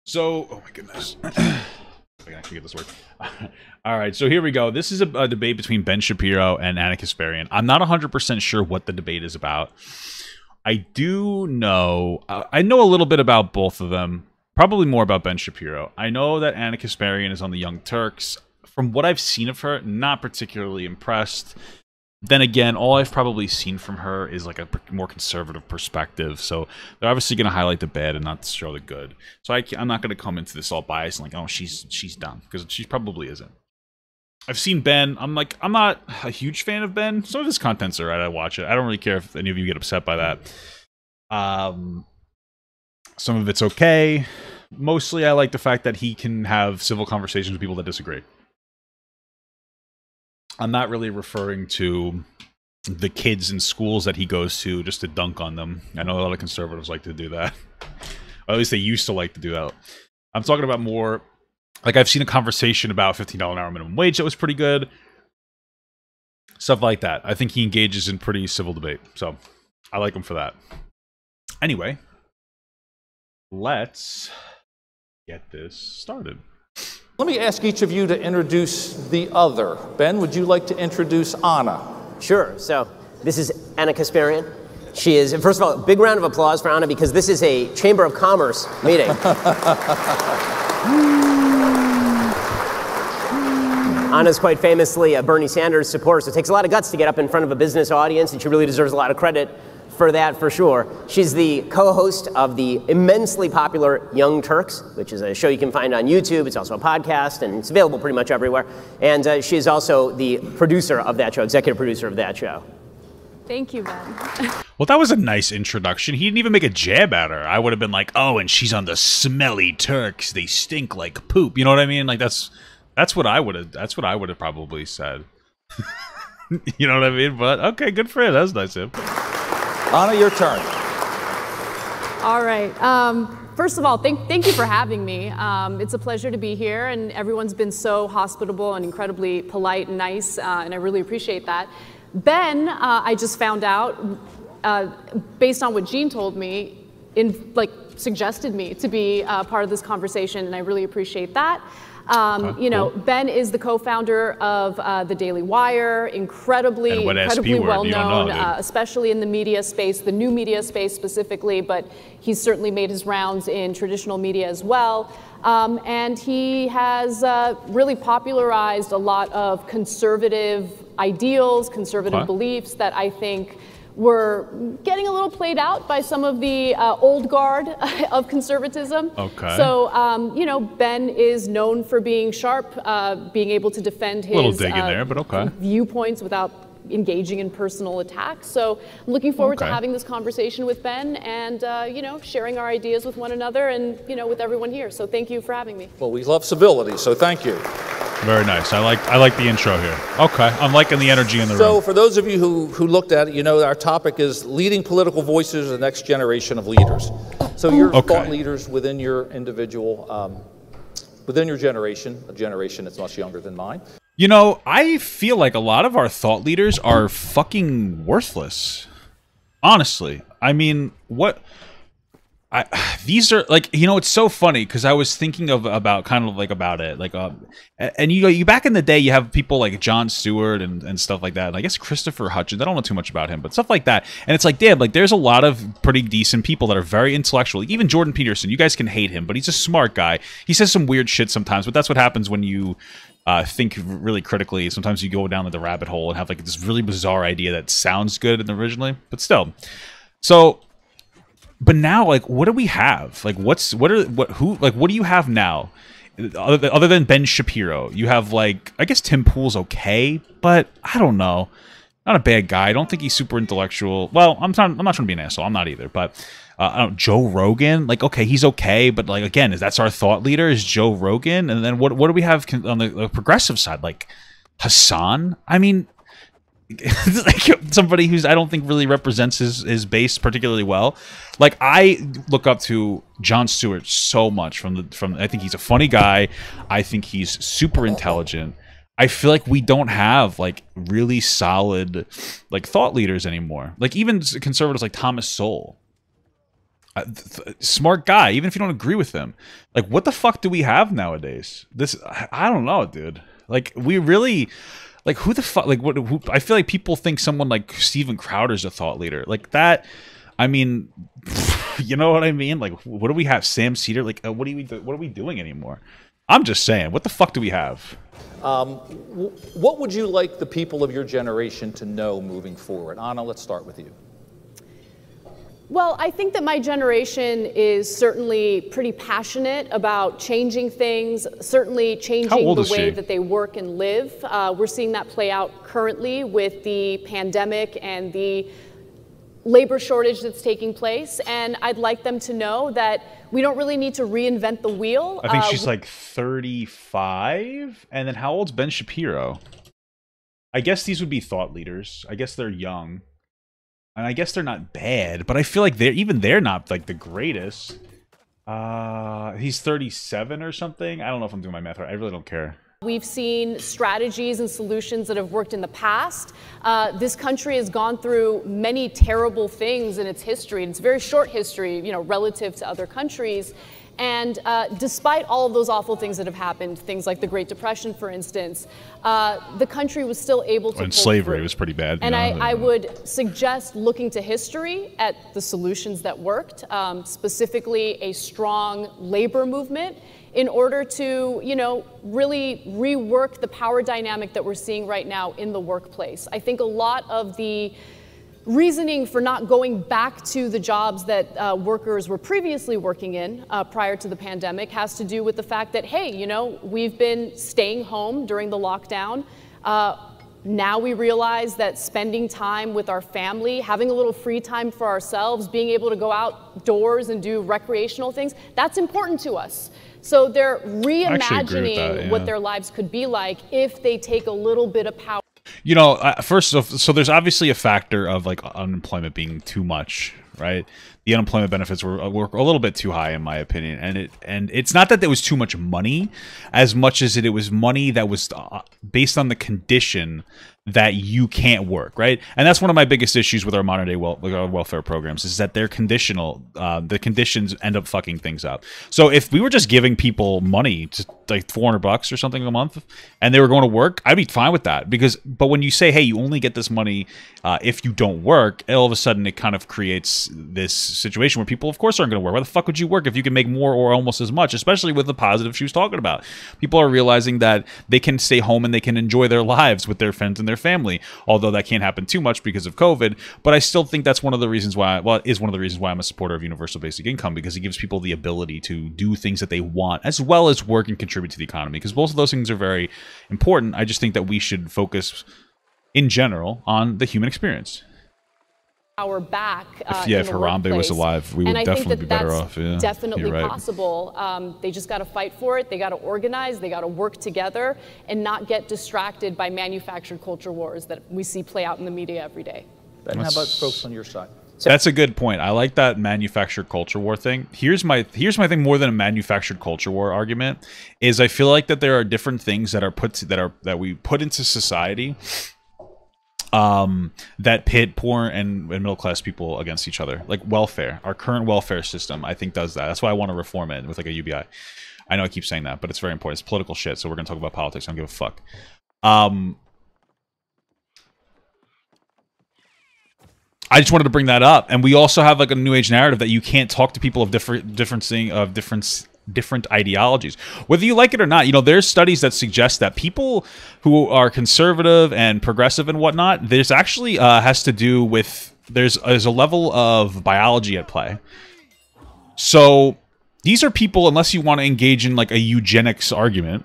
So, oh my goodness. I can actually get this work. All right, so here we go. This is a debate between Ben Shapiro and Anna Kasparian. I'm not 100% sure what the debate is about. I do know, I know a little bit about both of them. Probably more about Ben Shapiro. I know that Anna Kasparian is on the Young Turks. From what I've seen of her, not particularly impressed. Then again, all I've probably seen from her is like a more conservative perspective. So they're obviously going to highlight the bad and not show the good. So I'm not going to come into this all biased and like, oh, she's dumb, because she probably isn't. I've seen Ben. I'm not a huge fan of Ben. Some of his content's alright. I watch it. I don't really care if any of you get upset by that. Some of it's okay. Mostly, I like the fact that he can have civil conversations with people that disagree. I'm not really referring to the kids in schools that he goes to just to dunk on them. I know a lot of conservatives like to do that. Or at least they used to like to do that. I'm talking about more, like I've seen a conversation about $15 an hour minimum wage that was pretty good. Stuff like that. I think he engages in pretty civil debate. So I like him for that. Anyway, let's get this started. Let me ask each of you to introduce the other. Ben, would you like to introduce Anna? Sure. So this is Anna Kasparian. She is, first of all, a big round of applause for Anna because this is a Chamber of Commerce meeting. Anna's quite famously a Bernie Sanders supporter, so it takes a lot of guts to get up in front of a business audience, and she really deserves a lot of credit for that, for sure. She's the co-host of the immensely popular Young Turks, which is a show you can find on YouTube. It's also a podcast, and it's available pretty much everywhere. And she is also the producer of that show, executive producer of that show. Thank you, Ben. Well, that was a nice introduction. He didn't even make a jab at her. I would have been like, oh, and she's on the smelly Turks. They stink like poop. You know what I mean? Like that's what I would have probably said. You know what I mean? But okay, good for him. That was nice of him. Anna, your turn. All right. First of all, thank you for having me. It's a pleasure to be here, and everyone's been so hospitable and incredibly polite and nice, and I really appreciate that. Ben, I just found out, based on what Jean told me, suggested me to be part of this conversation, and I really appreciate that. You know, Ben is the co-founder of the Daily Wire, incredibly well known, especially in the media space, the new media space specifically, but he's certainly made his rounds in traditional media as well. And he has really popularized a lot of conservative ideals, conservative beliefs that I think were getting a little played out by some of the old guard of conservatism. Okay. So, you know, Ben is known for being sharp, being able to defend his little dig in there, but okay. Viewpoints without engaging in personal attacks. So I'm looking forward to having this conversation with Ben and, you know, sharing our ideas with one another and, you know, with everyone here. So thank you for having me. Well, we love civility, so thank you. Very nice. I like the intro here. Okay, I'm liking the energy in the room. So for those of you who looked at it, you know our topic is leading political voices of the next generation of leaders. So you're thought leaders within your individual, within your generation, a generation that's much younger than mine. You know, I feel like a lot of our thought leaders are fucking worthless. Honestly. I mean, these are like, you know, it's so funny because I was thinking about it, like, and you back in the day, you have people like Jon Stewart and stuff like that. And I guess Christopher Hutchins, I don't know too much about him, but stuff like that. And it's like, damn, like there's a lot of pretty decent people that are very intellectual. Even Jordan Peterson, you guys can hate him, but he's a smart guy. He says some weird shit sometimes, but that's what happens when you think really critically. Sometimes you go down the rabbit hole and have like this really bizarre idea that sounds good originally, but still. So. But now, like, what do we have? Like, what do you have now? Other than Ben Shapiro, you have like, I guess Tim Pool's okay, but I don't know. Not a bad guy. I don't think he's super intellectual. Well, I'm not trying to be an asshole. I'm not either. But I don't. Joe Rogan, like, okay, he's okay, but like again, that's our thought leader is Joe Rogan, and then what do we have on the progressive side? Like Hassan. I mean. Like somebody who's I don't think really represents his base particularly well. Like I look up to Jon Stewart so much from I think he's a funny guy. I think he's super intelligent. I feel like we don't have like really solid like thought leaders anymore. Like even conservatives like Thomas Sowell. Smart guy, even if you don't agree with him. Like, what the fuck do we have nowadays? I don't know, dude. Like, we really, like, who the fuck, like, who, I feel like people think someone like Steven Crowder's a thought leader. Like that, I mean, you know what I mean? Like, what do we have? Sam Cedar? Like, what are we doing anymore? I'm just saying, what the fuck do we have? What would you like the people of your generation to know moving forward? Anna, let's start with you. Well, I think that my generation is certainly pretty passionate about changing things, certainly changing the way that they work and live. We're seeing that play out currently with the pandemic and the labor shortage that's taking place. And I'd like them to know that we don't really need to reinvent the wheel. I think she's like 35. And then how old's Ben Shapiro? I guess these would be thought leaders. I guess they're young. And I guess they're not bad, but I feel like they're not like the greatest. He's 37 or something. I don't know if I'm doing my math right. I really don't care. We've seen strategies and solutions that have worked in the past. This country has gone through many terrible things in its history. It's a very short history, you know, relative to other countries. And despite all of those awful things that have happened, things like the Great Depression, for instance, the country was still able to pull slavery through. Was pretty bad. And I would suggest looking to history at the solutions that worked, specifically a strong labor movement, in order to, you know, really rework the power dynamic that we're seeing right now in the workplace. I think a lot of the reasoning for not going back to the jobs that workers were previously working in prior to the pandemic has to do with the fact that, hey, you know, we've been staying home during the lockdown. Now we realize that spending time with our family, having a little free time for ourselves, being able to go outdoors and do recreational things, that's important to us. So they're reimagining what their lives could be like if they take a little bit of power. You know, first off, so there's obviously a factor of like unemployment being too much, right? The unemployment benefits were a little bit too high, in my opinion, and it's not that there was too much money, as much as it was money that was based on the condition that you can't work, right? And that's one of my biggest issues with our modern day welfare programs is that they're conditional. The conditions end up fucking things up. So if we were just giving people money, to like $400 or something a month, and they were going to work, I'd be fine with that. But when you say, hey, you only get this money if you don't work, all of a sudden it kind of creates this situation where people, of course, aren't going to work. Why the fuck would you work if you can make more or almost as much? Especially with the positive she was talking about. People are realizing that they can stay home and they can enjoy their lives with their friends and their family, although that can't happen too much because of COVID. But I still think that's one of the reasons why, well, it is one of the reasons why I'm a supporter of universal basic income, because it gives people the ability to do things that they want as well as work and contribute to the economy, because both of those things are very important. I just think that we should focus in general on the human experience. Our back if Harambe was alive, we would definitely be better off. Yeah, definitely possible. They just got to fight for it. They got to organize. They got to work together and not get distracted by manufactured culture wars that we see play out in the media every day. Ben, how about folks on your side? That's a good point. I like that manufactured culture war thing. Here's my thing. More than a manufactured culture war argument, is I feel like that there are different things that we put into society that pit poor and middle class people against each other, like welfare. Our current welfare system, I think, does that. That's why I want to reform it with like a UBI. I know I keep saying that, but it's very important. It's political shit, so we're gonna talk about politics. I don't give a fuck. I just wanted to bring that up, and we also have like a new age narrative that you can't talk to people of different ideologies, whether you like it or not. You know, there's studies that suggest that people who are conservative and progressive and whatnot, there's actually has to do with there's a level of biology at play. So these are people, unless you want to engage in like a eugenics argument,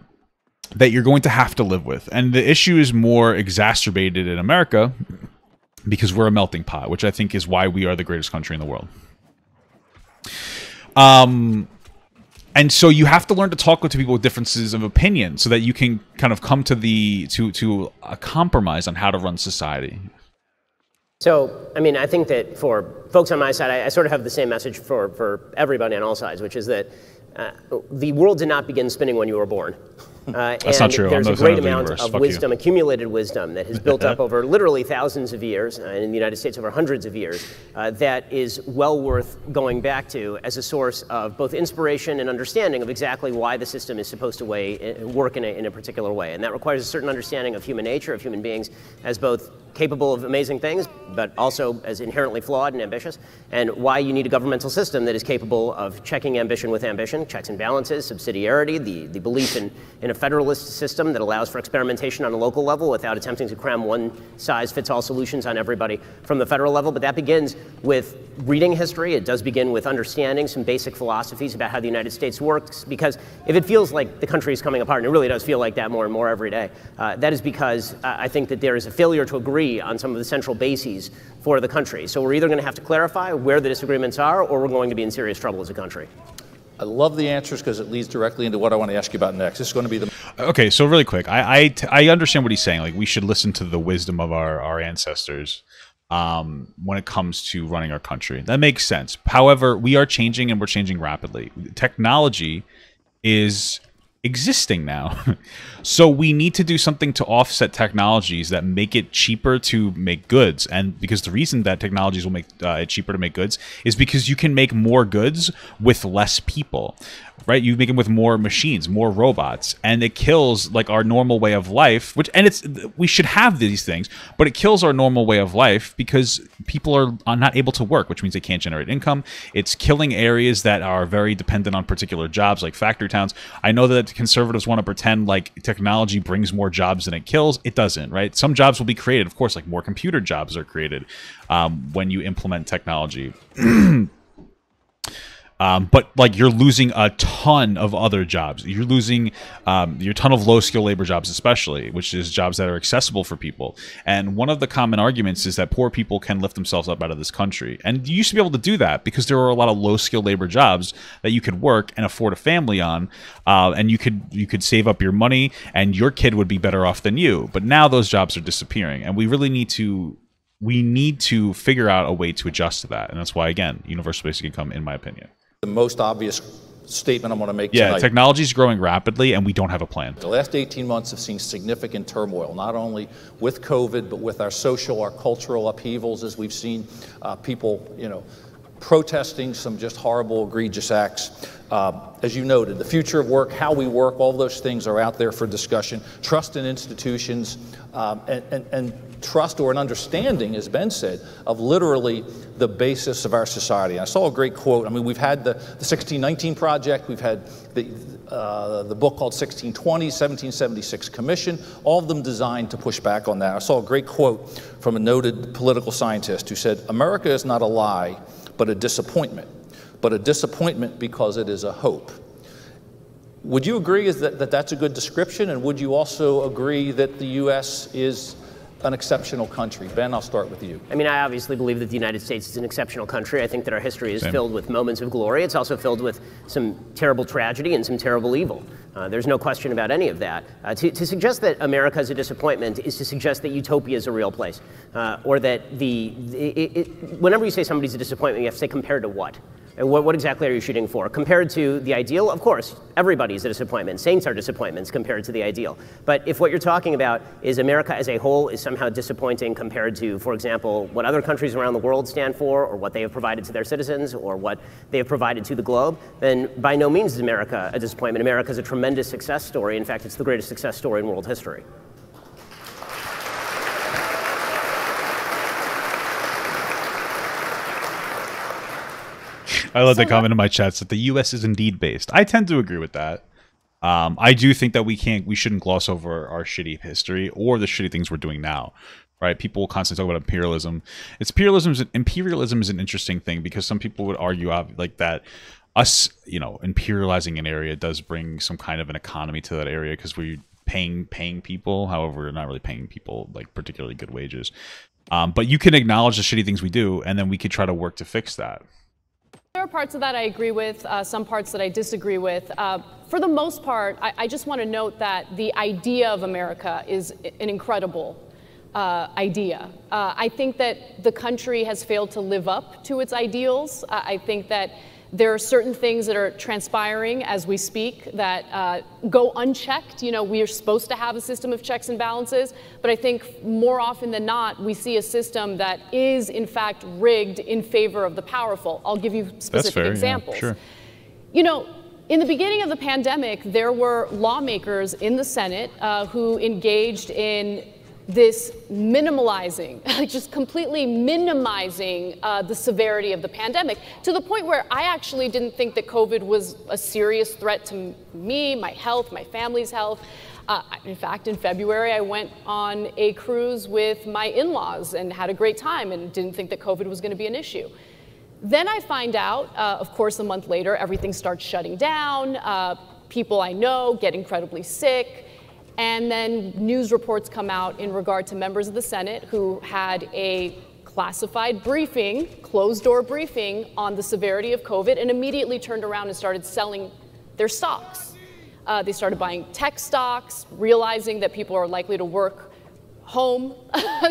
that you're going to have to live with. And the issue is more exacerbated in America because we're a melting pot, which I think is why we are the greatest country in the world. And so you have to learn to talk to people with differences of opinion so that you can kind of come to to a compromise on how to run society. So, I mean, I think that for folks on my side, I sort of have the same message for everybody on all sides, which is that the world did not begin spinning when you were born. That's not true. There's I'm a great the amount universe. of Fuck wisdom, you. accumulated wisdom, that has built up over literally thousands of years, and in the United States over hundreds of years, that is well worth going back to as a source of both inspiration and understanding of exactly why the system is supposed to work in a particular way. And that requires a certain understanding of human nature, of human beings, as both capable of amazing things, but also as inherently flawed and ambitious, and why you need a governmental system that is capable of checking ambition with ambition, checks and balances, subsidiarity, the belief in a federalist system that allows for experimentation on a local level without attempting to cram one-size-fits-all solutions on everybody from the federal level. But that begins with reading history. It does begin with understanding some basic philosophies about how the United States works, because if it feels like the country is coming apart, and it really does feel like that more and more every day, that is because I think that there is a failure to agree on some of the central bases for the country. So we're either going to have to clarify where the disagreements are, or we're going to be in serious trouble as a country. I love the answers because it leads directly into what I want to ask you about next. This is going to be the... Okay, so really quick, I understand what he's saying. Like, we should listen to the wisdom of our ancestors when it comes to running our country. That makes sense. However, we are changing, and we're changing rapidly. Technology is existing now. So we need to do something to offset technologies that make it cheaper to make goods. And because the reason that technologies will make it cheaper to make goods is because you can make more goods with less people, right? You make them with more machines, more robots, and it kills like our normal way of life, we should have these things, but it kills our normal way of life because people are not able to work, which means they can't generate income. It's killing areas that are very dependent on particular jobs, like factory towns. I know that conservatives want to pretend like technology brings more jobs than it kills. It doesn't, right? Some jobs will be created. Of course, like more computer jobs are created when you implement technology. But like you're losing a ton of other jobs. You're losing your ton of low skill labor jobs, especially, which is jobs that are accessible for people. And one of the common arguments is that poor people can lift themselves up out of this country. And you used to be able to do that because there were a lot of low skill labor jobs that you could work and afford a family on, and you could save up your money, and your kid would be better off than you. But now those jobs are disappearing, and we really need to figure out a way to adjust to that. And that's why, again, universal basic income, in my opinion. The most obvious statement I'm going to make tonight. Yeah, technology is growing rapidly, and we don't have a plan. The last 18 months have seen significant turmoil, not only with COVID, but with our social, our cultural upheavals, as we've seen people, protesting some just horrible, egregious acts. As you noted, the future of work, how we work, all those things are out there for discussion. Trust in institutions, and trust or an understanding, as Ben said, of literally the basis of our society. And I saw a great quote. I mean, we've had the 1619 Project, we've had the book called 1620, 1776 Commission, all of them designed to push back on that. I saw a great quote from a noted political scientist who said, "America is not a lie, but a disappointment because it is a hope." Would you agree that that's a good description? And would you also agree that the U.S. is an exceptional country? Ben, I'll start with you. I mean, I obviously believe that the United States is an exceptional country. I think that our history is filled with moments of glory. It's also filled with some terrible tragedy and some terrible evil. There's no question about any of that. To suggest that America is a disappointment is to suggest that utopia is a real place, or that whenever you say somebody's a disappointment, you have to say compared to what? And what exactly are you shooting for? Compared to the ideal, of course, everybody's a disappointment. Saints are disappointments compared to the ideal. But if what you're talking about is America as a whole is somehow disappointing compared to, for example, what other countries around the world stand for, or what they have provided to their citizens, or what they have provided to the globe, then by no means is America a disappointment. America is a tremendous success story. In fact, it's the greatest success story in world history. I love the comment in my chats that the U.S. is indeed based. I tend to agree with that. I do think that we shouldn't gloss over our shitty history or the shitty things we're doing now, right? People will constantly talk about imperialism. Imperialism is an interesting thing because some people would argue like that us, imperializing an area does bring some kind of an economy to that area because we're paying people. However, we're not really paying people like particularly good wages. But you can acknowledge the shitty things we do, and then we could try to work to fix that. There are parts of that I agree with, some parts that I disagree with. For the most part, I just want to note that the idea of America is an incredible idea. I think that the country has failed to live up to its ideals. I think that There are certain things that are transpiring as we speak that go unchecked. You know, we are supposed to have a system of checks and balances, but I think more often than not, we see a system that is in fact rigged in favor of the powerful. I'll give you specific examples. Yeah, sure. You know, in the beginning of the pandemic, there were lawmakers in the Senate who engaged in this minimalizing, just completely minimizing the severity of the pandemic, to the point where I actually didn't think that COVID was a serious threat to me, my health, my family's health. In fact, in February, I went on a cruise with my in-laws and had a great time and didn't think that COVID was going to be an issue. Then I find out, of course, a month later, everything starts shutting down. People I know get incredibly sick. And then news reports come out in regard to members of the Senate who had a classified briefing, closed-door briefing on the severity of COVID, and immediately turned around and started selling their stocks. They started buying tech stocks, realizing that people are likely to work home,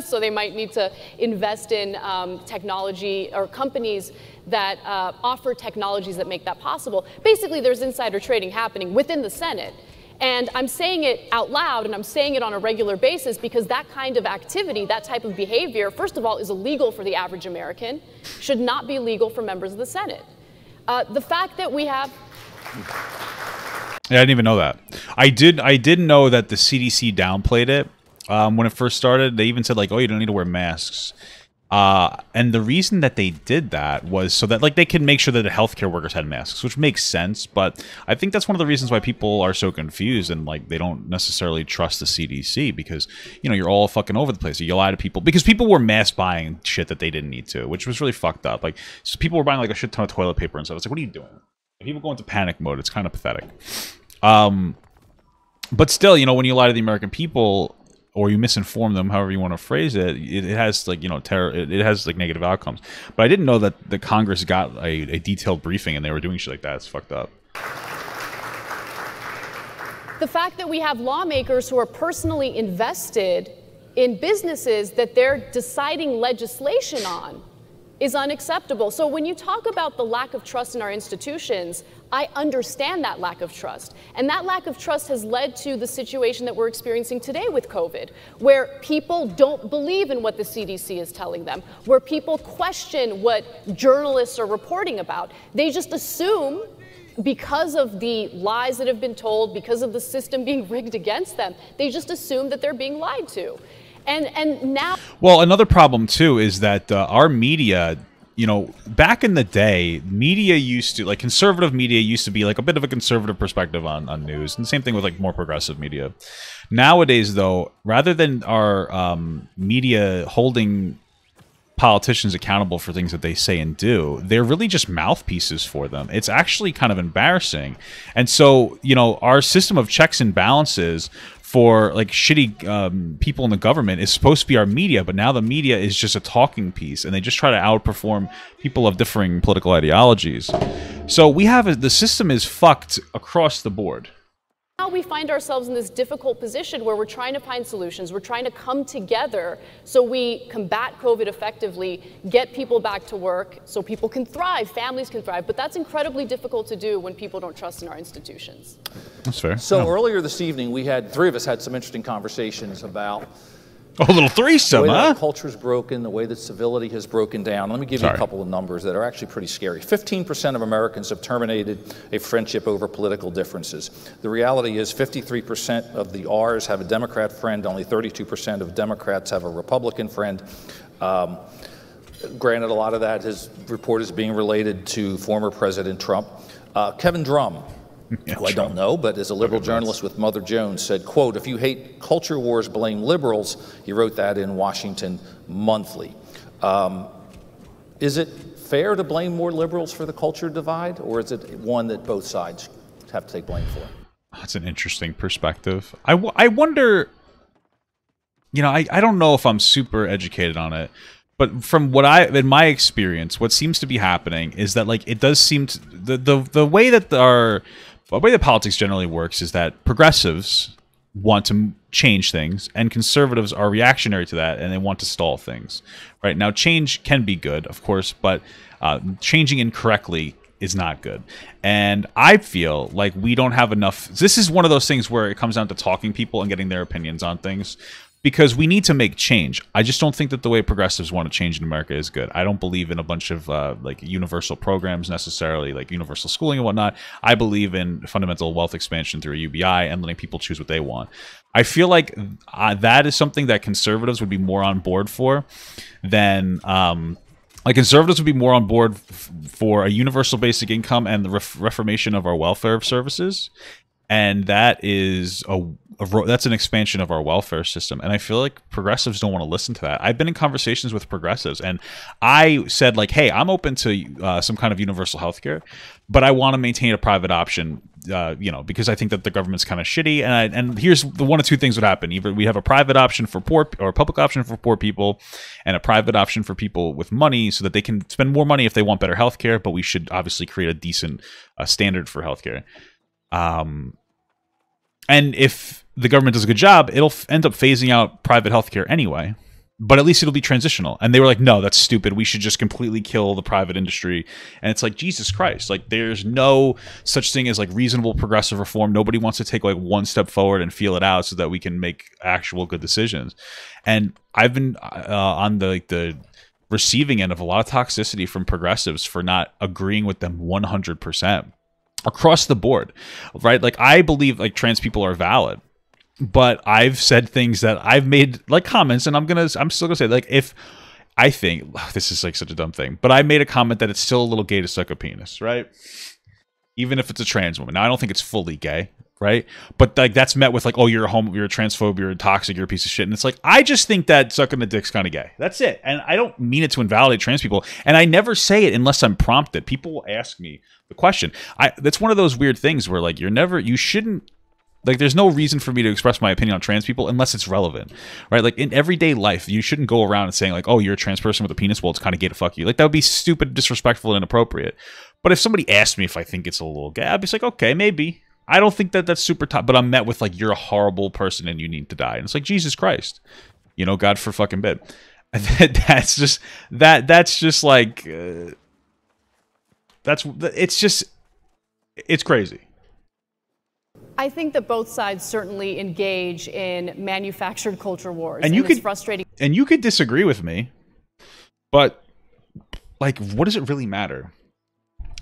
so they might need to invest in technology or companies that offer technologies that make that possible. Basically, there's insider trading happening within the Senate. And I'm saying it out loud, and I'm saying it on a regular basis because that kind of activity, that type of behavior, first of all, is illegal for the average American, should not be legal for members of the Senate. The fact that we have... Yeah, I didn't even know that. I did know that the CDC downplayed it when it first started. They even said, like, oh, you don't need to wear masks. And the reason that they did that was so that, like, they could make sure that the healthcare workers had masks, which makes sense. But I think that's one of the reasons why people are so confused and, like, they don't necessarily trust the CDC because, you know, you're all fucking over the place. You lie to people because people were mass buying shit that they didn't need to, which was really fucked up. Like, so people were buying, like, a shit ton of toilet paper and stuff. It's like, what are you doing? People go into panic mode. It's kind of pathetic. But still, you know, when you lie to the American people, or you misinform them, however you want to phrase it, it has, like, you know, it has, like, negative outcomes. But I didn't know that the Congress got a detailed briefing and they were doing shit like that. It's fucked up. The fact that we have lawmakers who are personally invested in businesses that they're deciding legislation on is unacceptable. So when you talk about the lack of trust in our institutions, I understand that lack of trust. And that lack of trust has led to the situation that we're experiencing today with COVID, where people don't believe in what the CDC is telling them, where people question what journalists are reporting about. They just assume, because of the lies that have been told, because of the system being rigged against them, they just assume that they're being lied to. And now... Well, another problem, too, is that our media, you know, back in the day, media used to, like, conservative media used to be, like, a bit of a conservative perspective on news. And the same thing with, like, more progressive media. Nowadays, though, rather than our media holding politicians accountable for things that they say and do, they're really just mouthpieces for them. It's actually kind of embarrassing. And so, you know, our system of checks and balances for, like, shitty people in the government is supposed to be our media, but now the media is just a talking piece, and they just try to outperform people of differing political ideologies. So we have the system is fucked across the board. Now we find ourselves in this difficult position where we're trying to find solutions. We're trying to come together so we combat COVID effectively, get people back to work so people can thrive, families can thrive. But that's incredibly difficult to do when people don't trust in our institutions. That's fair. So earlier this evening, three of us had some interesting conversations about a little threesome, the way huh? that culture's broken, the way that civility has broken down. Let me give you a couple of numbers that are actually pretty scary. 15% of Americans have terminated a friendship over political differences. The reality is 53% of the R's have a Democrat friend, only 32% of Democrats have a Republican friend. Granted, a lot of that is report is being related to former President Trump. Kevin Drum, who I don't know, but is a liberal journalist with Mother Jones, said, quote, "If you hate culture wars, blame liberals." He wrote that in Washington Monthly. Is it fair to blame more liberals for the culture divide, or is it one that both sides have to take blame for? That's an interesting perspective. I wonder, you know, I don't know if I'm super educated on it, but from what in my experience, what seems to be happening is that, like, it does seem to, the way that the way that politics generally works is that progressives want to change things, and conservatives are reactionary to that, and they want to stall things. Right now, change can be good, of course, but changing incorrectly is not good. And I feel like we don't have enough. This is one of those things where it comes down to talking people and getting their opinions on things, because we need to make change. I just don't think that the way progressives want to change in America is good. I don't believe in a bunch of like universal programs necessarily, like universal schooling and whatnot. I believe in fundamental wealth expansion through a UBI and letting people choose what they want. I feel like that is something that conservatives would be more on board for than like conservatives would be more on board for a universal basic income and the reformation of our welfare services. And that is that's an expansion of our welfare system. And I feel like progressives don't want to listen to that. I've been in conversations with progressives, and I said, like, hey, I'm open to some kind of universal health care, but I want to maintain a private option, you know, because I think that the government's kind of shitty. And here's the one of two things would happen. Either we have a private option for poor, or a public option for poor people, and a private option for people with money so that they can spend more money if they want better health care, but we should obviously create a decent standard for health care. And if the government does a good job, it'll end up phasing out private healthcare anyway, but at least it'll be transitional. And they were like, no, that's stupid. We should just completely kill the private industry. And it's like, Jesus Christ, like there's no such thing as like reasonable progressive reform. Nobody wants to take like one step forward and feel it out so that we can make actual good decisions. And I've been on the receiving end of a lot of toxicity from progressives for not agreeing with them 100%. Across the board, right? Like I believe like trans people are valid, but I've said things that I've made like comments, and I'm still gonna say, like, if I think this is like such a dumb thing, but I made a comment that it's still a little gay to suck a penis, right? Even if it's a trans woman. Now I don't think it's fully gay, right? But like that's met with like, oh, you're a homo, you're a transphobe, you're toxic, you're a piece of shit. And it's like, I just think that sucking the dick's kind of gay. That's it. And I don't mean it to invalidate trans people. And I never say it unless I'm prompted. People will ask me the question. That's one of those weird things where like you shouldn't, like there's no reason for me to express my opinion on trans people unless it's relevant, right? Like in everyday life, you shouldn't go around and saying like, oh, you're a trans person with a penis, well, it's kind of gay to fuck you. Like that would be stupid, disrespectful, and inappropriate. But if somebody asked me if I think it's a little gay, I'd be like, okay, maybe. I don't think that that's super top, but I'm met with like, you're a horrible person and you need to die. And it's like, Jesus Christ, you know, God for fucking bid. And that's just like, it's crazy. I think that both sides certainly engage in manufactured culture wars, and it's frustrating. And you could disagree with me, but like, what does it really matter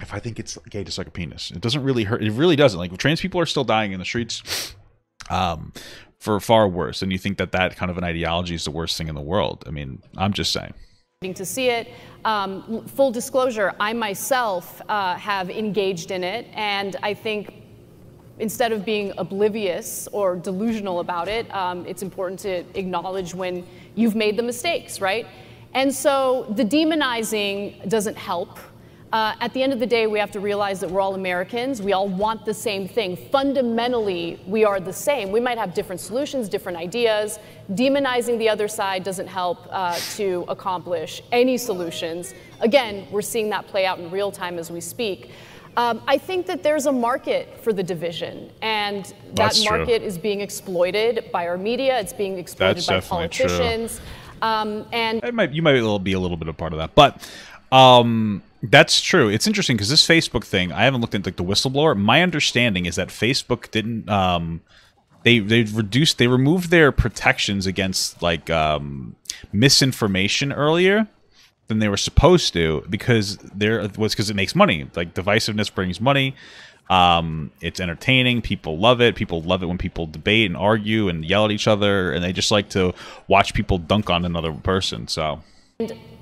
if I think it's gay to suck a penis? It doesn't really hurt. It really doesn't. Like, trans people are still dying in the streets for far worse. And you think that that kind of an ideology is the worst thing in the world. I mean, I'm just saying. To see it. Full disclosure, I myself have engaged in it, and I think instead of being oblivious or delusional about it, it's important to acknowledge when you've made the mistakes, right? And so the demonizing doesn't help. At the end of the day, we have to realize that we're all Americans. We all want the same thing. Fundamentally, we are the same. We might have different solutions, different ideas. Demonizing the other side doesn't help to accomplish any solutions. Again, we're seeing that play out in real time as we speak. I think that there's a market for the division, and that market is being exploited by our media. It's being exploited by politicians. And you might be a little bit a part of that, but that's true. It's interesting because this Facebook thing, I haven't looked into like the whistleblower. My understanding is that Facebook didn't. They removed their protections against like misinformation earlier than they were supposed to, because it makes money. Like divisiveness brings money. It's entertaining. People love it. People love it when people debate and argue and yell at each other, and they just like to watch people dunk on another person. So,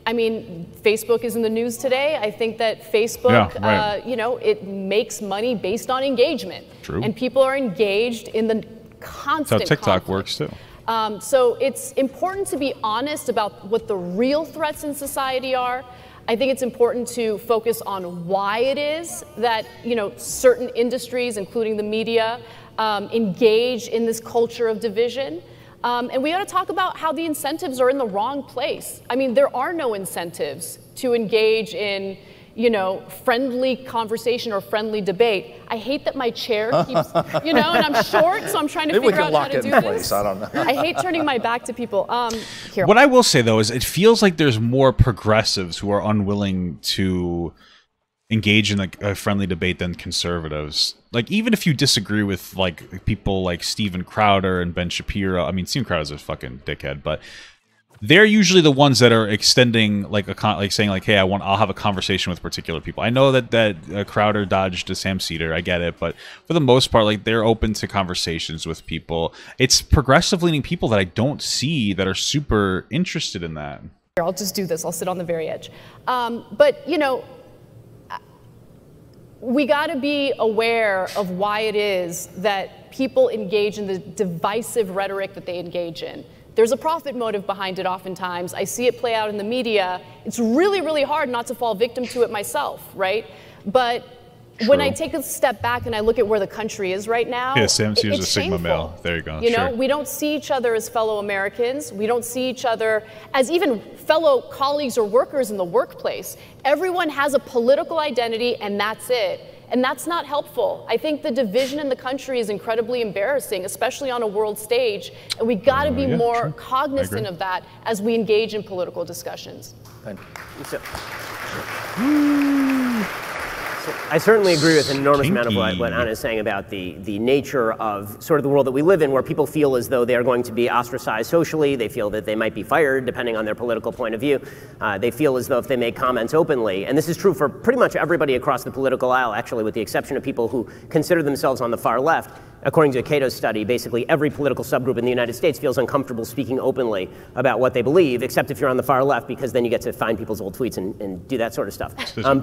I mean, Facebook is in the news today. I think that Facebook, you know, it makes money based on engagement. True. And people are engaged in the constant That's how TikTok conflict. works too. So it's important to be honest about what the real threats in society are. I think it's important to focus on why it is that, you know, certain industries, including the media, engage in this culture of division. And we ought to talk about how the incentives are in the wrong place. I mean, there are no incentives to engage in, you know, friendly conversation or friendly debate. I hate that my chair keeps, you know, and I'm short, so I'm trying to figure out how to do this. I don't know. I hate turning my back to people. Here. What I will say, though, is it feels like there's more progressives who are unwilling to engage in a friendly debate than conservatives. Like, even if you disagree with like people like Steven Crowder and Ben Shapiro, I mean, Steven Crowder's a fucking dickhead, but they're usually the ones that are extending like saying like, hey, I'll have a conversation with particular people. I know that Crowder dodged a Sam Cedar, I get it, but for the most part, like, they're open to conversations with people. It's progressive leaning people that I don't see that are super interested in that. I'll just do this. I'll sit on the very edge. But you know, we got to be aware of why it is that people engage in the divisive rhetoric that they engage in. There's a profit motive behind it oftentimes. I see it play out in the media. It's really, really hard not to fall victim to it myself, right? But when I take a step back and I look at where the country is right now, yeah, Sam Cedars it's a Sigma shameful. male. There you go. You know, we don't see each other as fellow Americans. We don't see each other as even fellow colleagues or workers in the workplace. Everyone has a political identity, and that's it. And that's not helpful. I think the division in the country is incredibly embarrassing, especially on a world stage. And we got to be more cognizant of that as we engage in political discussions. I certainly agree with an enormous amount of what Anna is saying about the nature of sort of the world that we live in, where people feel as though they are going to be ostracized socially. They feel that they might be fired, depending on their political point of view. They feel as though if they make comments openly, and this is true for pretty much everybody across the political aisle, actually, with the exception of people who consider themselves on the far left. According to a Cato's study, basically every political subgroup in the United States feels uncomfortable speaking openly about what they believe, except if you're on the far left, because then you get to find people's old tweets and do that sort of stuff.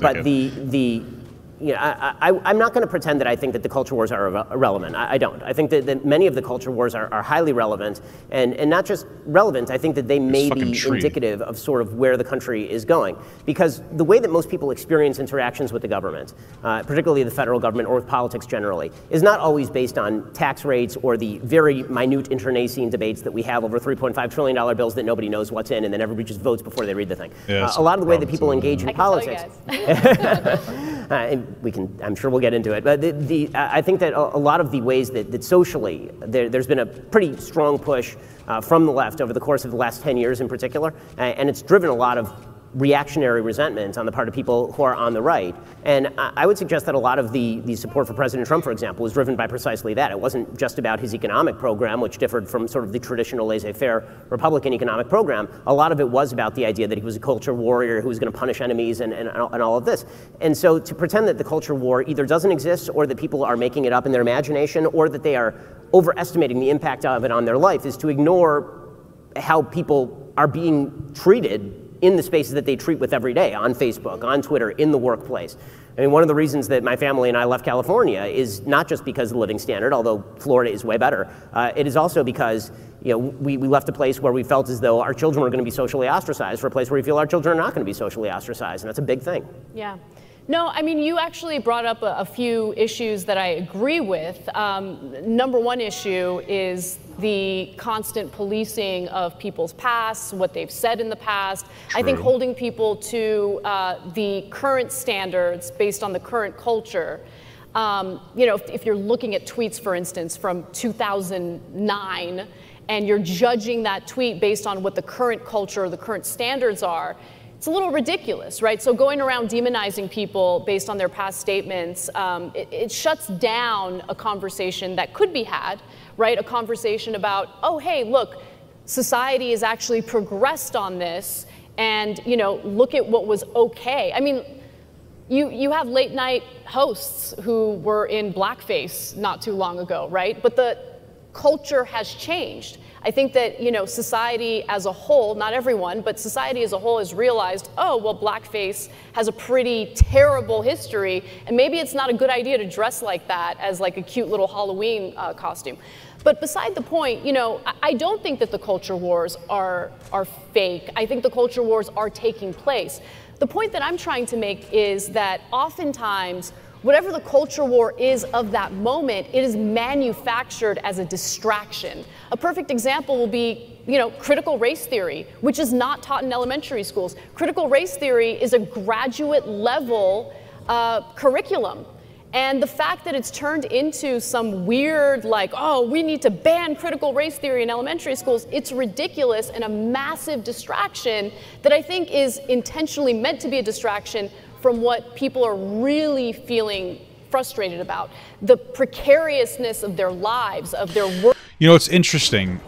But you know, I'm not going to pretend that I think that the culture wars are irrelevant. I don't. I think that many of the culture wars are highly relevant, and not just relevant. I think that they may be indicative of sort of where the country is going. Because the way that most people experience interactions with the government, particularly the federal government or with politics generally, is not always based on tax rates or the very minute internecine debates that we have over $3.5 trillion bills that nobody knows what's in, and then everybody just votes before they read the thing. Yeah, a lot of the way that people engage in politics. I'm sure we'll get into it, but I think that a lot of the ways that socially there's been a pretty strong push from the left over the course of the last 10 years in particular, and it's driven a lot of reactionary resentment on the part of people who are on the right. And I would suggest that a lot of the support for President Trump, for example, was driven by precisely that. It wasn't just about his economic program, which differed from sort of the traditional laissez-faire Republican economic program. A lot of it was about the idea that he was a culture warrior who was going to punish enemies and all of this. And so to pretend that the culture war either doesn't exist, or that people are making it up in their imagination, or that they are overestimating the impact of it on their life, is to ignore how people are being treated in the spaces that they treat with every day, on Facebook, on Twitter, in the workplace. I mean, one of the reasons that my family and I left California is not just because of the living standard, although Florida is way better. It is also because, you know, we left a place where we felt as though our children were going to be socially ostracized for a place where we feel our children are not going to be socially ostracized, and that's a big thing. Yeah. No, I mean, you actually brought up a few issues that I agree with. Number one issue is the constant policing of people's pasts, what they've said in the past. True. I think holding people to the current standards based on the current culture. You know, if you're looking at tweets, for instance, from 2009, and you're judging that tweet based on what the current culture or the current standards are, it's a little ridiculous, right? So going around demonizing people based on their past statements, it shuts down a conversation that could be had, right? A conversation about, oh, hey, look, society has actually progressed on this, and, you know, look at what was okay. I mean, you have late night hosts who were in blackface not too long ago, right? But the culture has changed. I think that, you know, society as a whole, not everyone, but society as a whole has realized, oh, well, blackface has a pretty terrible history, and maybe it's not a good idea to dress like that as like a cute little Halloween costume. But beside the point, you know, I don't think that the culture wars are fake. I think the culture wars are taking place. The point that I'm trying to make is that oftentimes, whatever the culture war is of that moment, it is manufactured as a distraction. A perfect example will be, you know, critical race theory, which is not taught in elementary schools. Critical race theory is a graduate level curriculum. And the fact that it's turned into some weird, like, oh, we need to ban critical race theory in elementary schools, it's ridiculous and a massive distraction that I think is intentionally meant to be a distraction from what people are really feeling frustrated about, the precariousness of their lives, of their work. You know, it's interesting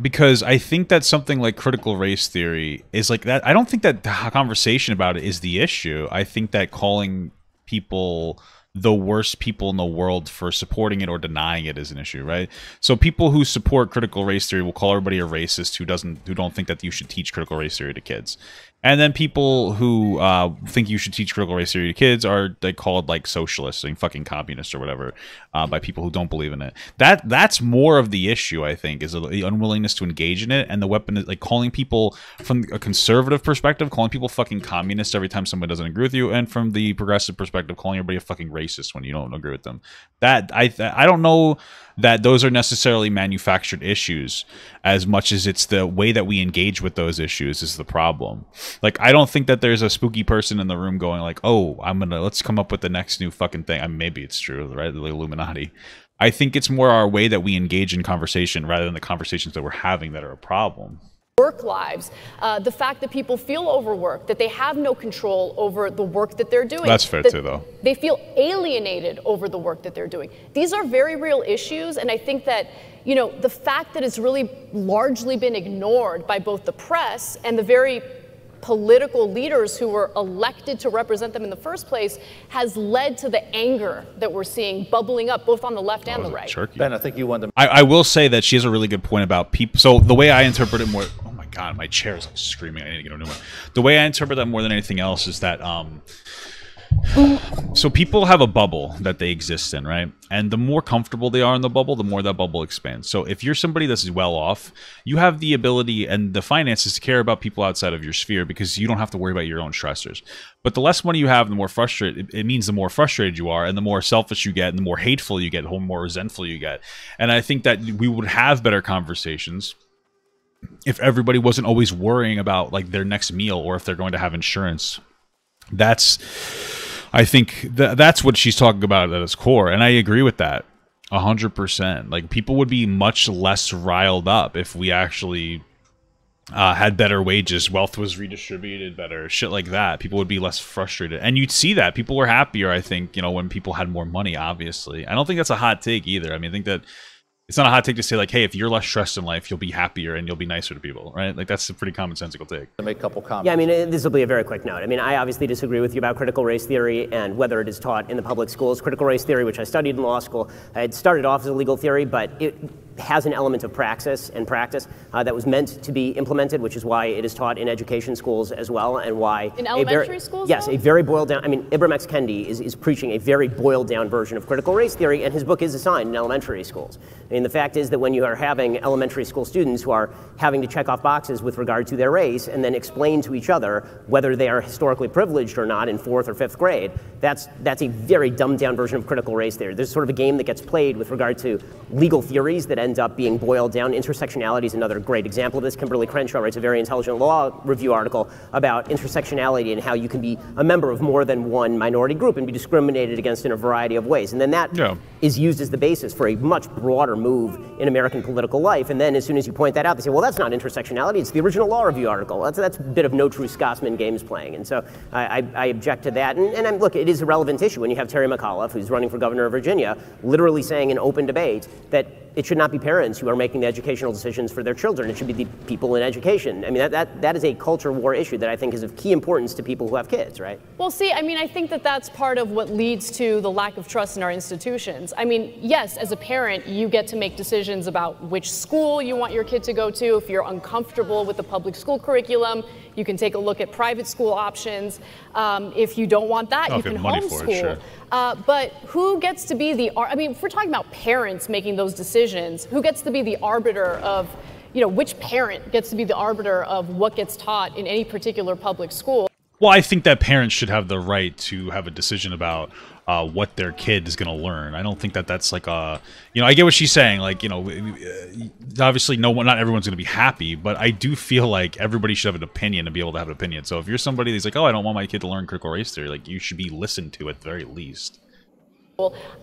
because I think that something like critical race theory is like that. I don't think that the conversation about it is the issue. I think that calling people the worst people in the world for supporting it or denying it is an issue, right? So people who support critical race theory will call everybody a racist who don't think that you should teach critical race theory to kids. And then people who think you should teach critical race theory to kids are called like socialists and fucking communists or whatever by people who don't believe in it. That's more of the issue, I think, is the unwillingness to engage in it, and the weapon is like calling people from a conservative perspective, calling people fucking communists every time someone doesn't agree with you, and from the progressive perspective, calling everybody a fucking racist when you don't agree with them. That I don't know that those are necessarily manufactured issues as much as it's the way that we engage with those issues is the problem. Like, I don't think that there's a spooky person in the room going like, oh, let's come up with the next new fucking thing. I mean, maybe it's true, right? The Illuminati. I think it's more our way that we engage in conversation rather than the conversations that we're having that are a problem. Work lives, the fact that people feel overworked, that they have no control over the work that they're doing. That's fair too, though. They feel alienated over the work that they're doing. These are very real issues, and I think that, you know, the fact that it's really largely been ignored by both the press and the very political leaders who were elected to represent them in the first place has led to the anger that we're seeing bubbling up both on the left and the right. Ben, I think you wanted to... I will say that she has a really good point about people. So the way I interpret it more... Oh my God, my chair is like screaming. I need to get a new one. The way I interpret that more than anything else is that... So people have a bubble that they exist in, right? And the more comfortable they are in the bubble, the more that bubble expands. So if you're somebody that's well off, you have the ability and the finances to care about people outside of your sphere because you don't have to worry about your own stressors. But the less money you have, the more frustrated, it means the more frustrated you are, and the more selfish you get, and the more hateful you get, the more resentful you get. And I think that we would have better conversations if everybody wasn't always worrying about like their next meal or if they're going to have insurance. I think that's what she's talking about at its core, and I agree with that 100%. Like, people would be much less riled up if we actually had better wages, wealth was redistributed better, shit like that. People would be less frustrated, and you'd see that people were happier, I think, you know, when people had more money. Obviously, I don't think that's a hot take either. I mean, I think that it's not a hot take to say like, hey, if you're less stressed in life, you'll be happier and you'll be nicer to people, right? Like, that's a pretty commonsensical take. To make a couple comments. Yeah, I mean, this will be a very quick note. I mean, I obviously disagree with you about critical race theory and whether it is taught in the public schools. Critical race theory, which I studied in law school, it started off as a legal theory, but it has an element of praxis that was meant to be implemented, which is why it is taught in education schools as well, and why in elementary schools. Yes, a very boiled down. I mean, Ibram X. Kendi is preaching a very boiled down version of critical race theory, and his book is assigned in elementary schools. I mean, the fact is that when you are having elementary school students who are having to check off boxes with regard to their race and then explain to each other whether they are historically privileged or not in 4th or 5th grade, that's a very dumbed down version of critical race theory. There's sort of a game that gets played with regard to legal theories that end up being boiled down. Intersectionality is another great example of this. Kimberly Crenshaw writes a very intelligent law review article about intersectionality and how you can be a member of more than one minority group and be discriminated against in a variety of ways. And then that is used as the basis for a much broader move in American political life. And then as soon as you point that out, they say, well, that's not intersectionality. It's the original law review article. That's a bit of no true Scotsman games playing. And so I object to that. And look, it is a relevant issue when you have Terry McAuliffe, who's running for governor of Virginia, literally saying in open debate that it should not be parents who are making the educational decisions for their children. It should be the people in education. I mean, that is a culture war issue that I think is of key importance to people who have kids, right? Well, see, I mean, I think that that's part of what leads to the lack of trust in our institutions. I mean, yes, as a parent, you get to make decisions about which school you want your kid to go to. If you're uncomfortable with the public school curriculum, you can take a look at private school options. If you don't want that, you can homeschool. Sure. But who gets to be I mean, if we're talking about parents making those decisions, who gets to be the arbiter of, you know, which parent gets to be the arbiter of what gets taught in any particular public school? Well, I think that parents should have the right to have a decision about what their kid is going to learn. I don't think that that's like a, you know, I get what she's saying. Like, you know, obviously not everyone's going to be happy, but I do feel like everybody should have an opinion and be able to have an opinion. So if you're somebody that's like, oh, I don't want my kid to learn critical race theory, like, you should be listened to at the very least.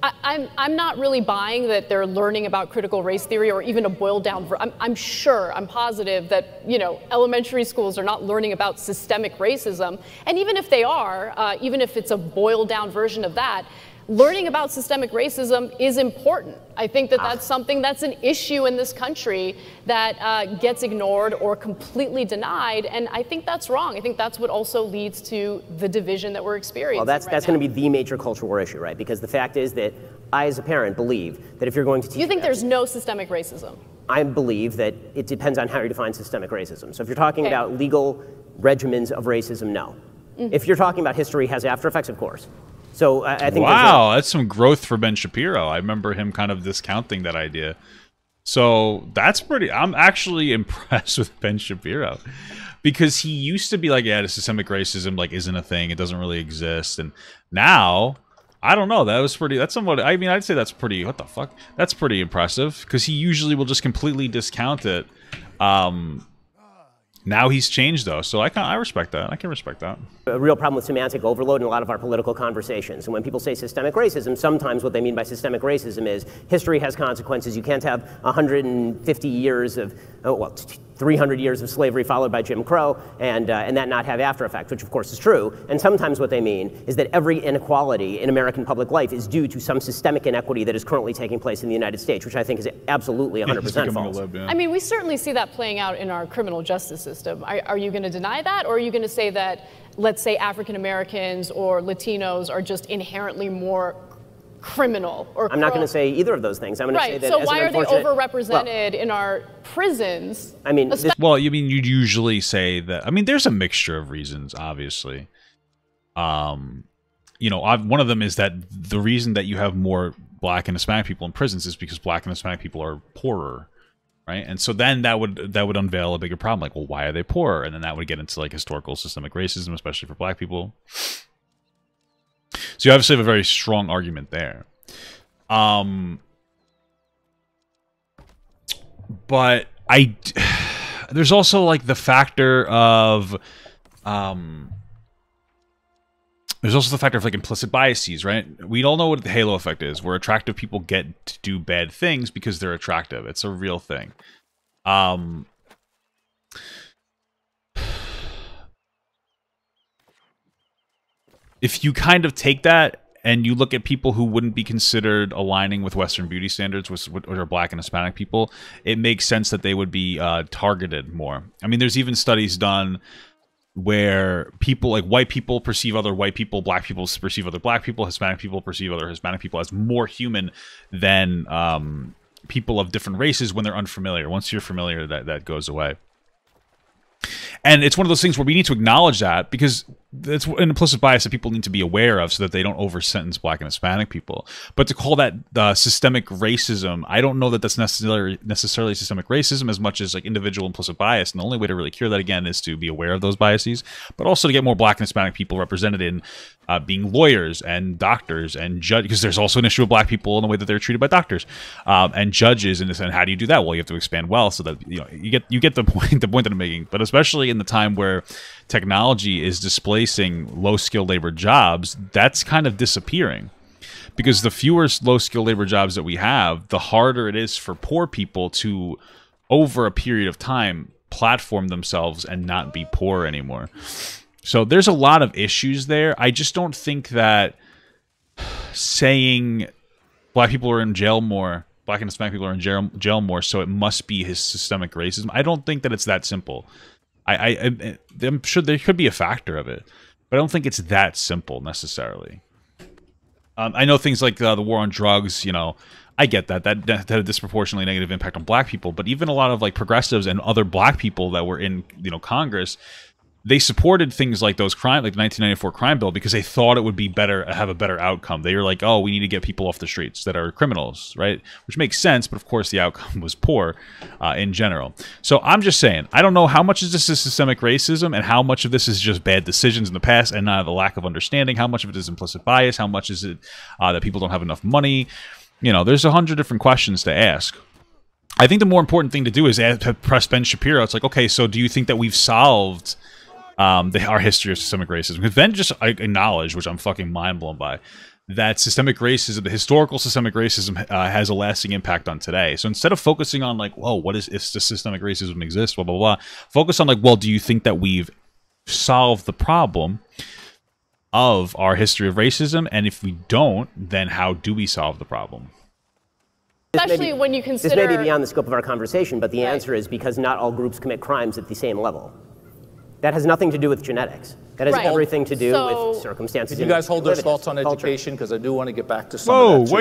I'm not really buying that they're learning about critical race theory or even a boiled down. I'm positive that, you know, elementary schools are not learning about systemic racism. And even if they are, even if it's a boiled down version of that, learning about systemic racism is important. I think that that's something that's an issue in this country that gets ignored or completely denied, and I think that's wrong. I think that's what also leads to the division that we're experiencing. Well, that's going to be the major cultural war issue, right? Because the fact is that I, as a parent, believe that if you're going to teach... You think there's no systemic racism? I believe that it depends on how you define systemic racism. So if you're talking about legal regimens of racism, no. If you're talking about history has after effects, of course. So I think wow, that's some growth for Ben Shapiro. I remember him kind of discounting that idea. So that's pretty, I'm actually impressed with Ben Shapiro. Because he used to be like, yeah, the systemic racism like isn't a thing, it doesn't really exist. And now, I don't know, that's somewhat, I mean, I'd say that's pretty, what the fuck? That's pretty impressive. Because he usually will just completely discount it. Now he's changed, though, so I respect that. I can respect that. A real problem with semantic overload in a lot of our political conversations. And when people say systemic racism, sometimes what they mean by systemic racism is history has consequences. You can't have 150 years of, 300 years of slavery followed by Jim Crow and that not have after effects, which of course is true. And sometimes what they mean is that every inequality in American public life is due to some systemic inequity that is currently taking place in the United States, which I think is absolutely 100% false. I mean, we certainly see that playing out in our criminal justice system. Are you going to deny that, or are you going to say that, let's say, African Americans or Latinos are just inherently more criminal or I'm not going to say either of those things. I'm going to say that so why are they overrepresented in our prisons? I mean, well, you mean you'd usually say that. I mean, there's a mixture of reasons, obviously. You know, one of them is that the reason that you have more Black and Hispanic people in prisons is because Black and Hispanic people are poorer, right? And so then that would unveil a bigger problem. Like, well, why are they poorer? And then that would get into like historical systemic racism, especially for Black people. So you obviously have a very strong argument there. But there's also like the factor of like implicit biases, right? We all know what the halo effect is, where attractive people get to do bad things because they're attractive. It's a real thing. If you kind of take that and you look at people who wouldn't be considered aligning with Western beauty standards, which are Black and Hispanic people, it makes sense that they would be targeted more. I mean, there's even studies done where people, like white people perceive other white people, Black people perceive other Black people, Hispanic people perceive other Hispanic people as more human than people of different races when they're unfamiliar. Once you're familiar, that goes away. And it's one of those things where we need to acknowledge that, because it's an implicit bias that people need to be aware of so that they don't over-sentence Black and Hispanic people. But to call that systemic racism, I don't know that that's necessarily systemic racism as much as like individual implicit bias. And the only way to really cure that, again, is to be aware of those biases, but also to get more Black and Hispanic people represented in being lawyers and doctors and judges, because there's also an issue of Black people in the way that they're treated by doctors and judges. And how do you do that? Well, you have to expand wealth so that you get the point that I'm making. But especially in the time where technology is displacing low-skilled labor jobs, that's kind of disappearing. Because the fewer low-skilled labor jobs that we have, the harder it is for poor people to, over a period of time, platform themselves and not be poor anymore. So there's a lot of issues there. I just don't think that saying Black people are in jail more, Black and Hispanic people are in jail more, so it must be his systemic racism. I don't think that it's that simple. I'm sure there could be a factor of it, but I don't think it's that simple necessarily. I know things like the war on drugs, you know, I get that had a disproportionately negative impact on Black people, but even a lot of like progressives and other Black people that were in, you know, Congress, they supported things like those like the 1994 crime bill because they thought it would be better, have a better outcome. They were like, oh, we need to get people off the streets that are criminals, right? Which makes sense, but of course the outcome was poor in general. So I'm just saying, I don't know how much of this is systemic racism and how much of this is just bad decisions in the past and the lack of understanding. How much of it is implicit bias? How much is it that people don't have enough money? You know, there's 100 different questions to ask. I think the more important thing to do is to press Ben Shapiro. It's like, okay, so do you think that we've solved our history of systemic racism? Because Ben just acknowledged, which I'm fucking mind blown by, that systemic racism, the historical systemic racism, has a lasting impact on today. So instead of focusing on like, whoa, what is if the systemic racism exists, blah, blah, blah, focus on like, well, do you think that we've solved the problem of our history of racism? And if we don't, then how do we solve the problem? Especially when you consider... This may be beyond the scope of our conversation, but the answer is because not all groups commit crimes at the same level. That has nothing to do with genetics. That has everything to do with circumstances. Can you guys hold those thoughts on education? Because I do want to get back to some of that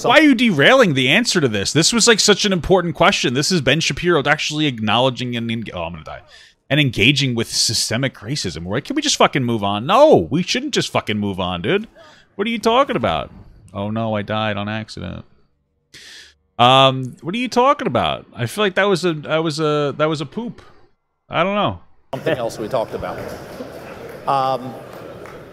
why are you derailing the answer to this? This was like such an important question. This is Ben Shapiro actually acknowledging and I'm gonna die. And engaging with systemic racism. Right? Can we just fucking move on? No, we shouldn't just fucking move on, dude. What are you talking about? Oh no, I died on accident. What are you talking about? I feel like that was a poop. I don't know. Something else we talked about.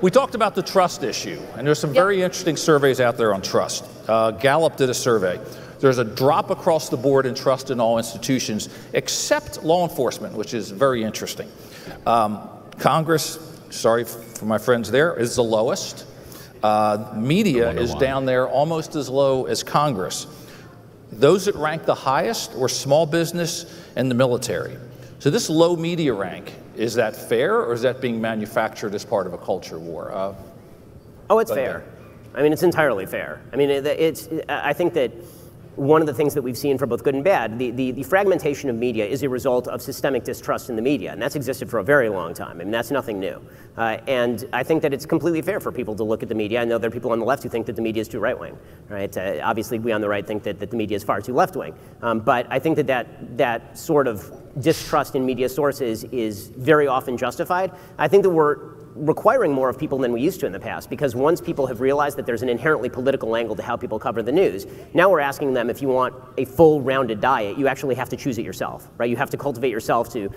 We talked about the trust issue, and there's some very interesting surveys out there on trust. Gallup did a survey. There's a drop across the board in trust in all institutions, except law enforcement, which is very interesting. Congress, sorry for my friends there, is the lowest. Media is down there almost as low as Congress. Those that rank the highest were small business and the military. So this low media rank, is that fair, or is that being manufactured as part of a culture war? Oh, it's fair. I mean, it's entirely fair. I mean, I think that one of the things that we've seen for both good and bad, the fragmentation of media is a result of systemic distrust in the media, and that's existed for a very long time. I mean, that's nothing new. And I think that it's completely fair for people to look at the media. I know there are people on the left who think that the media is too right-wing, right? Obviously, we on the right think that the media is far too left-wing. But I think that sort of distrust in media sources is very often justified. I think that we're requiring more of people than we used to in the past, because once people have realized that there's an inherently political angle to how people cover the news, now we're asking them, if you want a full rounded diet, you actually have to choose it yourself, right? You have to cultivate yourself to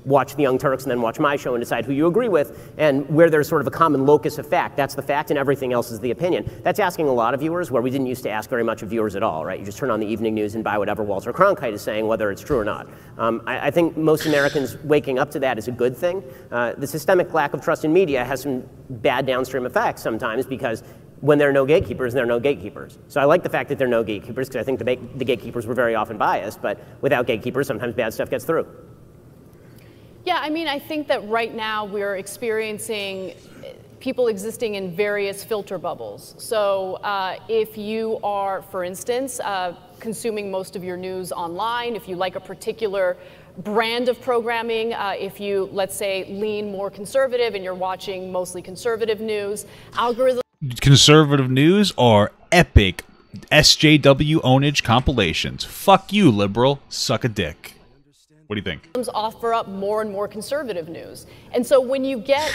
watch the Young Turks and then watch my show and decide who you agree with, and where there's sort of a common locus of fact, that's the fact and everything else is the opinion. That's asking a lot of viewers where we didn't used to ask very much of viewers at all, right? You just turn on the evening news and buy whatever Walter Cronkite is saying, whether it's true or not. I think most Americans waking up to that is a good thing. The systemic lack of trust in media has some bad downstream effects sometimes, because when there are no gatekeepers, there are no gatekeepers. So I like the fact that there are no gatekeepers, because I think the gatekeepers were very often biased, but without gatekeepers, sometimes bad stuff gets through. Yeah, I mean, I think that right now we're experiencing people existing in various filter bubbles. So if you are, for instance, consuming most of your news online, if you like a particular brand of programming, if you, let's say, lean more conservative and you're watching mostly conservative news, algorithms... Conservative news or epic SJW ownage compilations. Fuck you, liberal. Suck a dick. What do you think? Offer up more and more conservative news. And so when you get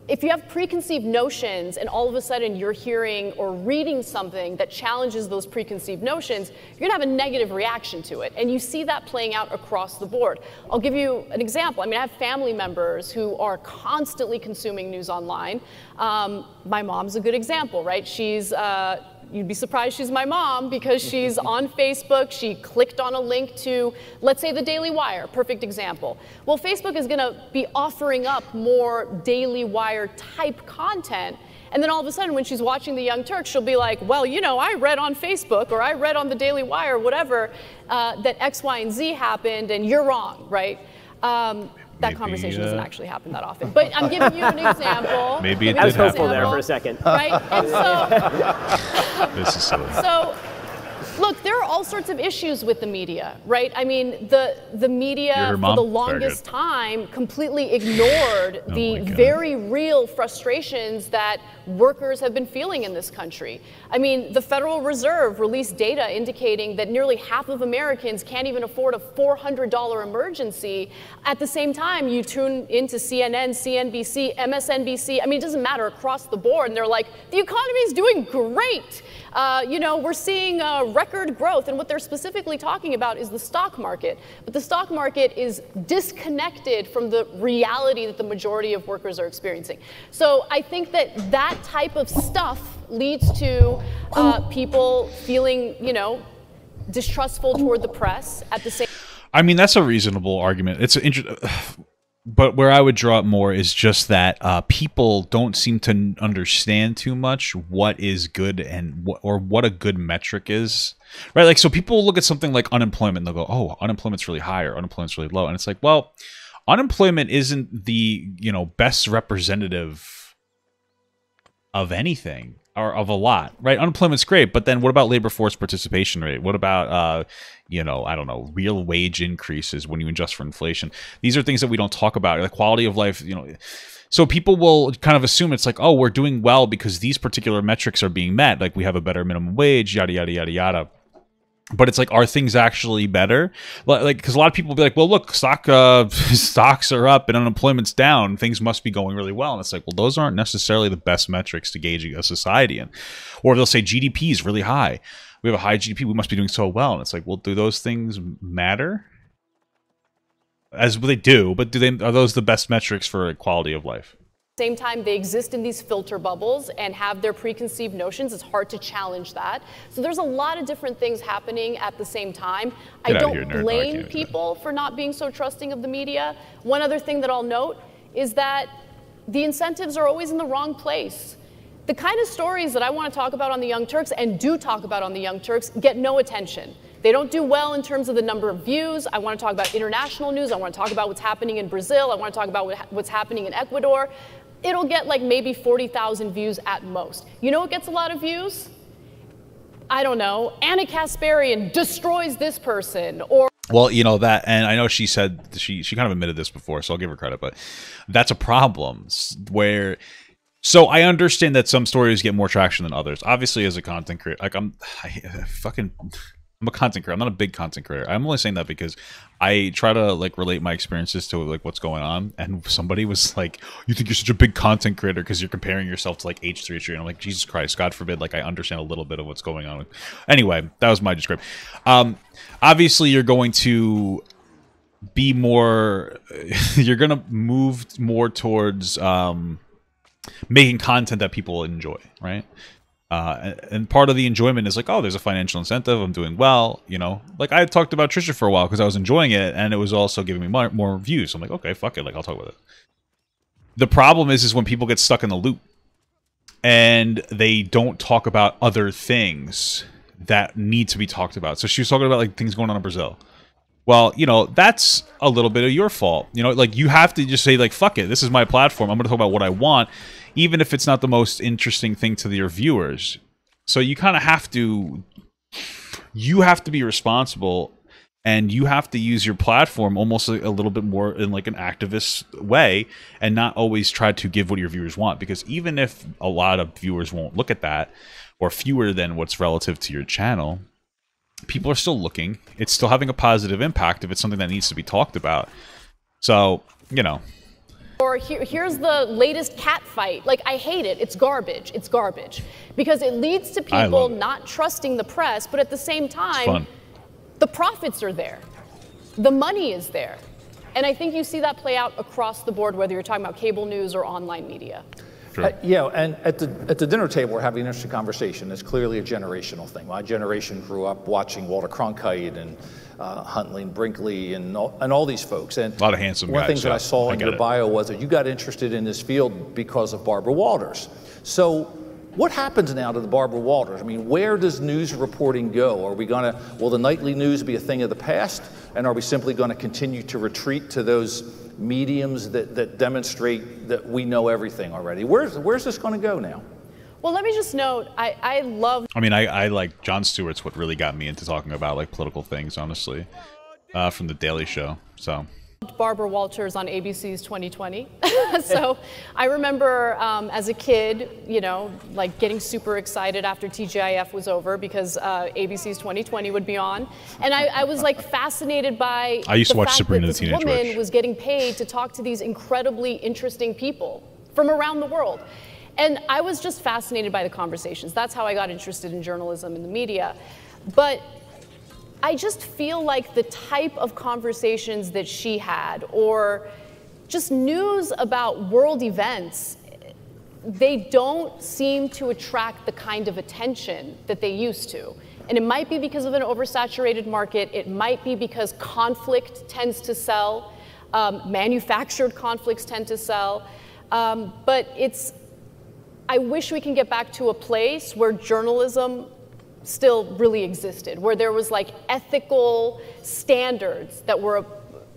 if you have preconceived notions and all of a sudden you're hearing or reading something that challenges those preconceived notions, you're gonna have a negative reaction to it. And you see that playing out across the board. I'll give you an example. I mean, I have family members who are constantly consuming news online. My mom's a good example, right? She's, you'd be surprised she's my mom, because she's on Facebook. She clicked on a link to, let's say, the Daily Wire, perfect example. Well, Facebook is going to be offering up more Daily Wire type content. And then all of a sudden, when she's watching the Young Turks, she'll be like, well, you know, I read on Facebook, or I read on the Daily Wire, or whatever, that X, Y, and Z happened, and you're wrong, right? That conversation doesn't actually happen that often. But I'm giving you an example. Maybe it did happen. I was hopeful there for a second. Right? And so, this is silly. So, look, there are all sorts of issues with the media, right? I mean, the media for the longest time completely ignored the very real frustrations that workers have been feeling in this country. I mean, the Federal Reserve released data indicating that nearly half of Americans can't even afford a $400 emergency. At the same time, you tune into CNN, CNBC, MSNBC. I mean, it doesn't matter, across the board. And they're like, the economy is doing great. You know, we're seeing record growth. And what they're specifically talking about is the stock market. But the stock market is disconnected from the reality that the majority of workers are experiencing. So I think that that type of stuff leads to people feeling, you know, distrustful toward the press at the same. I mean, that's a reasonable argument. It's But where I would draw it more is just that people don't seem to understand too much what is good and what a good metric is, right? Like, so people look at something like unemployment and they'll go, oh, unemployment's really high or unemployment's really low. And it's like, well, unemployment isn't the, best representative of anything or of a lot, right? Unemployment's great, but then what about labor force participation rate? What about, I don't know, real wage increases when you adjust for inflation? These are things that we don't talk about. The quality of life, So people will kind of assume it's like, oh, we're doing well because these particular metrics are being met. Like we have a better minimum wage, yada, yada, yada, yada. But it's like, are things actually better? Like, because a lot of people will be like, well, look, stocks are up and unemployment's down. Things must be going really well. And it's like, well, those aren't necessarily the best metrics to gauge a society in. Or they'll say GDP is really high. We have a high GDP. We must be doing so well. And it's like, well, do those things matter? As they do, but are those the best metrics for quality of life? Same time, they exist in these filter bubbles and have their preconceived notions. It's hard to challenge that. So there's a lot of different things happening at the same time. I don't blame people for not being so trusting of the media. One other thing that I'll note is that the incentives are always in the wrong place. The kind of stories that I want to talk about on the Young Turks and do talk about on the Young Turks get no attention. They don't do well in terms of the number of views. I want to talk about international news. I want to talk about what's happening in Brazil. I want to talk about what's happening in Ecuador. It'll get like maybe 40,000 views at most. You know what gets a lot of views? I don't know. Anna Kasparian destroys this person, or... Well, that, and I know she said, she kind of admitted this before, so I'll give her credit, but that's a problem where... So I understand that some stories get more traction than others. Obviously, as a content creator, like I'm a content creator. I'm not a big content creator. I'm only saying that because I try to relate my experiences to what's going on. And somebody was like, "You think you're such a big content creator because you're comparing yourself to H3H3?" And I'm like, Jesus Christ, God forbid. I understand a little bit of what's going on. Anyway, that was my description. Obviously, you're going to be more. You're going to move more towards making content that people enjoy, right? And part of the enjoyment is like, oh, there's a financial incentive. I'm doing well, I had talked about Trisha for a while because I was enjoying it, and it was also giving me more views. So I'm like, okay, fuck it, I'll talk about it. The problem is when people get stuck in the loop and they don't talk about other things that need to be talked about. So she was talking about things going on in Brazil. Well, that's a little bit of your fault. You have to just say, fuck it, this is my platform. I'm going to talk about what I want, even if it's not the most interesting thing to your viewers. So you kind of have to, be responsible, and you have to use your platform almost a little bit more in an activist way, and not always try to give what your viewers want. Because even if a lot of viewers won't look at that, or fewer than what's relative to your channel, people are still looking. It's still having a positive impact if it's something that needs to be talked about. So, Or here's the latest cat fight. I hate it. It's garbage. It's garbage. Because it leads to people not trusting the press, but at the same time, the profits are there. The money is there. And I think you see that play out across the board, whether you're talking about cable news or online media. And at the dinner table, we're having an interesting conversation. It's clearly a generational thing. My generation grew up watching Walter Cronkite and Huntley and Brinkley and all these folks. And a lot of handsome guys. One of the things that I saw in your bio was that you got interested in this field because of Barbara Walters. So what happens now to the Barbara Walters? I mean, where does news reporting go? Will the nightly news be a thing of the past? And are we simply going to continue to retreat to those mediums that demonstrate that we know everything already? Where's this going to go now? Well, let me just note, I love... I like Jon Stewart's what really got me into talking about political things, honestly, from The Daily Show. So Barbara Walters on ABC's 2020. So I remember as a kid, getting super excited after TGIF was over because ABC's 2020 would be on. And I was fascinated by I used to watch Sabrina the Teenage Witch. This woman was getting paid to talk to these incredibly interesting people from around the world. And I was just fascinated by the conversations. That's how I got interested in journalism and the media. But I just feel like the type of conversations that she had, or just news about world events, they don't seem to attract the kind of attention that they used to. And it might be because of an oversaturated market. It might be because conflict tends to sell. Manufactured conflicts tend to sell. But I wish we can get back to a place where journalism still really existed, where there was like ethical standards that were,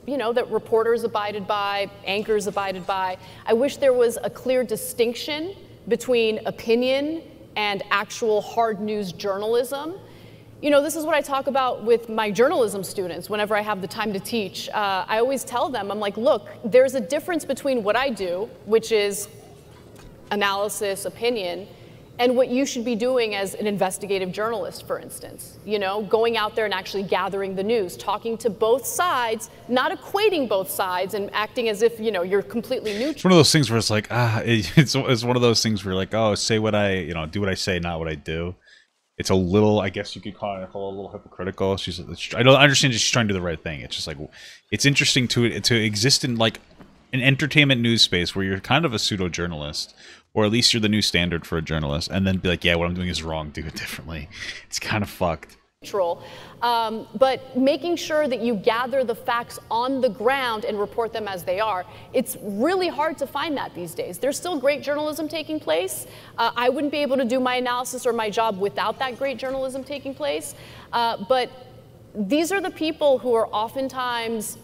that reporters abided by, anchors abided by. I wish there was a clear distinction between opinion and actual hard news journalism. This is what I talk about with my journalism students whenever I have the time to teach. I always tell them, I'm like, look, there's a difference between what I do, which is analysis, opinion, and what you should be doing as an investigative journalist, for instance. Going out there and actually gathering the news, talking to both sides, not equating both sides and acting as if, you're completely neutral. It's one of those things where it's like, it's one of those things where you're like, oh, say what I, do what I say, not what I do. It's a little, I guess you could call it a little hypocritical. I don't understand she's trying to do the right thing. It's just like, it's interesting to exist in like an entertainment news space where you're kind of a pseudo-journalist, or at least you're the new standard for a journalist, and then be like, yeah, what I'm doing is wrong, do it differently. It's kind of fucked. But making sure that you gather the facts on the ground and report them as they are. It's really hard to find that these days. There's still great journalism taking place. I wouldn't be able to do my analysis or my job without that great journalism taking place. But these are the people who are oftentimes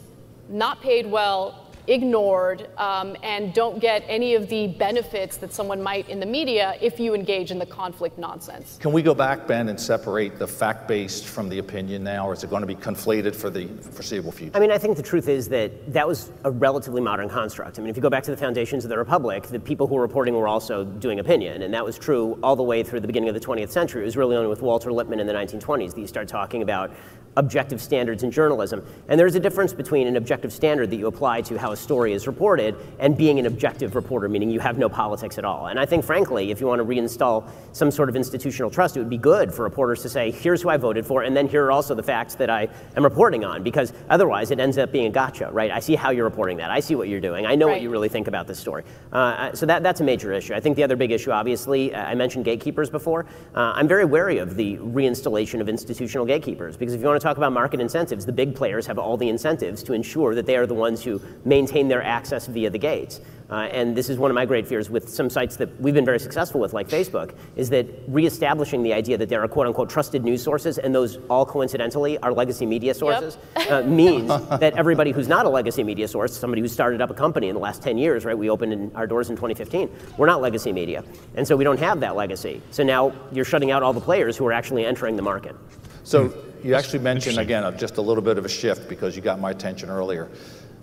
not paid well, ignored, and don't get any of the benefits that someone might in the media if you engage in the conflict nonsense. Can we go back, Ben, and separate the fact-based from the opinion now, or is it going to be conflated for the foreseeable future? I think the truth is that was a relatively modern construct. If you go back to the foundations of the Republic, the people who were reporting were also doing opinion, and that was true all the way through the beginning of the 20th century. It was really only with Walter Lippmann in the 1920s that you start talking about objective standards in journalism. And there's a difference between an objective standard that you apply to how a story is reported and being an objective reporter, meaning you have no politics at all. And I think, frankly, if you want to reinstall some sort of institutional trust, it would be good for reporters to say, here's who I voted for, and then here are also the facts that I am reporting on, because otherwise it ends up being a gotcha, right? I see how you're reporting that. I see what you're doing. I know what you really think about this story. So that's a major issue. I think the other big issue, obviously, I mentioned gatekeepers before. I'm very wary of the reinstallation of institutional gatekeepers, because if you want to talk about market incentives, the big players have all the incentives to ensure that they are the ones who maintain their access via the gates. And this is one of my great fears with some sites that we've been very successful with, like Facebook, is that reestablishing the idea that there are quote-unquote trusted news sources, and those all coincidentally are legacy media sources, means that everybody who's not a legacy media source, somebody who started up a company in the last 10 years, right, we opened our doors in 2015, we're not legacy media. And so we don't have that legacy. So now you're shutting out all the players who are actually entering the market. So you actually mentioned, again, just a little bit of a shift because you got my attention earlier.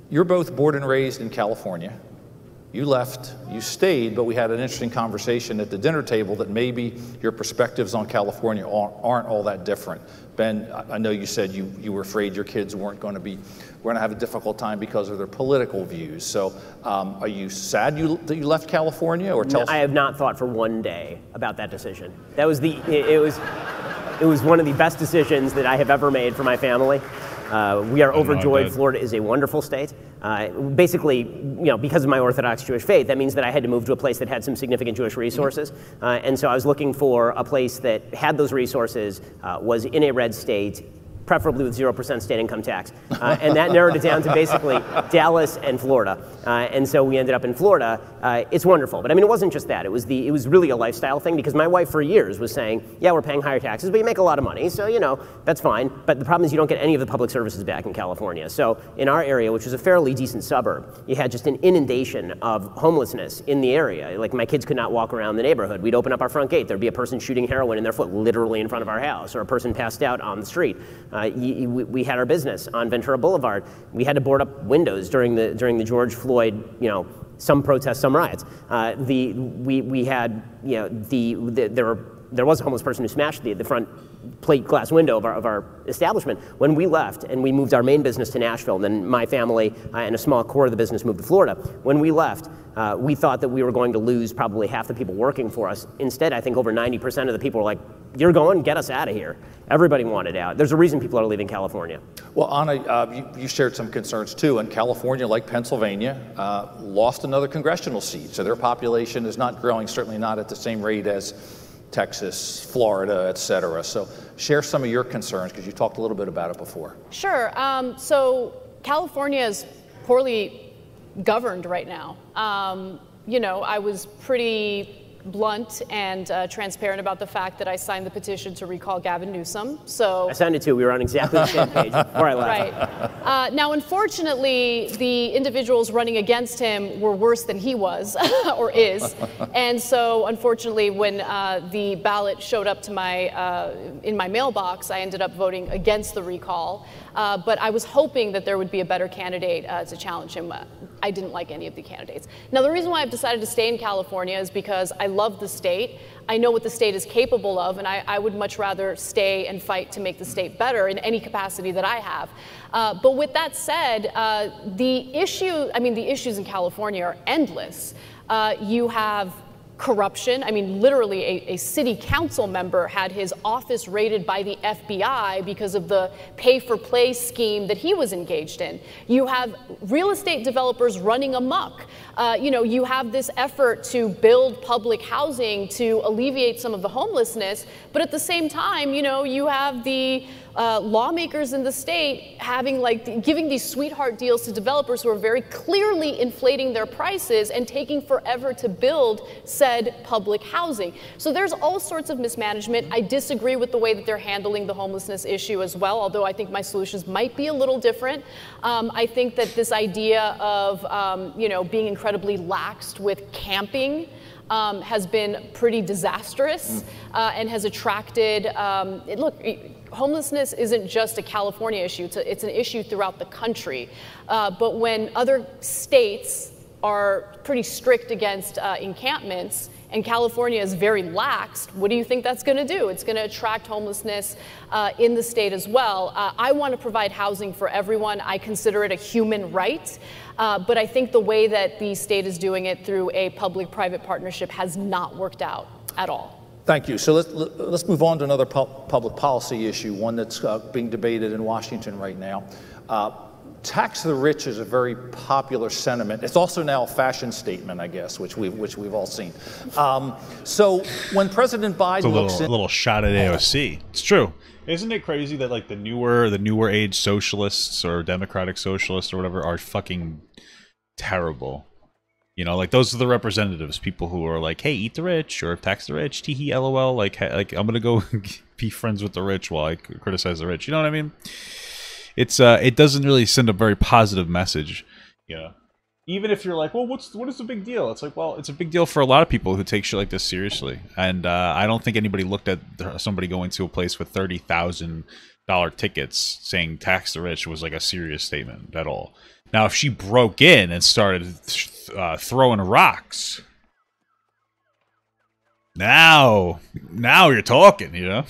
You're both born and raised in California. You left, you stayed, but we had an interesting conversation at the dinner table that maybe your perspectives on California aren't all that different. Ben, I know you said you were afraid your kids were going to have a difficult time because of their political views. So are you sad that you left California? Or I have not thought for one day about that decision. That was it was one of the best decisions that I have ever made for my family. We are overjoyed. Florida is a wonderful state. Basically, because of my Orthodox Jewish faith, that means that I had to move to a place that had some significant Jewish resources. And so I was looking for a place that had those resources, was in a red state, preferably with 0% state income tax. And that narrowed it down to basically Dallas and Florida. And so we ended up in Florida. It's wonderful. But it wasn't just that. It was really a lifestyle thing, because my wife for years was saying, yeah, we're paying higher taxes, but you make a lot of money. So, that's fine. But the problem is you don't get any of the public services back in California. So in our area, which was a fairly decent suburb, you had just an inundation of homelessness in the area. Like, my kids could not walk around the neighborhood. We'd open up our front gate. There'd be a person shooting heroin in their foot literally in front of our house, or a person passed out on the street. We had our business on Ventura Boulevard. We had to board up windows during the George Floyd, some protests, some riots. We had, there was a homeless person who smashed the front plate glass window of our establishment. When we left and we moved our main business to Nashville, and then my family and a small core of the business moved to Florida. When we left, we thought that we were going to lose probably half the people working for us. Instead, I think over 90% of the people were like, you're going, get us out of here. Everybody wanted out. There's a reason people are leaving California. Well, Anna, you shared some concerns too, and California, like Pennsylvania, lost another congressional seat. So their population is not growing, certainly not at the same rate as Texas, Florida, et cetera. So share some of your concerns, because you talked a little bit about it before. Sure. So California is poorly governed right now. You know, I was pretty blunt and transparent about the fact that I signed the petition to recall Gavin Newsom. So I signed it too. We were on exactly the same page before I left. Right. Now, unfortunately, the individuals running against him were worse than he was or is. And so, unfortunately, when the ballot showed up to in my mailbox, I ended up voting against the recall. But I was hoping that there would be a better candidate to challenge him. I didn't like any of the candidates. Now, the reason why I've decided to stay in California is because I love the state. I know what the state is capable of, and I would much rather stay and fight to make the state better in any capacity that I have. But with that said, the issues in California are endless. You have corruption. I mean, literally a city council member had his office raided by the FBI because of the pay-for-play scheme that he was engaged in. You have real estate developers running amok. You know, you have this effort to build public housing to alleviate some of the homelessness, but at the same time, you know, you have the lawmakers in the state giving these sweetheart deals to developers who are very clearly inflating their prices and taking forever to build said public housing. So there's all sorts of mismanagement. I disagree with the way that they're handling the homelessness issue as well, although I think my solutions might be a little different. I think that this idea of you know, being incredibly laxed with camping has been pretty disastrous and has attracted, homelessness isn't just a California issue, it's an issue throughout the country. But when other states are pretty strict against encampments and California is very lax, what do you think that's going to do? It's going to attract homelessness in the state as well. I want to provide housing for everyone. I consider it a human right. But I think the way that the state is doing it through a public-private partnership has not worked out at all. Thank you. So let's move on to another public policy issue, one that's being debated in Washington right now. Tax the rich is a very popular sentiment. It's also now a fashion statement, I guess, which we've all seen. So when President Biden looks a little shot at AOC. It's true. Isn't it crazy that like the newer age socialists or democratic socialists or whatever are fucking terrible? You know, like those are the representatives, people who are like, hey, eat the rich or tax the rich, tee hee, lol. Like I'm gonna go be friends with the rich while I criticize the rich. You know what I mean? It's it doesn't really send a very positive message. You know, even if you're like, well, what is the big deal? It's like, well, it's a big deal for a lot of people who take shit like this seriously. And I don't think anybody looked at somebody going to a place with $30,000 tickets saying tax the rich was like a serious statement at all. Now, if she broke in and started throwing rocks, now you're talking, you know?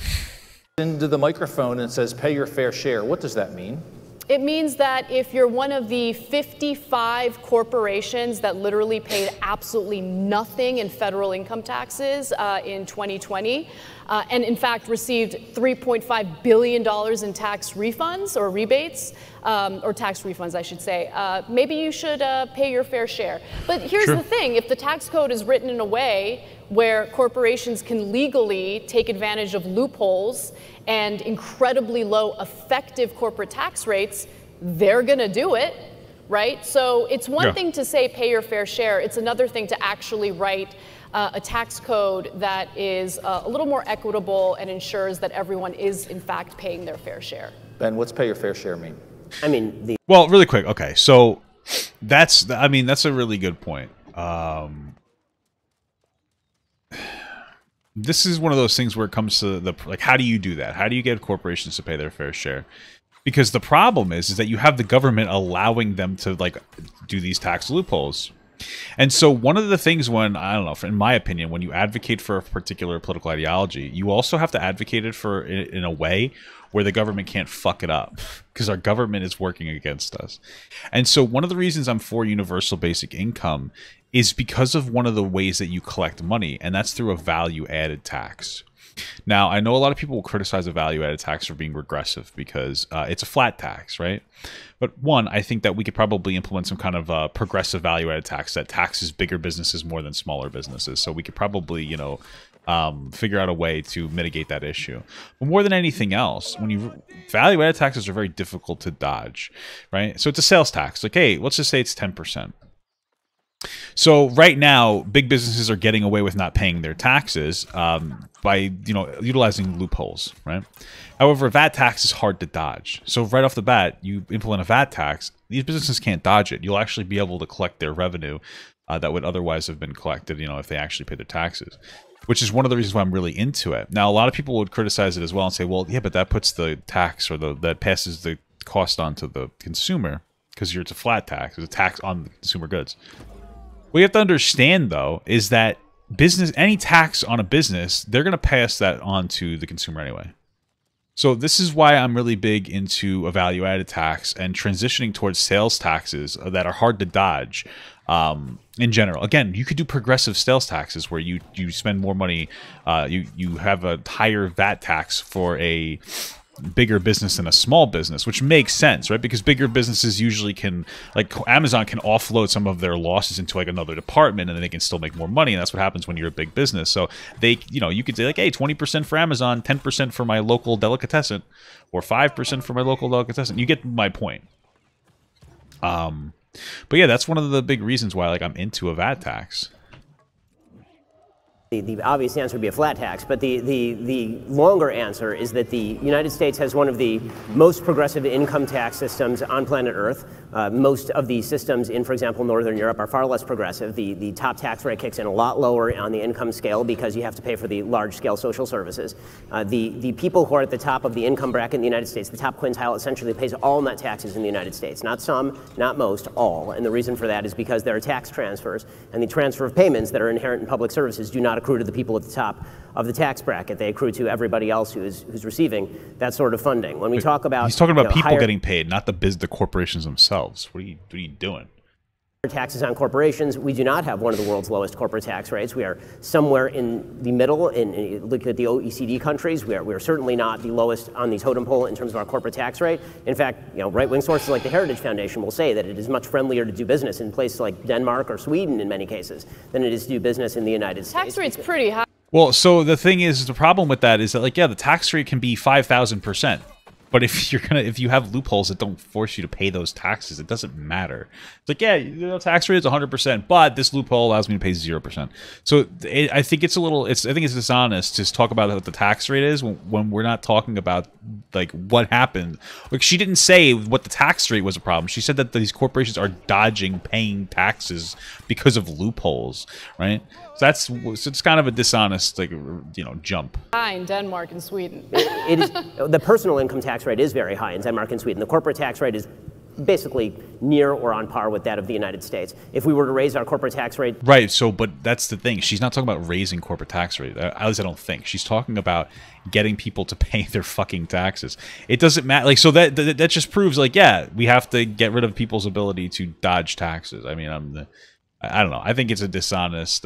Into the microphone and says, pay your fair share. What does that mean? It means that if you're one of the 55 corporations that literally paid absolutely nothing in federal income taxes in 2020, and in fact received $3.5 billion in tax refunds or rebates, or tax refunds, I should say, maybe you should pay your fair share. But here's the thing, if the tax code is written in a way where corporations can legally take advantage of loopholes and incredibly low effective corporate tax rates, they're gonna do it, right? So it's one thing to say pay your fair share, it's another thing to actually write a tax code that is a little more equitable and ensures that everyone is in fact paying their fair share. Ben, what's pay your fair share mean? I mean, well, really quick, okay, so that's a really good point. This is one of those things where it comes to the, like, how do you do that? How do you get corporations to pay their fair share? Because the problem is that you have the government allowing them to, like, do these tax loopholes. And so one of the things when, I don't know, in my opinion, when you advocate for a particular political ideology, you also have to advocate it for in a way where the government can't fuck it up, because our government is working against us. And so one of the reasons I'm for universal basic income is because of one of the ways that you collect money, and that's through a value-added tax. Now, I know a lot of people will criticize a value-added tax for being regressive because it's a flat tax, right? But one, I think that we could probably implement some kind of progressive value-added tax that taxes bigger businesses more than smaller businesses. So we could probably, you know, figure out a way to mitigate that issue. But more than anything else, when you value-added taxes are very difficult to dodge, right? So it's a sales tax. Like, hey, let's just say it's 10%. So right now, big businesses are getting away with not paying their taxes by utilizing loopholes, right? However, a VAT tax is hard to dodge. So right off the bat, you implement a VAT tax, these businesses can't dodge it. You'll actually be able to collect their revenue that would otherwise have been collected, if they actually paid their taxes. Which is one of the reasons why I'm really into it. Now, a lot of people would criticize it as well and say, well, yeah, but that puts the tax or that passes the cost onto the consumer because it's a flat tax. It's a tax on the consumer goods. What you have to understand, though, is that any tax on a business, they're going to pass that on to the consumer anyway. So this is why I'm really big into a value-added tax and transitioning towards sales taxes that are hard to dodge in general. Again, you could do progressive sales taxes where you spend more money, you have a higher VAT tax for a bigger business than a small business, which makes sense, right? Because bigger businesses usually can, like Amazon can offload some of their losses into like another department and then they can still make more money. And that's what happens when you're a big business. So they, you could say like, hey, 20% for Amazon, 10% for my local delicatessen, or 5% for my local delicatessen. You get my point. But yeah, that's one of the big reasons why like I'm into a VAT tax. The obvious answer would be a flat tax, but the longer answer is that the United States has one of the most progressive income tax systems on planet Earth. Most of the systems in, for example, Northern Europe are far less progressive. The top tax rate kicks in a lot lower on the income scale because you have to pay for the large-scale social services. The people who are at the top of the income bracket in the United States, the top quintile, essentially pays all net taxes in the United States. Not some, not most, all. And the reason for that is because there are tax transfers, and the transfer of payments that are inherent in public services do not accrue to the people at the top of the tax bracket. They accrue to everybody else who's receiving that sort of funding. When we talk about, he's talking about people getting paid, not the corporations themselves. What are you doing? Taxes on corporations, we do not have one of the world's lowest corporate tax rates. We are somewhere in the middle. Look at the OECD countries. We're certainly not the lowest on the totem pole in terms of our corporate tax rate. In fact, right-wing sources like the Heritage Foundation will say that it is much friendlier to do business in places like Denmark or Sweden in many cases than it is to do business in the United States. Tax rate's pretty high. Well, so the thing is, the problem with that is that, like, yeah, the tax rate can be 5,000%. But if you have loopholes that don't force you to pay those taxes, it doesn't matter. It's like, yeah, the tax rate is 100%, but this loophole allows me to pay 0%. So I think it's dishonest to talk about what the tax rate is when we're not talking about like what happened. Like, she didn't say what the tax rate was a problem. She said that these corporations are dodging paying taxes because of loopholes, right? So it's kind of a dishonest, like, jump. High in Denmark and Sweden. It is, the personal income tax rate is very high in Denmark and Sweden. The corporate tax rate is basically near or on par with that of the United States. If we were to raise our corporate tax rate... Right, but that's the thing. She's not talking about raising corporate tax rate. At least I don't think. She's talking about getting people to pay their fucking taxes. It doesn't matter. Like, so that just proves, like, yeah, we have to get rid of people's ability to dodge taxes. I mean, I don't know. I think it's a dishonest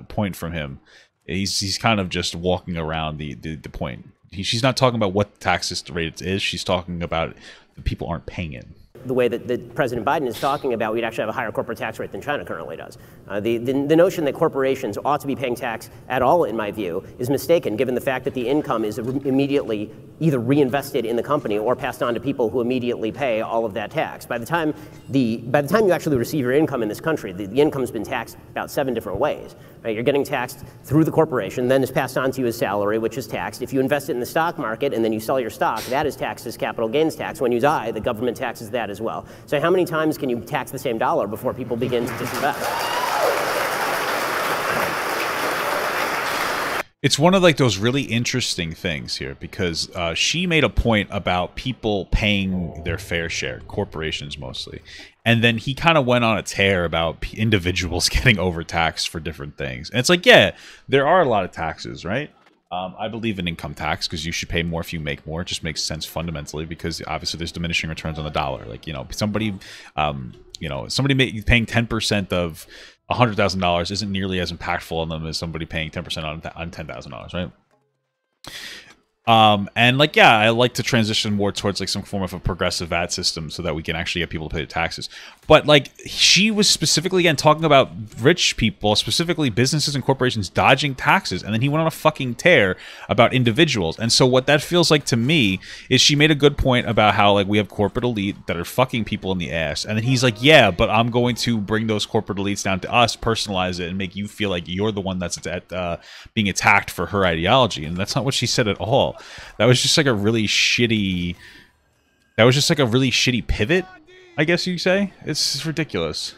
point from him. He's kind of just walking around the point. She's not talking about what the tax rate is. She's talking about the people aren't paying it. The way that President Biden is talking about, we'd actually have a higher corporate tax rate than China currently does. The notion that corporations ought to be paying tax at all, in my view, is mistaken, given the fact that the income is immediately either reinvested in the company or passed on to people who immediately pay all of that tax. By the time you actually receive your income in this country, the income's been taxed about 7 different ways. Right? You're getting taxed through the corporation, then it's passed on to you as salary, which is taxed. If you invest it in the stock market and then you sell your stock, that is taxed as capital gains tax. When you die, the government taxes that as well. So how many times can you tax the same dollar before people begin to disinvest? It's one of like those really interesting things here because she made a point about people paying their fair share, corporations mostly. And then he kind of went on a tear about individuals getting overtaxed for different things. And it's like, yeah, there are a lot of taxes, right? I believe in income tax because you should pay more if you make more. It just makes sense fundamentally because obviously there's diminishing returns on the dollar. Like, somebody paying 10% of $100,000 isn't nearly as impactful on them as somebody paying 10% on $10,000, right? And like, yeah, I like to transition more towards like some form of a progressive VAT system so that we can actually get people to pay the taxes. But like, she was specifically again talking about rich people, specifically businesses and corporations dodging taxes, and then he went on a fucking tear about individuals. And so what that feels like to me is she made a good point about how like we have corporate elite that are fucking people in the ass, and then he's like, yeah, but I'm going to bring those corporate elites down to us, personalize it, and make you feel like you're the one that's being attacked for her ideology. And that's not what she said at all. That was just like a really shitty. That was just like a really shitty pivot, I guess you say. It's ridiculous.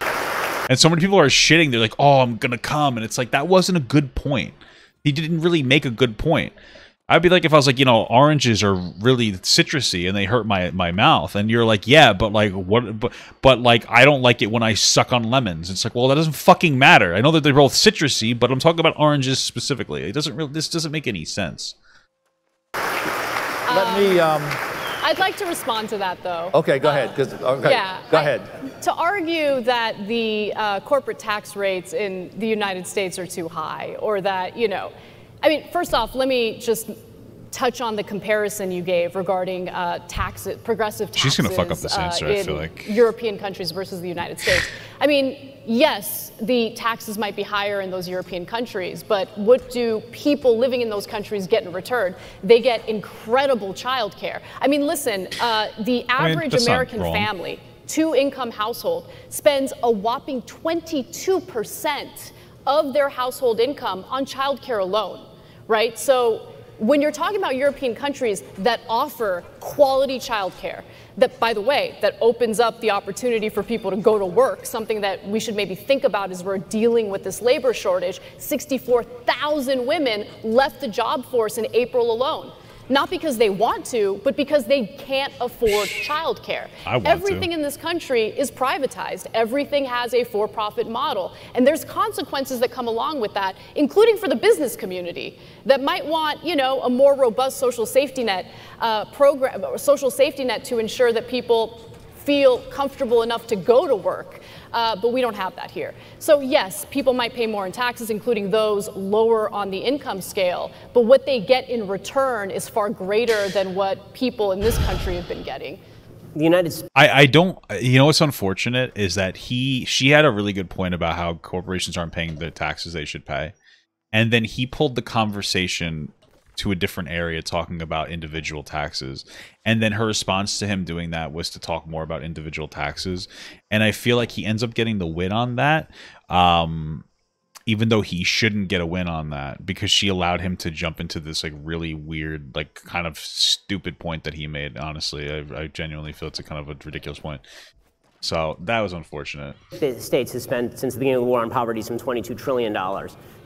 And so many people are shitting. They're like, oh, I'm going to come. And it's like, that wasn't a good point. He didn't really make a good point. I'd be like, if I was like, you know, oranges are really citrusy and they hurt my mouth. And you're like, yeah, but like, what? But like, I don't like it when I suck on lemons. It's like, well, that doesn't fucking matter. I know that they're both citrusy, but I'm talking about oranges specifically. It doesn't really, this doesn't make any sense. Let me... I'd like to respond to that, though. Okay, go ahead. Okay, yeah, go ahead. To argue that the corporate tax rates in the United States are too high, or that, you know, I mean, first off, let me just touch on the comparison you gave regarding progressive taxes. She's going to fuck up this answer, I feel like. European countries versus the United States. I mean, yes, the taxes might be higher in those European countries, but what do people living in those countries get in return? They get incredible childcare. I mean, listen, the average American family, two-income household, spends a whopping 22% of their household income on childcare alone, right? So when you're talking about European countries that offer quality childcare, that, by the way, that opens up the opportunity for people to go to work, something that we should maybe think about as we're dealing with this labor shortage. 64,000 women left the job force in April alone. Not because they want to, but because they can't afford childcare. Everything in this country is privatized. Everything has a for-profit model. And there's consequences that come along with that, including for the business community that might want, you know, a more robust social safety net program, or social safety net to ensure that people feel comfortable enough to go to work. But we don't have that here. So yes, people might pay more in taxes, including those lower on the income scale, but what they get in return is far greater than what people in this country have been getting. The United States. I don't, you know what's unfortunate is that she had a really good point about how corporations aren't paying the taxes they should pay. And then he pulled the conversation to a different area talking about individual taxes, and then her response to him doing that was to talk more about individual taxes, and I feel like he ends up getting the win on that, even though he shouldn't get a win on that, because she allowed him to jump into this like really weird, like kind of stupid point that he made. Honestly, I genuinely feel it's a kind of a ridiculous point. So that was unfortunate. The States has spent, since the beginning of the war on poverty, some $22 trillion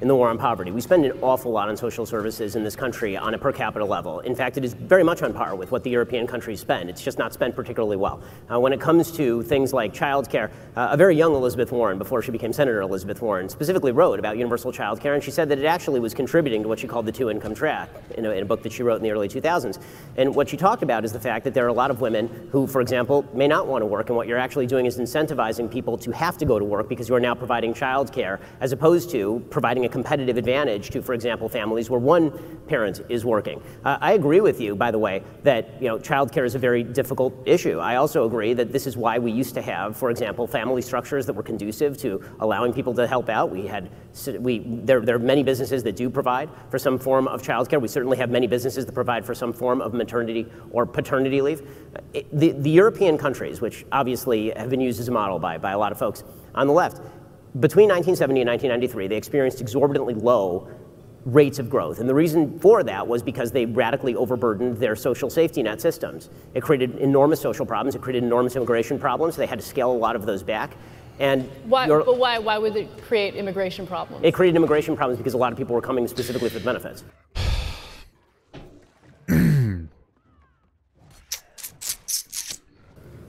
in the war on poverty. We spend an awful lot on social services in this country on a per capita level. In fact, it is very much on par with what the European countries spend. It's just not spent particularly well. When it comes to things like childcare, a very young Elizabeth Warren, before she became Senator Elizabeth Warren, specifically wrote about universal childcare, and she said that it actually was contributing to what she called the two-income trap in a book that she wrote in the early 2000s. And what she talked about is the fact that there are a lot of women who, for example, may not want to work, and what you're actually doing is incentivizing people to have to go to work because you are now providing childcare, as opposed to providing a competitive advantage to, for example, families where one parent is working. I agree with you, by the way, that childcare is a very difficult issue. I also agree that this is why we used to have, for example, family structures that were conducive to allowing people to help out. There are many businesses that do provide for some form of childcare. We certainly have many businesses that provide for some form of maternity or paternity leave. The European countries, which obviously have been used as a model by a lot of folks on the left, between 1970 and 1993, they experienced exorbitantly low rates of growth. And the reason for that was because they radically overburdened their social safety net systems. It created enormous social problems. It created enormous immigration problems. They had to scale a lot of those back. And why would it create immigration problems? It created immigration problems because a lot of people were coming specifically for the benefits.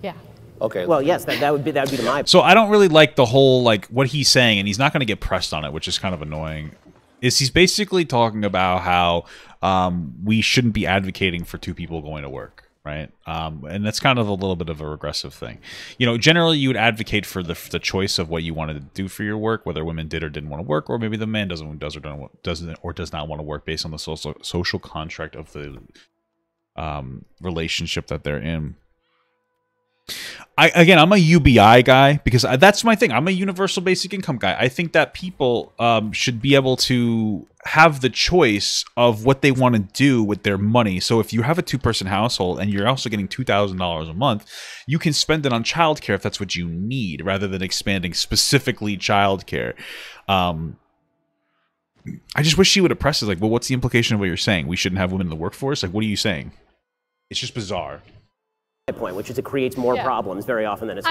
Yeah. Okay. Well, yes, that would be my. So I don't really like the whole what he's saying, and he's not going to get pressed on it, which is kind of annoying. He's basically talking about how we shouldn't be advocating for two people going to work. right? And that's kind of a little bit of a regressive thing. You know, generally you would advocate for the choice of what you wanted to do for your work, whether women did or didn't want to work, or maybe the man does not want to work based on the social contract of the relationship that they're in. I'm a UBI guy because that's my thing. I'm a universal basic income guy. I think that people should be able to have the choice of what they want to do with their money. So if you have a 2-person household and you're also getting $2,000 a month, you can spend it on childcare if that's what you need, rather than expanding specifically childcare. I just wish she would have pressed it like, well, what's the implication of what you're saying? We shouldn't have women in the workforce? Like, what are you saying? It's just bizarre. Point, which is it creates more problems very often than it's.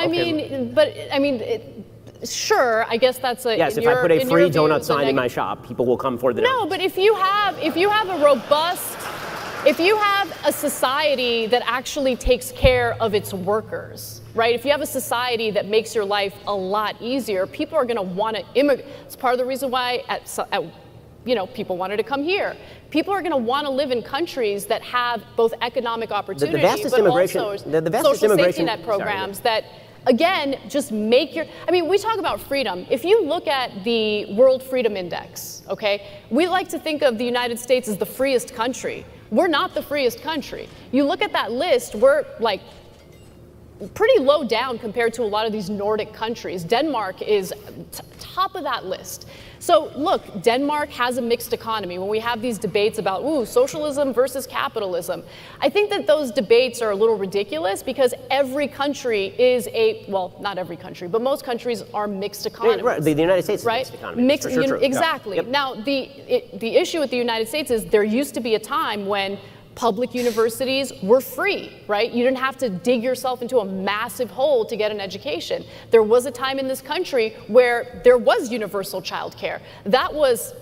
Sure, I guess that's a. Yes, if I put a free donut sign in my shop, people will come for the. No, but if you have a robust, if you have a society that actually takes care of its workers, right? If you have a society that makes your life a lot easier, people are going to want to immigrate. It's part of the reason why people wanted to come here. People are going to want to live in countries that have both economic opportunity, but also social safety net programs that, again, just make your. I mean, we talk about freedom. If you look at the World Freedom Index, okay, we like to think of the United States as the freest country. We're not the freest country. You look at that list, we're like pretty low down compared to a lot of these Nordic countries. Denmark is top of that list. So look, Denmark has a mixed economy. When we have these debates about, socialism versus capitalism, I think that those debates are a little ridiculous because every country is not every country, but most countries are mixed economies. Right, the United States is a mixed economy. Exactly. Yeah. Yep. Now, the issue with the United States is there used to be a time when public universities were free, right? You didn't have to dig yourself into a massive hole to get an education. There was a time in this country where there was universal child care. That was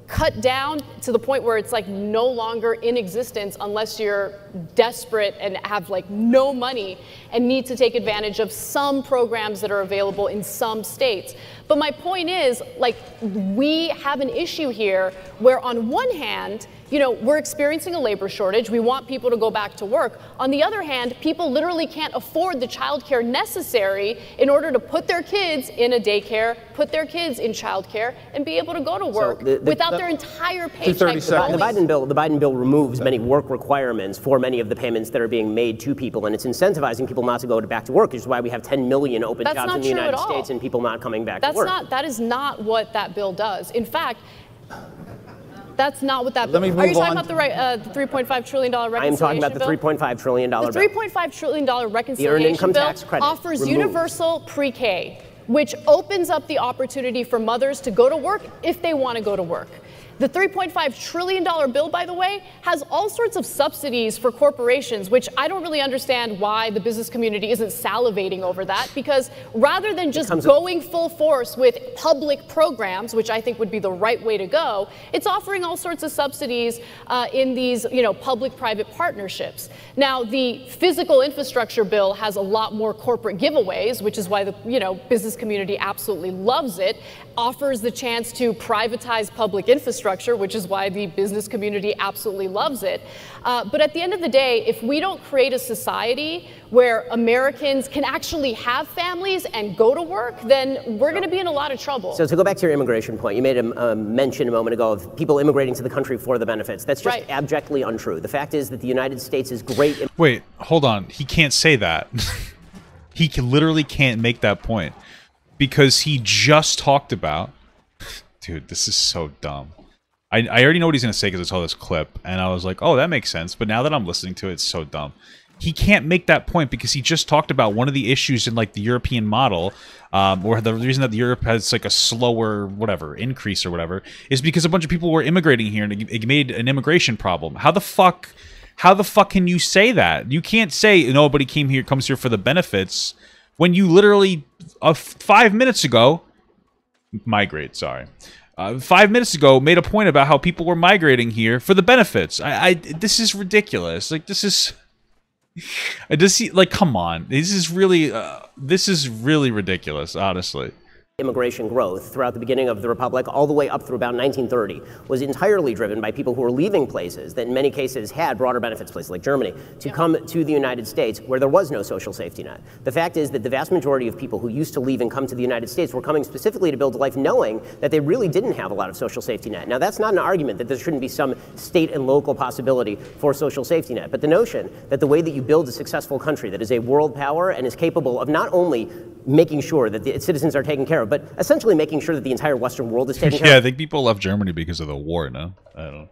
cut down to the point where it's like no longer in existence unless you're desperate and have like no money and need to take advantage of some programs that are available in some states. But my point is, like, we have an issue here where on one hand, we're experiencing a labor shortage. We want people to go back to work. On the other hand, people literally can't afford the childcare necessary in order to put their kids in a daycare, put their kids in childcare, and be able to go to work without their entire paycheck. The Biden bill removes many work requirements for many of the payments that are being made to people, and it's incentivizing people not to go back to work, which is why we have 10 million open jobs in the United States and people not coming back to work. That is not what that bill does. In fact, that's not what that bill. Let me move on. Are you talking about the $3.5 trillion reconciliation bill? I am talking about the $3.5 trillion bill. The $3.5 trillion reconciliation bill offers universal pre-K, which opens up the opportunity for mothers to go to work if they want to go to work. The $3.5 trillion bill, by the way, has all sorts of subsidies for corporations, which I don't really understand why the business community isn't salivating over that, because rather than just going full force with public programs, which I think would be the right way to go, it's offering all sorts of subsidies in these, public-private partnerships. Now, the physical infrastructure bill has a lot more corporate giveaways, which is why the, business community absolutely loves it, offers the chance to privatize public infrastructure, which is why the business community absolutely loves it. But at the end of the day, if we don't create a society where Americans can actually have families and go to work, then we're going to be in a lot of trouble. So to go back to your immigration point, you made a mention a moment ago of people immigrating to the country for the benefits. That's just abjectly untrue. The fact is that the United States is great. Wait, hold on. He can't say that. He literally can't make that point. Because he just talked about, dude, this is so dumb. I already know what he's going to say because I saw this clip, and I was like, oh, that makes sense. But now that I'm listening to it, it's so dumb. He can't make that point because he just talked about one of the issues in like the European model, or the reason that Europe has like a slower increase or whatever, is because a bunch of people were immigrating here and it made an immigration problem. How the fuck can you say that? You can't say nobody comes here for the benefits. When you literally 5 minutes ago, 5 minutes ago made a point about how people were migrating here for the benefits. This is ridiculous. Like come on. This is really ridiculous, honestly. immigration growth throughout the beginning of the Republic all the way up through about 1930 was entirely driven by people who were leaving places that in many cases had broader benefits, places like Germany, to come to the United States where there was no social safety net. The fact is that the vast majority of people who used to leave and come to the United States were coming specifically to build a life knowing that they really didn't have a lot of social safety net. Now, that's not an argument that there shouldn't be some state and local possibility for social safety net, but the notion that the way that you build a successful country that is a world power and is capable of not only making sure that its citizens are taken care of, but essentially making sure that the entire Western world is taken care of. Yeah, I think people left Germany because of the war, no? I don't know.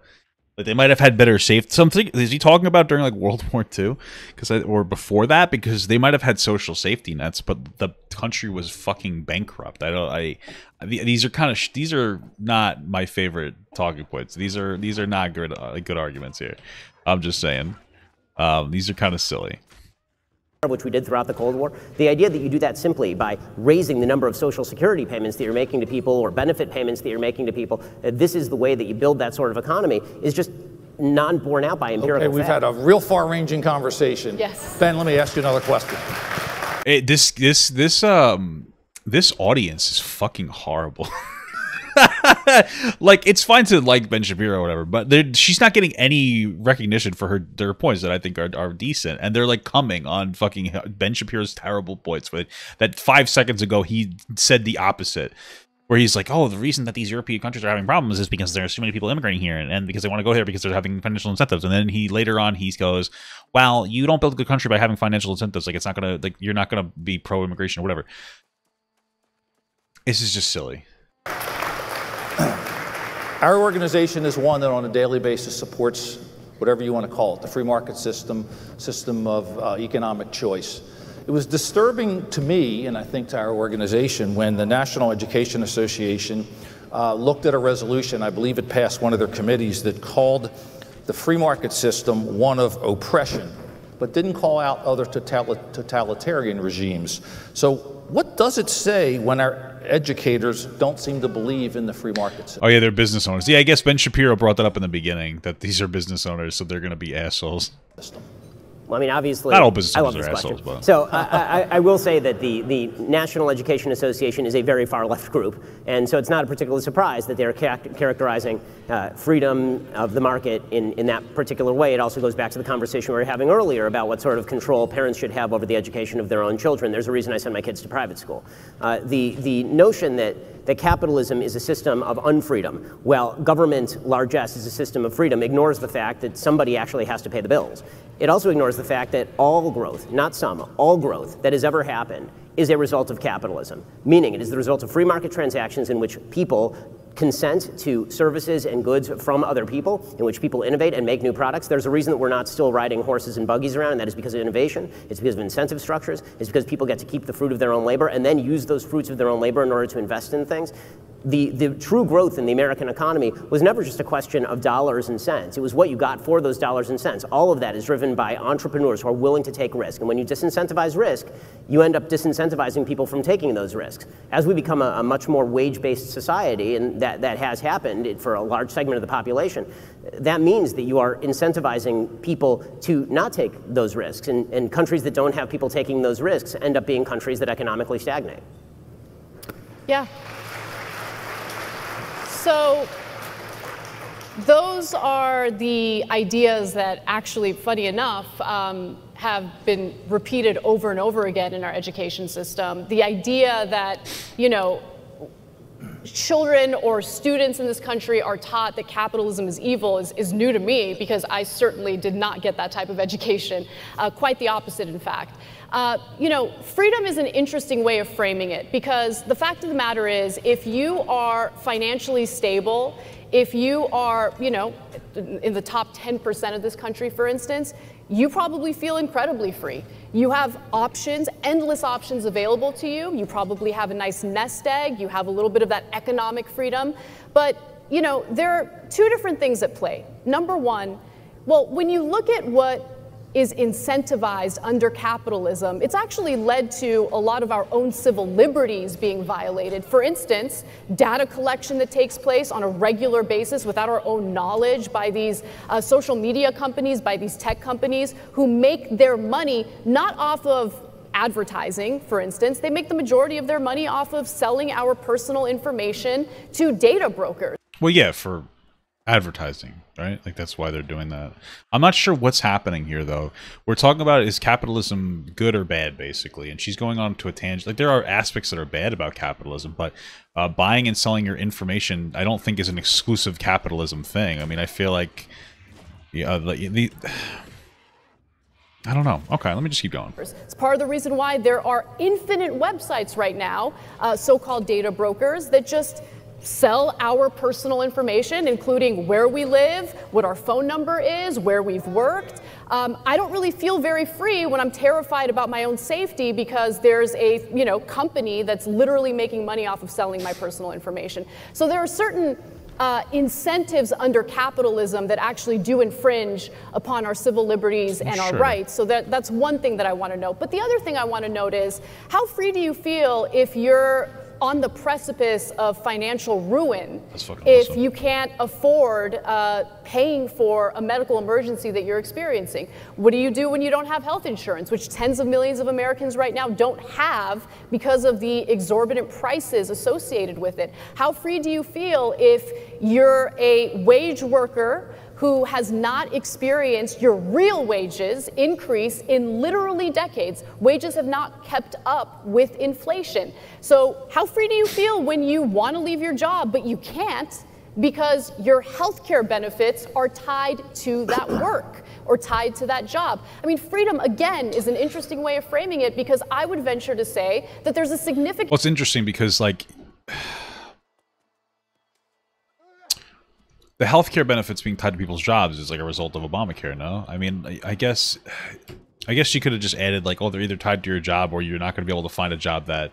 But they might have had better safety. Something is he talking about during like World War II, or before that? Because they might have had social safety nets, but the country was fucking bankrupt. These are not my favorite talking points. These are not good arguments here. I'm just saying, these are kind of silly. Which we did throughout the Cold War. The idea that you do that simply by raising the number of social security payments that you're making to people or benefit payments that you're making to people, this is the way that you build that sort of economy, is just non-borne out by empirical fact. We've had a real far-ranging conversation. Yes. Ben, let me ask you another question. This audience is fucking horrible. Like, it's fine to like Ben Shapiro or whatever, but she's not getting any recognition for their points that I think are decent, and they're like coming on fucking Ben Shapiro's terrible points. But that 5 seconds ago he said the opposite, where he's like, oh, the reason that these European countries are having problems is because there's so many people immigrating here, and because they want to go here because they're having financial incentives. And then later on he goes, well, you don't build a good country by having financial incentives. Like, it's not gonna, like, you're not gonna be pro-immigration or whatever. This is just silly. Our organization is one that on a daily basis supports whatever you want to call it, the free market system of economic choice. It was disturbing to me, and I think to our organization, when the National Education Association looked at a resolution, I believe it passed one of their committees, that called the free market system one of oppression, but didn't call out other totalitarian regimes. So what does it say when our educators don't seem to believe in the free market system? Oh yeah, they're business owners. Yeah, I guess Ben Shapiro brought that up in the beginning, that these are business owners, so they're going to be assholes. Well, I mean, obviously, not all business I love owners this are question. assholes, but. So I will say that the National Education Association is a very far left group, and so it's not a particular surprise that they're characterizing freedom of the market in that particular way. It also goes back to the conversation we were having earlier about what sort of control parents should have over the education of their own children. There's a reason I send my kids to private school. The notion that capitalism is a system of unfreedom, while government, largesse, is a system of freedom, ignores the fact that somebody actually has to pay the bills. It also ignores the fact that all growth, not some, all growth that has ever happened is a result of capitalism, meaning it is the result of free market transactions in which people consent to services and goods from other people, in which people innovate and make new products. There's a reason that we're not still riding horses and buggies around, and that is because of innovation. It's because of incentive structures. It's because people get to keep the fruit of their own labor and then use those fruits of their own labor in order to invest in things. The true growth in the American economy was never just a question of dollars and cents. It was what you got for those dollars and cents. All of that is driven by entrepreneurs who are willing to take risk. And when you disincentivize risk, you end up disincentivizing people from taking those risks. As we become a much more wage-based society, and that has happened for a large segment of the population, that means that you are incentivizing people to not take those risks. And countries that don't have people taking those risks end up being countries that economically stagnate. Yeah. So those are the ideas that actually, funny enough, have been repeated over and over again in our education system. The idea that, children or students in this country are taught that capitalism is evil is new to me, because I certainly did not get that type of education. Quite the opposite, in fact. Freedom is an interesting way of framing it, because the fact of the matter is, if you are financially stable, if you are, in the top 10% of this country, for instance, you probably feel incredibly free. You have options, endless options available to you. You probably have a nice nest egg. You have a little bit of that economic freedom. But, there are two different things at play. Number one, well, when you look at what is incentivized under capitalism, it's actually led to a lot of our own civil liberties being violated. For instance, data collection that takes place on a regular basis without our own knowledge by these social media companies, by these tech companies who make their money not off of advertising, for instance. They make the majority of their money off of selling our personal information to data brokers. Well, yeah, for advertising, right? Like that's why they're doing that. I'm not sure what's happening here, though. We're talking about, is capitalism good or bad, basically? And she's going on to a tangent. Like, there are aspects that are bad about capitalism, but buying and selling your information, I don't think is an exclusive capitalism thing. I mean, I feel like I don't know. Okay, let me just keep going. It's part of the reason why there are infinite websites right now, so-called data brokers, that just sell our personal information, including where we live, what our phone number is, where we've worked. I don't really feel very free when I'm terrified about my own safety because there's a company that's literally making money off of selling my personal information. So there are certain incentives under capitalism that actually do infringe upon our civil liberties and our rights. So that's one thing that I want to note. But the other thing I want to note is, how free do you feel if you're on the precipice of financial ruin if you can't afford paying for a medical emergency that you're experiencing? What do you do when you don't have health insurance, which tens of millions of Americans right now don't have because of the exorbitant prices associated with it? How free do you feel if you're a wage worker who has not experienced your real wages increase in literally decades? Wages have not kept up with inflation. So how free do you feel when you want to leave your job, but you can't because your healthcare benefits are tied to that work or tied to that job? I mean, freedom, again, is an interesting way of framing it, because I would venture to say that there's a significant... Well, it's interesting because, like, the healthcare benefits being tied to people's jobs is like a result of Obamacare, no? I mean, I guess you could have just added, like, oh, they're either tied to your job or you're not going to be able to find a job that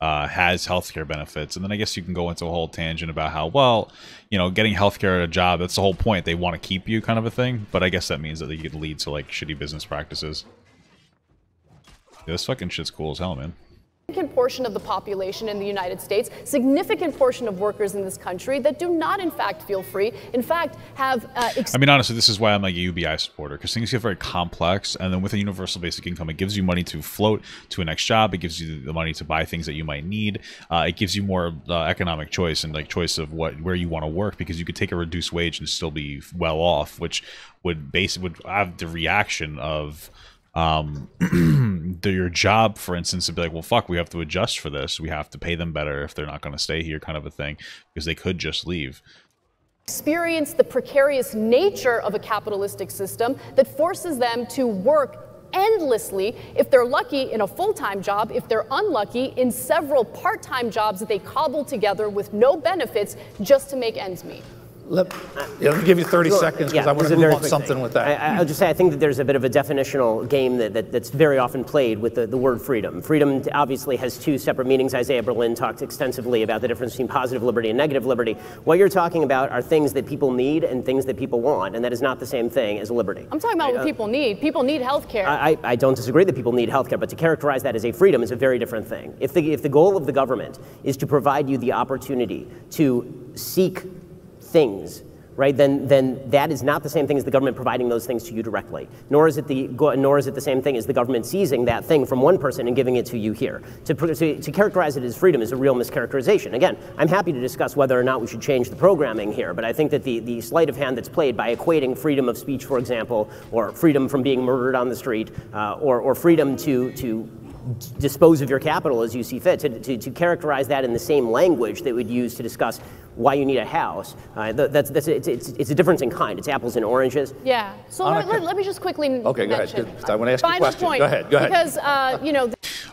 has healthcare benefits. And then I guess you can go into a whole tangent about how, well, getting healthcare at a job, that's the whole point. They want to keep you, kind of a thing. But I guess that means that they could lead to, like, shitty business practices. Yeah, this fucking shit's cool as hell, man. Significant portion of the population in the United States, significant portion of workers in this country that do not, in fact, feel free. In fact, have... I mean, honestly, this is why I'm like a UBI supporter, because things get very complex, and then with a universal basic income, it gives you money to float to a next job. It gives you the money to buy things that you might need. It gives you more economic choice and like choice of where you want to work, because you could take a reduced wage and still be well off, which would have the reaction of your job, for instance, to be like, well, fuck, we have to adjust for this. We have to pay them better if they're not going to stay here, kind of a thing, because they could just leave. Experience the precarious nature of a capitalistic system that forces them to work endlessly, if they're lucky, in a full-time job, if they're unlucky, in several part-time jobs that they cobble together with no benefits just to make ends meet. Let me give you 30 seconds because I want to move on something with that. I'll just say I think that there's a bit of a definitional game that's very often played with the word freedom. Freedom obviously has two separate meanings. Isaiah Berlin talked extensively about the difference between positive liberty and negative liberty. What you're talking about are things that people need and things that people want, and that is not the same thing as liberty. I'm talking about what people need. People need health care. I don't disagree that people need health care, but to characterize that as a freedom is a very different thing. If the goal of the government is to provide you the opportunity to seek things, right, then that is not the same thing as the government providing those things to you directly. Nor is it the same thing as the government seizing that thing from one person and giving it to you here. To characterize it as freedom is a real mischaracterization. Again, I'm happy to discuss whether or not we should change the programming here, but I think that the sleight of hand that's played by equating freedom of speech, for example, or freedom from being murdered on the street, or freedom to dispose of your capital as you see fit, to characterize that in the same language that we'd use to discuss why you need a house, it's a difference in kind. It's apples and oranges. Yeah. So let me just quickly okay, mention. Go ahead. I want to ask you a question. Point, go ahead. Because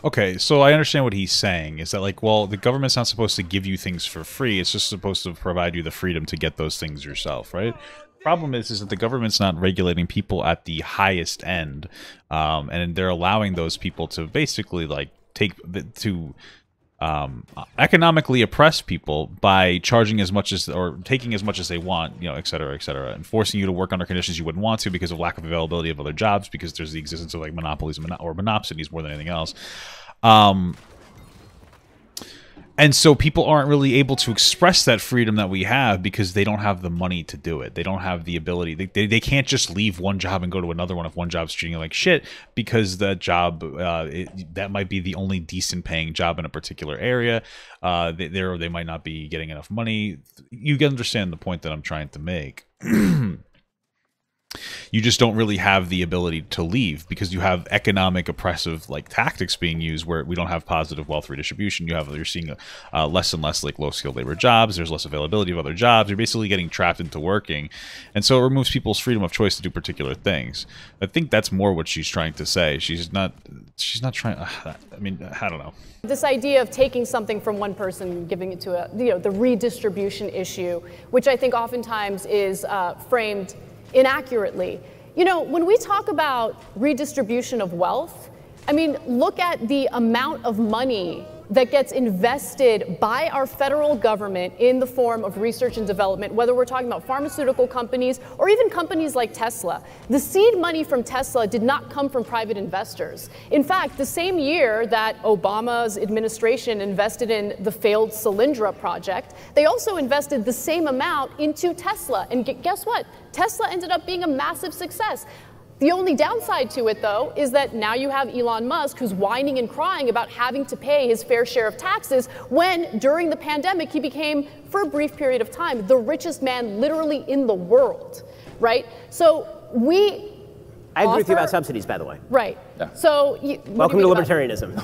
Okay, so I understand what he's saying is that, like, well, the government's not supposed to give you things for free. It's just supposed to provide you the freedom to get those things yourself, right? Problem is that the government's not regulating people at the highest end, and they're allowing those people to basically like economically oppress people by charging as much as or taking as much as they want, et cetera, and forcing you to work under conditions you wouldn't want to because of lack of availability of other jobs, because there's the existence of like monopolies or monopsonies more than anything else. And so people aren't really able to express that freedom that we have because they don't have the money to do it. They don't have the ability. They can't just leave one job and go to another one if one job's treating you like shit, because that job, that might be the only decent paying job in a particular area. They might not be getting enough money. You can understand the point that I'm trying to make. You just don't really have the ability to leave because you have economic oppressive like tactics being used where we don't have positive wealth redistribution. You're seeing less and less like low skilled labor jobs. There's less availability of other jobs. You're basically getting trapped into working, and so it removes people's freedom of choice to do particular things. I think that's more what she's trying to say. She's not trying. I mean, I don't know. This idea of taking something from one person and giving it to the redistribution issue, which I think oftentimes is framed inaccurately. When we talk about redistribution of wealth, I mean, look at the amount of money that gets invested by our federal government in the form of research and development, whether we're talking about pharmaceutical companies or even companies like Tesla. The seed money from Tesla did not come from private investors. In fact, the same year that Obama's administration invested in the failed Solyndra project, they also invested the same amount into Tesla. And guess what? Tesla ended up being a massive success. The only downside to it, though, is that now you have Elon Musk who's whining and crying about having to pay his fair share of taxes when, during the pandemic, he became, for a brief period of time, the richest man literally in the world, right? So I agree with you about subsidies, by the way. Right. Yeah. So welcome to libertarianism.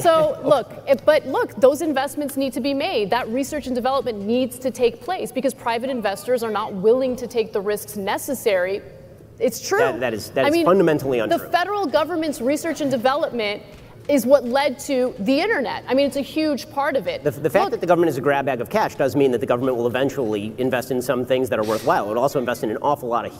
So look, those investments need to be made. That research and development needs to take place because private investors are not willing to take the risks necessary. It's true. That is fundamentally untrue. The federal government's research and development is what led to the internet. I mean, it's a huge part of it. The fact that the government is a grab bag of cash does mean that the government will eventually invest in some things that are worthwhile. It will also invest in an awful lot of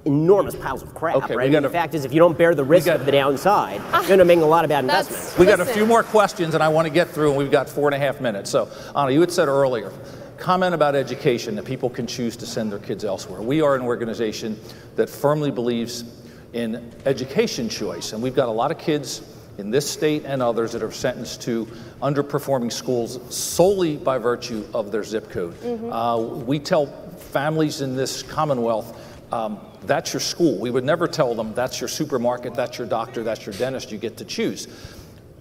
enormous piles of crap, okay, right? The fact is, if you don't bear the risk of the downside, you're going to make a lot of bad investments. We got a few more questions, and I want to get through, and we've got 4.5 minutes. So, Anna, you had said earlier, comment about education, that people can choose to send their kids elsewhere. We are an organization that firmly believes in education choice, and we've got a lot of kids in this state and others that are sentenced to underperforming schools solely by virtue of their zip code. Mm-hmm. We tell families in this Commonwealth, that's your school. We would never tell them that's your supermarket, that's your doctor, that's your dentist, you get to choose.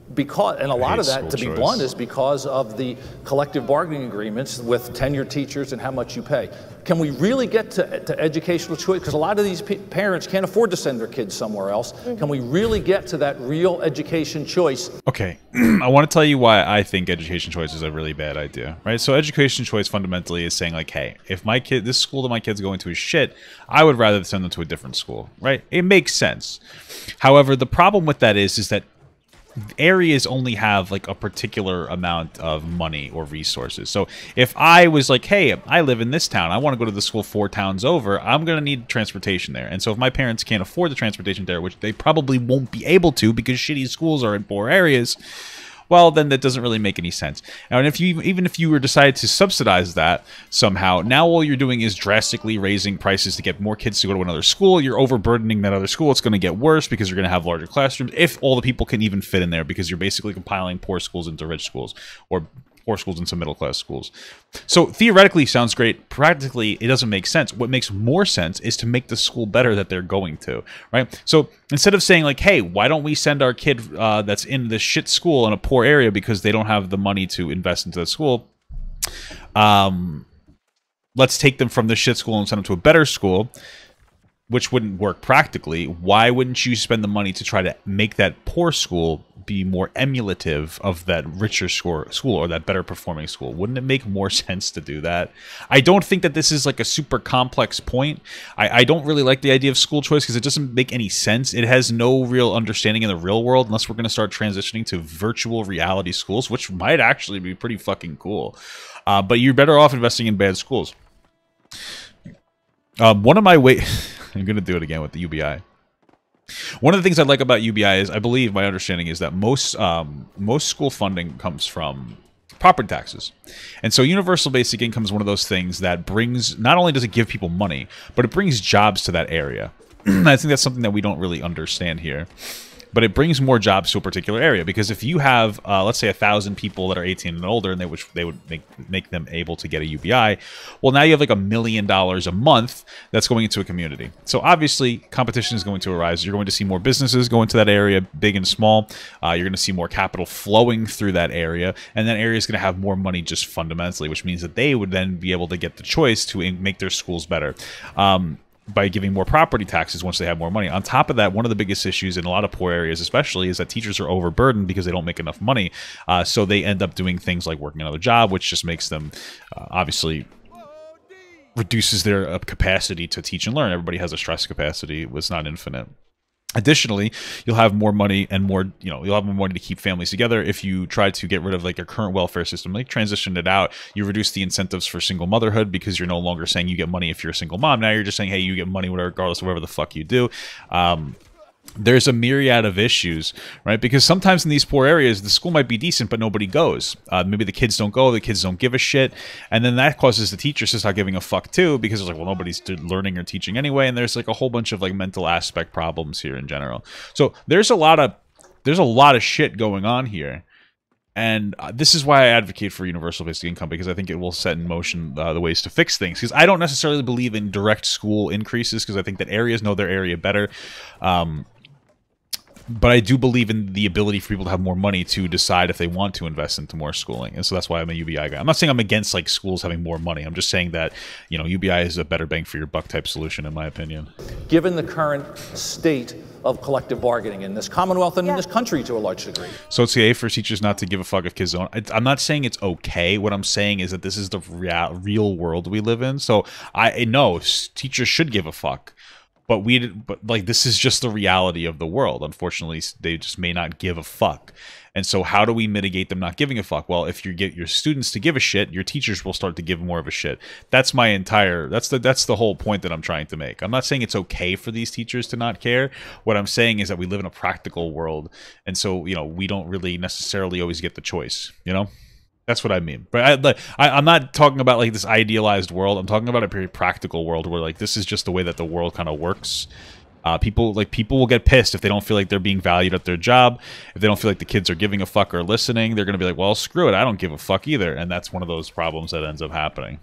And a lot of that, to be blunt, is because of the collective bargaining agreements with tenured teachers and how much you pay. Can we really get to educational choice? Because a lot of these parents can't afford to send their kids somewhere else. Mm-hmm. Can we really get to that real education choice? Okay, I want to tell you why I think education choice is a really bad idea, right? So education choice fundamentally is saying like, hey, if this school that my kid's going to is shit, I would rather send them to a different school, right? It makes sense. However, the problem with that is that areas only have like a particular amount of money or resources. So if I was like, hey, I live in this town, I want to go to the school 4 towns over, I'm going to need transportation there. And so if my parents can't afford the transportation there, which they probably won't be able to because shitty schools are in poor areas, well, then that doesn't really make any sense. Now, and even if you were decided to subsidize that somehow, now all you're doing is drastically raising prices to get more kids to go to another school. You're overburdening that other school. It's going to get worse because you're going to have larger classrooms, if all the people can even fit in there, because you're basically compiling poor schools into rich schools, or poor schools into middle-class schools. So theoretically sounds great. Practically, it doesn't make sense. What makes more sense is to make the school better that they're going to, right? So instead of saying like, hey, why don't we send our kid that's in this shit school in a poor area because they don't have the money to invest into the school, let's take them from this shit school and send them to a better school, which wouldn't work practically. Why wouldn't you spend the money to try to make that poor school be more emulative of that richer school or that better performing school? Wouldn't it make more sense to do that? I don't think that this is like a super complex point. I don't really like the idea of school choice because it doesn't make any sense. It has no real understanding in the real world unless we're going to start transitioning to virtual reality schools, which might actually be pretty fucking cool. But you're better off investing in bad schools. One of my I'm going to do it again with the UBI. One of the things I like about UBI is, I believe, my understanding is that most school funding comes from property taxes. And so universal basic income is one of those things that brings, not only does it give people money, but it brings jobs to that area. I think that's something that we don't really understand here. but it brings more jobs to a particular area. Because if you have, let's say, 1,000 people that are 18 and older, and they would make them able to get a UBI, well, now you have like $1 million a month that's going into a community. So obviously, competition is going to arise. You're going to see more businesses go into that area, big and small. You're going to see more capital flowing through that area, and that area is going to have more money just fundamentally, which means that they would then be able to get the choice to make their schools better. By giving more property taxes once they have more money. On top of that, one of the biggest issues in a lot of poor areas especially is that teachers are overburdened because they don't make enough money. So they end up doing things like working another job, which just makes them obviously reduces their capacity to teach and learn. Everybody has a stress capacity. It's not infinite. Additionally, you'll have more money and more, you'll have more money to keep families together. If you try to get rid of like your current welfare system, like transition it out, you reduce the incentives for single motherhood because you're no longer saying you get money if you're a single mom. Now you're just saying, hey, you get money regardless of whatever the fuck you do. There's a myriad of issues, right? Because sometimes in these poor areas, the school might be decent, but nobody goes. Maybe the kids don't go, the kids don't give a shit. And then that causes the teachers to start giving a fuck too, because it's like, well, nobody's learning or teaching anyway. And there's like a whole bunch of like mental aspect problems here in general. So there's a lot of shit going on here. And this is why I advocate for universal basic income, because I think it will set in motion the ways to fix things. Because I don't necessarily believe in direct school increases, because I think that areas know their area better. But I do believe in the ability for people to have more money to decide if they want to invest into more schooling. And so that's why I'm a UBI guy. I'm not saying I'm against like schools having more money. I'm just saying that, UBI is a better bang for your buck type solution, in my opinion. Given the current state of collective bargaining in this Commonwealth and in this country to a large degree. So it's okay for teachers not to give a fuck if kids don't. I'm not saying it's okay. What I'm saying is that this is the real world we live in. So I know teachers should give a fuck. But this is just the reality of the world. Unfortunately, they just may not give a fuck. And so how do we mitigate them not giving a fuck? Well, if you get your students to give a shit, your teachers will start to give more of a shit. That's the whole point that I'm trying to make. I'm not saying it's okay for these teachers to not care. What I'm saying is that we live in a practical world. And so, we don't really necessarily always get the choice, That's what I mean. But I'm not talking about like this idealized world. I'm talking about a very practical world where like this is just the way that the world kind of works. People will get pissed if they don't feel like they're being valued at their job. If they don't feel like the kids are giving a fuck or listening, they're going to be like, well, screw it. I don't give a fuck either. And that's one of those problems that ends up happening.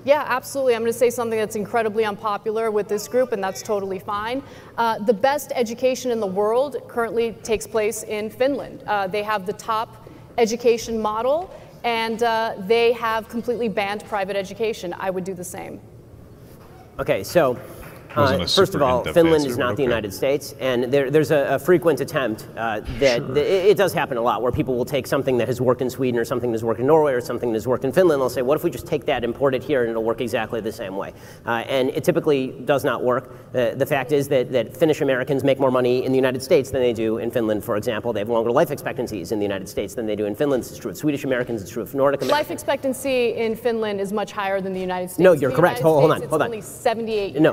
Yeah, absolutely. I'm going to say something that's incredibly unpopular with this group, and that's totally fine. The best education in the world currently takes place in Finland. They have the top education model, and they have completely banned private education. I would do the same. Okay, so first of all, Finland is not the United States, and there's a frequent attempt it does happen a lot, where people will take something that has worked in Sweden or something that has worked in Norway or something that has worked in Finland, they'll say, what if we just take that, import it here, and it'll work exactly the same way? And it typically does not work. The fact is that Finnish Americans make more money in the United States than they do in Finland, for example. They have longer life expectancies in the United States than they do in Finland. It's true of Swedish Americans, it's true of Nordic Americans. Life expectancy in Finland is much higher than the United States. No, you're correct. Hold on. It's only 78 years. No.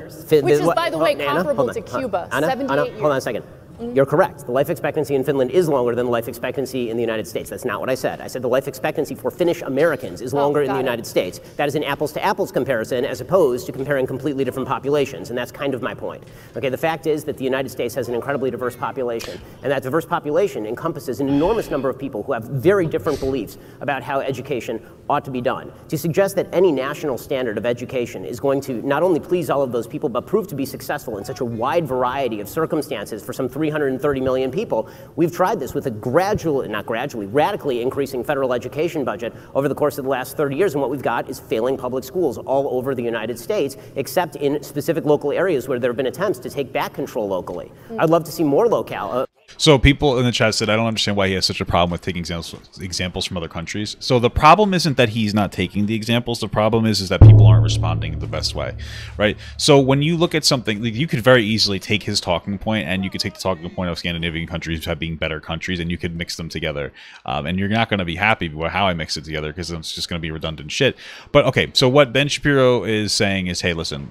Which is, by the way, comparable to Cuba. Anna, 78 years. hold on a second. You're correct. The life expectancy in Finland is longer than the life expectancy in the United States. That's not what I said. I said the life expectancy for Finnish Americans is longer in the United States. That is an apples-to-apples comparison as opposed to comparing completely different populations, and that's kind of my point. Okay, the fact is that the United States has an incredibly diverse population, and that diverse population encompasses an enormous number of people who have very different beliefs about how education ought to be done. To suggest that any national standard of education is going to not only please all of those people, but prove to be successful in such a wide variety of circumstances for some 330 million people. We've tried this with a radically increasing federal education budget over the course of the last 30 years, and what we've got is failing public schools all over the United States, except in specific local areas where there have been attempts to take back control locally. I'd love to see more locale. So people in the chat said, I don't understand why he has such a problem with taking examples from other countries. So the problem isn't that he's not taking the examples. The problem is that people aren't responding the best way, right? So when you look at something, you could very easily take his talking point, and you could take the talking point of Scandinavian countries being better countries, and you could mix them together. And you're not going to be happy with how I mix it together, because it's just going to be redundant shit. But okay, so what Ben Shapiro is saying is, hey, listen,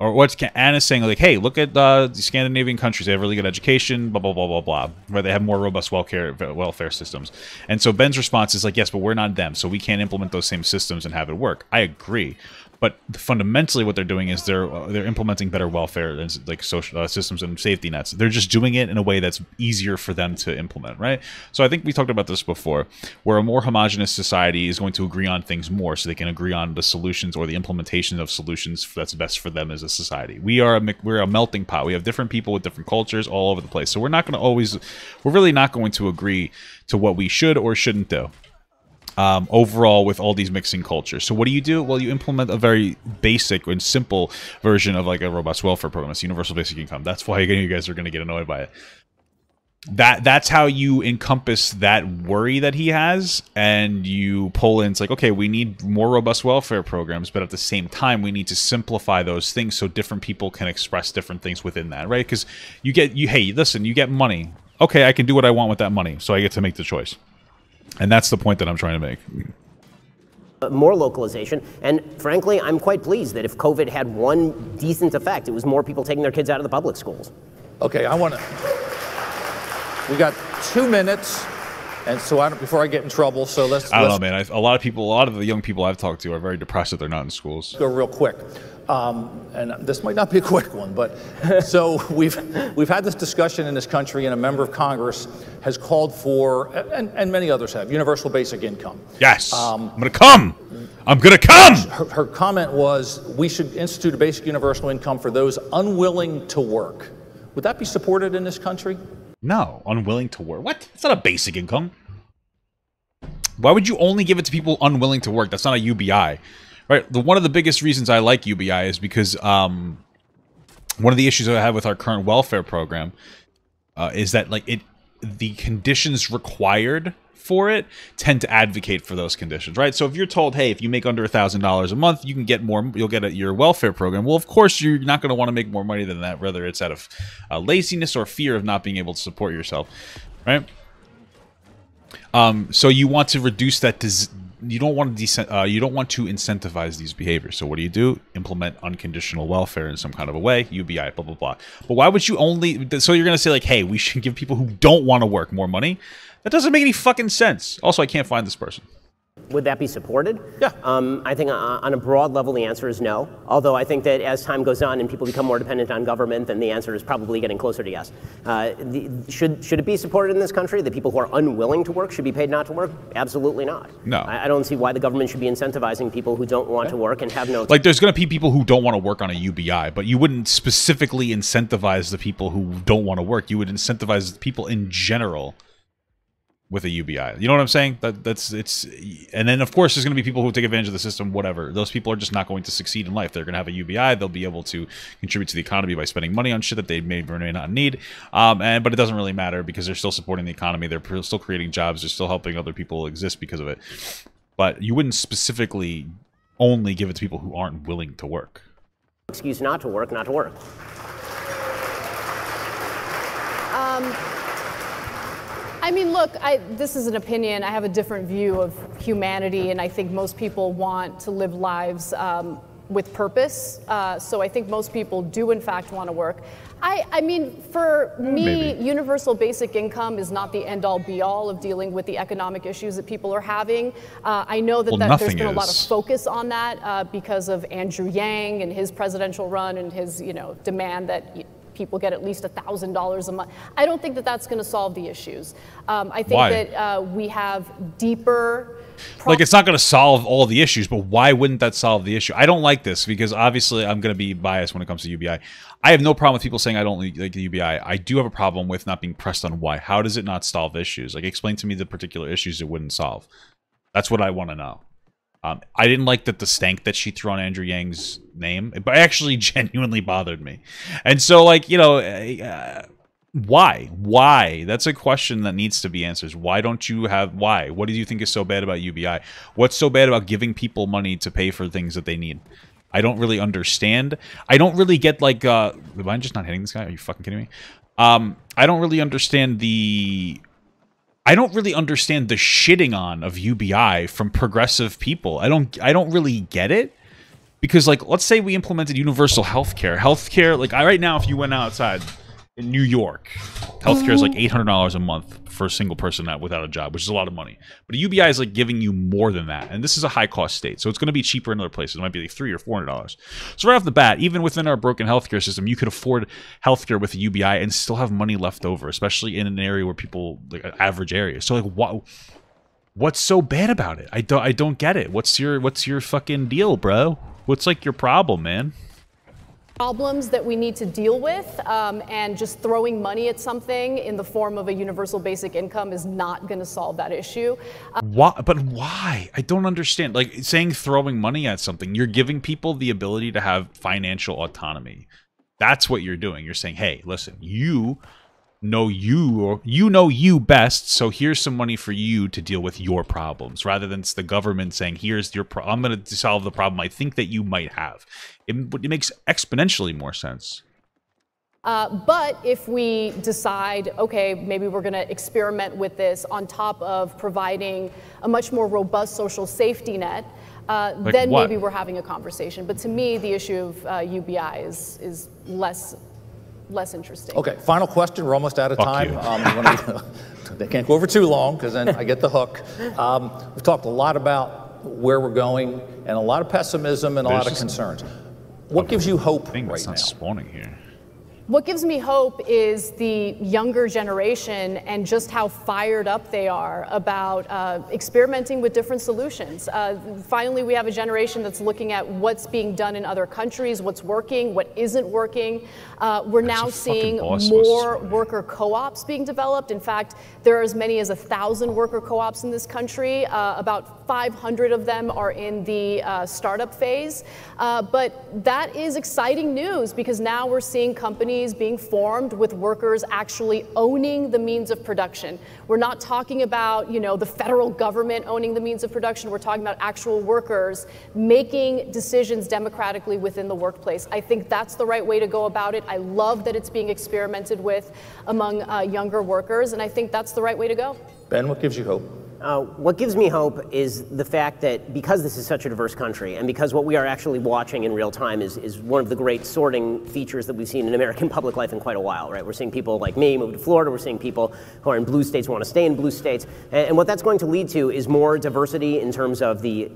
or what Anna's saying, like, hey, look at the Scandinavian countries. They have really good education, blah, blah, blah, blah, blah, where they have more robust welfare systems. And so Ben's response is like, yes, but we're not them, so we can't implement those same systems and have it work. I agree. But fundamentally, what they're doing is they're implementing better welfare and like social systems and safety nets. They're just doing it in a way that's easier for them to implement, right? So I think we talked about this before, where a more homogenous society is going to agree on things more, so they can agree on the solutions or the implementation of solutions that's best for them as a society. We're a melting pot. We have different people with different cultures all over the place. So we're really not going to agree to what we should or shouldn't do. Overall, with all these mixing cultures. So what do? Well, you implement a very basic and simple version of like a robust welfare program. It's universal basic income. That's why you guys are going to get annoyed by it. That's how you encompass that worry that he has, and you pull in. It's like, okay, we need more robust welfare programs, but at the same time, we need to simplify those things so different people can express different things within that, right? Because hey, listen, you get money. Okay, I can do what I want with that money, so I get to make the choice. And that's the point that I'm trying to make. More localization, and frankly, I'm quite pleased that if COVID had one decent effect, it was more people taking their kids out of the public schools. Okay, we got 2 minutes, and so before I get in trouble, so let's... I don't know, man. A lot of the young people I've talked to are very depressed that they're not in schools. Go real quick. And this might not be a quick one, but so we've had this discussion in this country, and a member of Congress has called for, and many others have, universal basic income. Yes, I'm gonna come. I'm gonna come. Her comment was, we should institute a basic universal income for those unwilling to work. Would that be supported in this country? No, unwilling to work. What? It's not a basic income. Why would you only give it to people unwilling to work? That's not a UBI. Right, one of the biggest reasons I like UBI is because one of the issues I have with our current welfare program is that the conditions required for it tend to advocate for those conditions, right? So if you're told, hey, if you make under $1,000 a month, you can get more, you'll get your welfare program. Well, of course, you're not going to want to make more money than that, whether it's out of laziness or fear of not being able to support yourself, right? So you want to reduce that. You don't want to incentivize these behaviors. So what do? Implement unconditional welfare in some kind of a way, UBI, blah, blah, blah. But why would you only... So you're going to say, like, hey, we should give people who don't want to work more money? That doesn't make any fucking sense. Also, I can't find this person. Would that be supported? Yeah. I think on a broad level, the answer is no. Although I think that as time goes on and people become more dependent on government, then the answer is probably getting closer to yes. Should it be supported in this country? The people who are unwilling to work should be paid not to work? Absolutely not. No. I don't see why the government should be incentivizing people who don't want to work and have no... Like, there's going to be people who don't want to work on a UBI, but you wouldn't specifically incentivize the people who don't want to work. You would incentivize the people in general with a UBI. You know what I'm saying? And then of course there's going to be people who take advantage of the system, whatever. Those people are just not going to succeed in life. They're going to have a UBI. They'll be able to contribute to the economy by spending money on shit that they may or may not need. But it doesn't really matter because they're still supporting the economy. They're still creating jobs. They're still helping other people exist because of it. But you wouldn't specifically only give it to people who aren't willing to work. Excuse not to work, not to work. I mean, look, this is an opinion. I have a different view of humanity, and I think most people want to live lives with purpose. So I think most people do, in fact, want to work. I mean, for me, maybe universal basic income is not the end-all, be-all of dealing with the economic issues that people are having. I know that, there's been a lot of focus on that because of Andrew Yang and his presidential run and his, demand that people get at least $1,000 a month. I don't think that that's going to solve the issues. I think that we have deeper... Like, it's not going to solve all the issues, but why wouldn't that solve the issue? I don't like this because obviously I'm going to be biased when it comes to UBI. I have no problem with people saying I don't like the UBI. I do have a problem with not being pressed on why. How does it not solve issues? Like, explain to me the particular issues it wouldn't solve. That's what I want to know. I didn't like that the stank that she threw on Andrew Yang's name. It actually genuinely bothered me. And so, like, why? Why? That's a question that needs to be answered. Why don't you have... Why? What do you think is so bad about UBI? What's so bad about giving people money to pay for things that they need? I don't really understand. I don't really get, like... am I just not hitting this guy? Are you fucking kidding me? I don't really understand the... I don't really understand the shitting on of UBI from progressive people. I don't really get it. Because, like, let's say we implemented universal healthcare. Healthcare, like, right now, if you went outside, In New York, healthcare is like $800 a month for a single person without a job, which is a lot of money. But a UBI is like giving you more than that, and this is a high-cost state, so it's going to be cheaper in other places. It might be like $300 or $400. So right off the bat, even within our broken healthcare system, you could afford healthcare with a UBI and still have money left over, especially in an area where people like average areas. So like, what's so bad about it? I don't get it. What's your fucking deal, bro? What's like your problem, man? Problems that we need to deal with, and just throwing money at something in the form of a universal basic income is not going to solve that issue. Why? But why? I don't understand. Like saying throwing money at something, you're giving people the ability to have financial autonomy. That's what you're doing. You're saying, hey, listen, you know you best, so here's some money for you to deal with your problems, rather than it's the government saying, here's your I'm going to solve the problem I think that you might have. It makes exponentially more sense. But if we decide, okay, maybe we're going to experiment with this on top of providing a much more robust social safety net, like then what? maybe we're having a conversation. But to me, the issue of UBI is less interesting. Okay, final question. We're almost out of time. They can't go over too long because then I get the hook. We've talked a lot about where we're going and a lot of pessimism and a lot of concerns. What gives you hope right now? Not spawning here. What gives me hope is the younger generation and just how fired up they are about experimenting with different solutions. Finally, we have a generation that's looking at what's being done in other countries, what's working, what isn't working. We're now seeing more worker co-ops being developed. In fact, there are as many as 1,000 worker co-ops in this country. About 500 of them are in the startup phase. But that is exciting news because now we're seeing companies being formed with workers actually owning the means of production. We're not talking about, the federal government owning the means of production. We're talking about actual workers making decisions democratically within the workplace. I think that's the right way to go about it. I love that it's being experimented with among younger workers, and I think that's the right way to go. Ben, what gives you hope? What gives me hope is the fact that because this is such a diverse country and because what we are actually watching in real time is one of the great sorting features that we've seen in American public life in quite a while, right? We're seeing people like me move to Florida. We're seeing people who are in blue states want to stay in blue states. And what that's going to lead to is more diversity in terms of the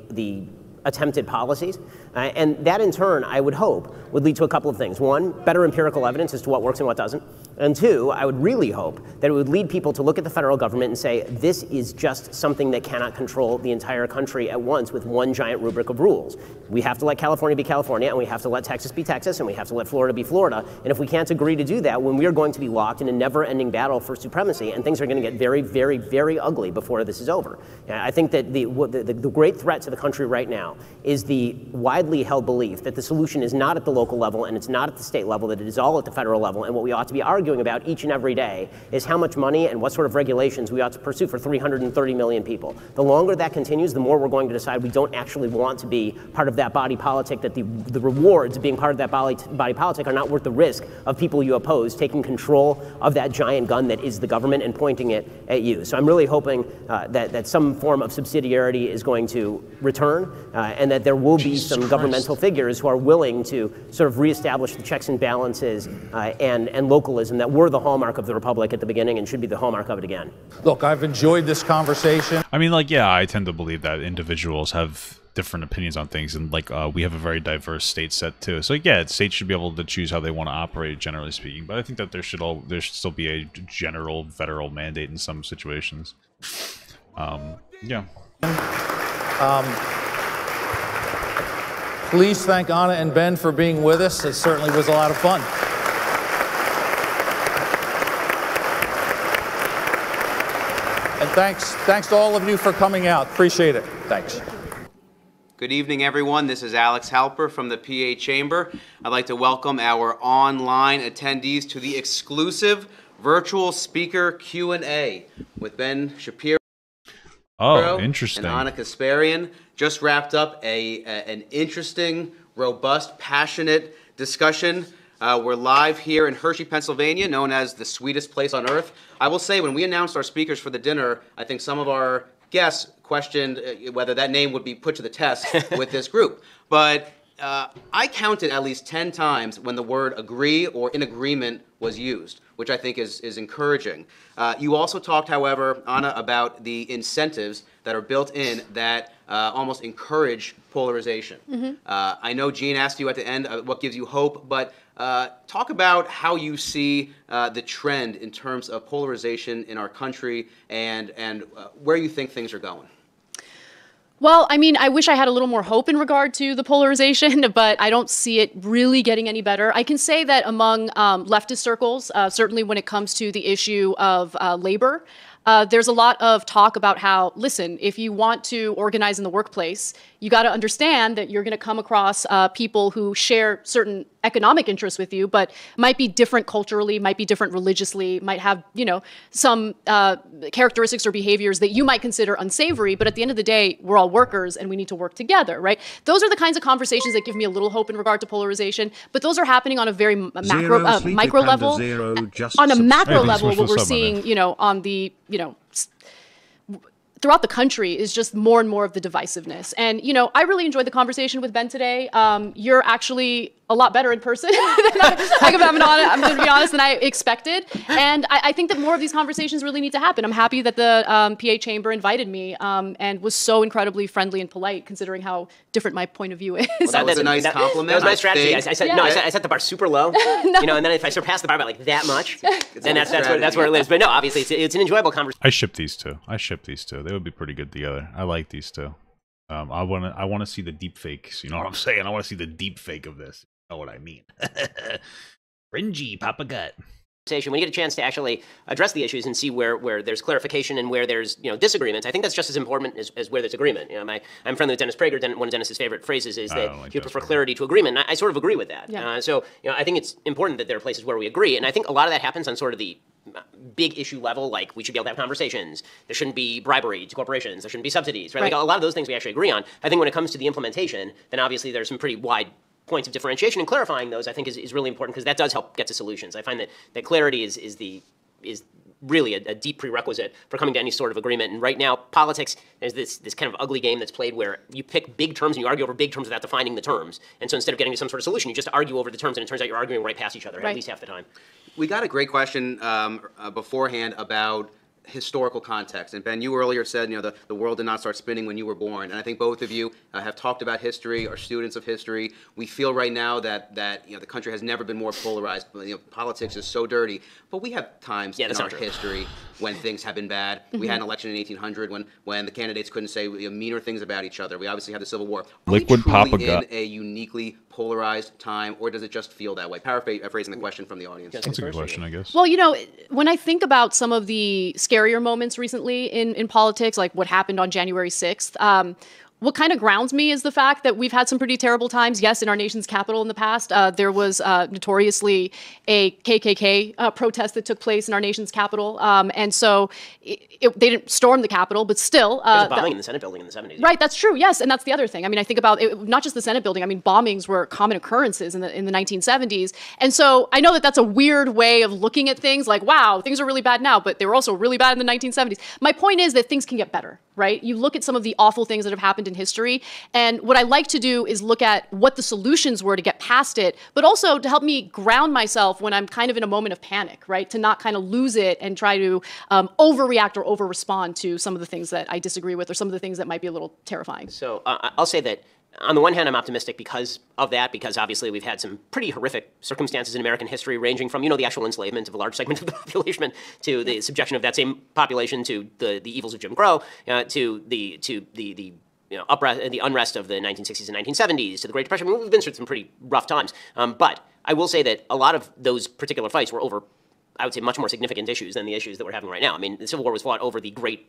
attempted policies. And that in turn, I would hope, would lead to a couple of things. One, better empirical evidence as to what works and what doesn't. And two, I would really hope that it would lead people to look at the federal government and say, this is just something that cannot control the entire country at once with one giant rubric of rules. We have to let California be California, and we have to let Texas be Texas, and we have to let Florida be Florida. And if we can't agree to do that, when we are going to be locked in a never-ending battle for supremacy, and things are going to get very, very, very ugly before this is over. I think that the great threat to the country right now is the widely held belief that the solution is not at the local level and it's not at the state level, that it is all at the federal level. And what we ought to be arguing about each and every day is how much money and what sort of regulations we ought to pursue for 330 million people. The longer that continues, the more we're going to decide we don't actually want to be part of that body politic, that the rewards of being part of that body politic are not worth the risk of people you oppose taking control of that giant gun that is the government and pointing it at you. So I'm really hoping that some form of subsidiarity is going to return and that there will be some governmental figures who are willing to sort of reestablish the checks and balances and localism that were the hallmark of the Republic at the beginning and should be the hallmark of it again. Look, I've enjoyed this conversation. I mean, I tend to believe that individuals have different opinions on things, and we have a very diverse state set too. So yeah, states should be able to choose how they want to operate, generally speaking. But I think that there should still be a general federal mandate in some situations. Yeah. Please thank Anna and Ben for being with us. It certainly was a lot of fun. And thanks to all of you for coming out. Appreciate it. Thanks. Good evening, everyone. This is Alex Halper from the PA Chamber. I'd like to welcome our online attendees to the exclusive virtual speaker Q&A with Ben Shapiro. Oh, interesting. And Anna Kasparian. Just wrapped up an interesting, robust, passionate discussion. We're live here in Hershey, Pennsylvania, known as the sweetest place on earth. I will say, when we announced our speakers for the dinner, I think some of our guests questioned whether that name would be put to the test with this group. But I counted at least 10 times when the word agree or in agreement was used, which I think is encouraging. You also talked, however, Anna, about the incentives that are built in that almost encourage polarization. I know Gene asked you at the end what gives you hope, but talk about how you see the trend in terms of polarization in our country and where you think things are going. Well, I mean, I wish I had a little more hope in regard to the polarization, but I don't see it really getting any better. I can say that among leftist circles, certainly when it comes to the issue of labor, there's a lot of talk about how, listen, if you want to organize in the workplace, you got to understand that you're going to come across people who share certain economic interests with you, but might be different culturally, might be different religiously, might have, you know, some characteristics or behaviors that you might consider unsavory. But at the end of the day, we're all workers and we need to work together, right? Those are the kinds of conversations that give me a little hope in regard to polarization. But those are happening on a very micro level. On a macro level, what we're seeing, you know, on the, you know, throughout the country is just more and more of the divisiveness. And, you know, I really enjoyed the conversation with Ben today. You're actually a lot better in person than I'm going to be honest, than I expected. And I think that more of these conversations really need to happen. I'm happy that the PA Chamber invited me and was so incredibly friendly and polite, considering how different my point of view is. Well, that was a nice compliment. That was my strategy. I said, yeah. no, I set the bar super low, no. You know, and then if I surpass the bar by like that much, then that's where it lives. But no, obviously it's an enjoyable conversation. I ship these two. They would be pretty good together. I like these two. I want to see the deep fakes. You know what I'm saying? I want to see the deep fake of this. You know what I mean? Cringy, Papa Gut. When you get a chance to actually address the issues and see where there's clarification and where there's, you know, disagreements, I think that's just as important as where there's agreement. You know, I'm friendly with Dennis Prager. One of Dennis's favorite phrases is that you prefer clarity to agreement. And I sort of agree with that. Yeah. So, you know, I think it's important that there are places where we agree, and I think a lot of that happens on sort of the big issue level, like we should be able to have conversations. There shouldn't be bribery to corporations. There shouldn't be subsidies, right? Like a lot of those things we actually agree on. I think when it comes to the implementation, then obviously there's some pretty wide points of differentiation, and clarifying those I think is really important, because that does help get to solutions. I find that clarity is really a deep prerequisite for coming to any sort of agreement. And right now, politics, there's this kind of ugly game that's played where you pick big terms and you argue over big terms without defining the terms. And so instead of getting to some sort of solution, you just argue over the terms, and it turns out you're arguing right past each other, at least half the time. We got a great question beforehand about historical context. And Ben, you earlier said, you know, the world did not start spinning when you were born. And I think both of you have talked about history, are students of history. We feel right now that you know, the country has never been more polarized. You know, politics is so dirty. But we have times in our history when things have been bad. We had an election in 1800 when the candidates couldn't say, you know, meaner things about each other. We obviously had the Civil War. Are we truly in a uniquely polarized time, or does it just feel that way? Paraphrasing the question from the audience. That's a good question, I guess. Well, you know, when I think about some of the scarier moments recently in politics, like what happened on January 6th, what kind of grounds me is the fact that we've had some pretty terrible times. Yes, in our nation's capital in the past, there was notoriously a KKK protest that took place in our nation's capital. And so they didn't storm the Capitol, but still. There's a bombing in the Senate building in the 70s. Right, that's true, yes. And that's the other thing. I mean, I think about it, not just the Senate building. I mean, bombings were common occurrences in the 1970s. And so I know that that's a weird way of looking at things, like, wow, things are really bad now, but they were also really bad in the 1970s. My point is that things can get better, right? You look at some of the awful things that have happened in history, and what I like to do is look at what the solutions were to get past it, but also to help me ground myself when I'm kind of in a moment of panic, right? To not kind of lose it and try to overreact or over-respond to some of the things that I disagree with, or some of the things that might be a little terrifying. So I'll say that on the one hand, I'm optimistic because of that, because obviously we've had some pretty horrific circumstances in American history, ranging from, you know, the actual enslavement of a large segment of the population, to the subjection of that same population to the evils of Jim Crow, to the you know, the unrest of the 1960s and 1970s, to the Great Depression. I mean, we've been through some pretty rough times. But I will say that a lot of those particular fights were over, I would say, much more significant issues than the issues that we're having right now. I mean, the Civil War was fought over the great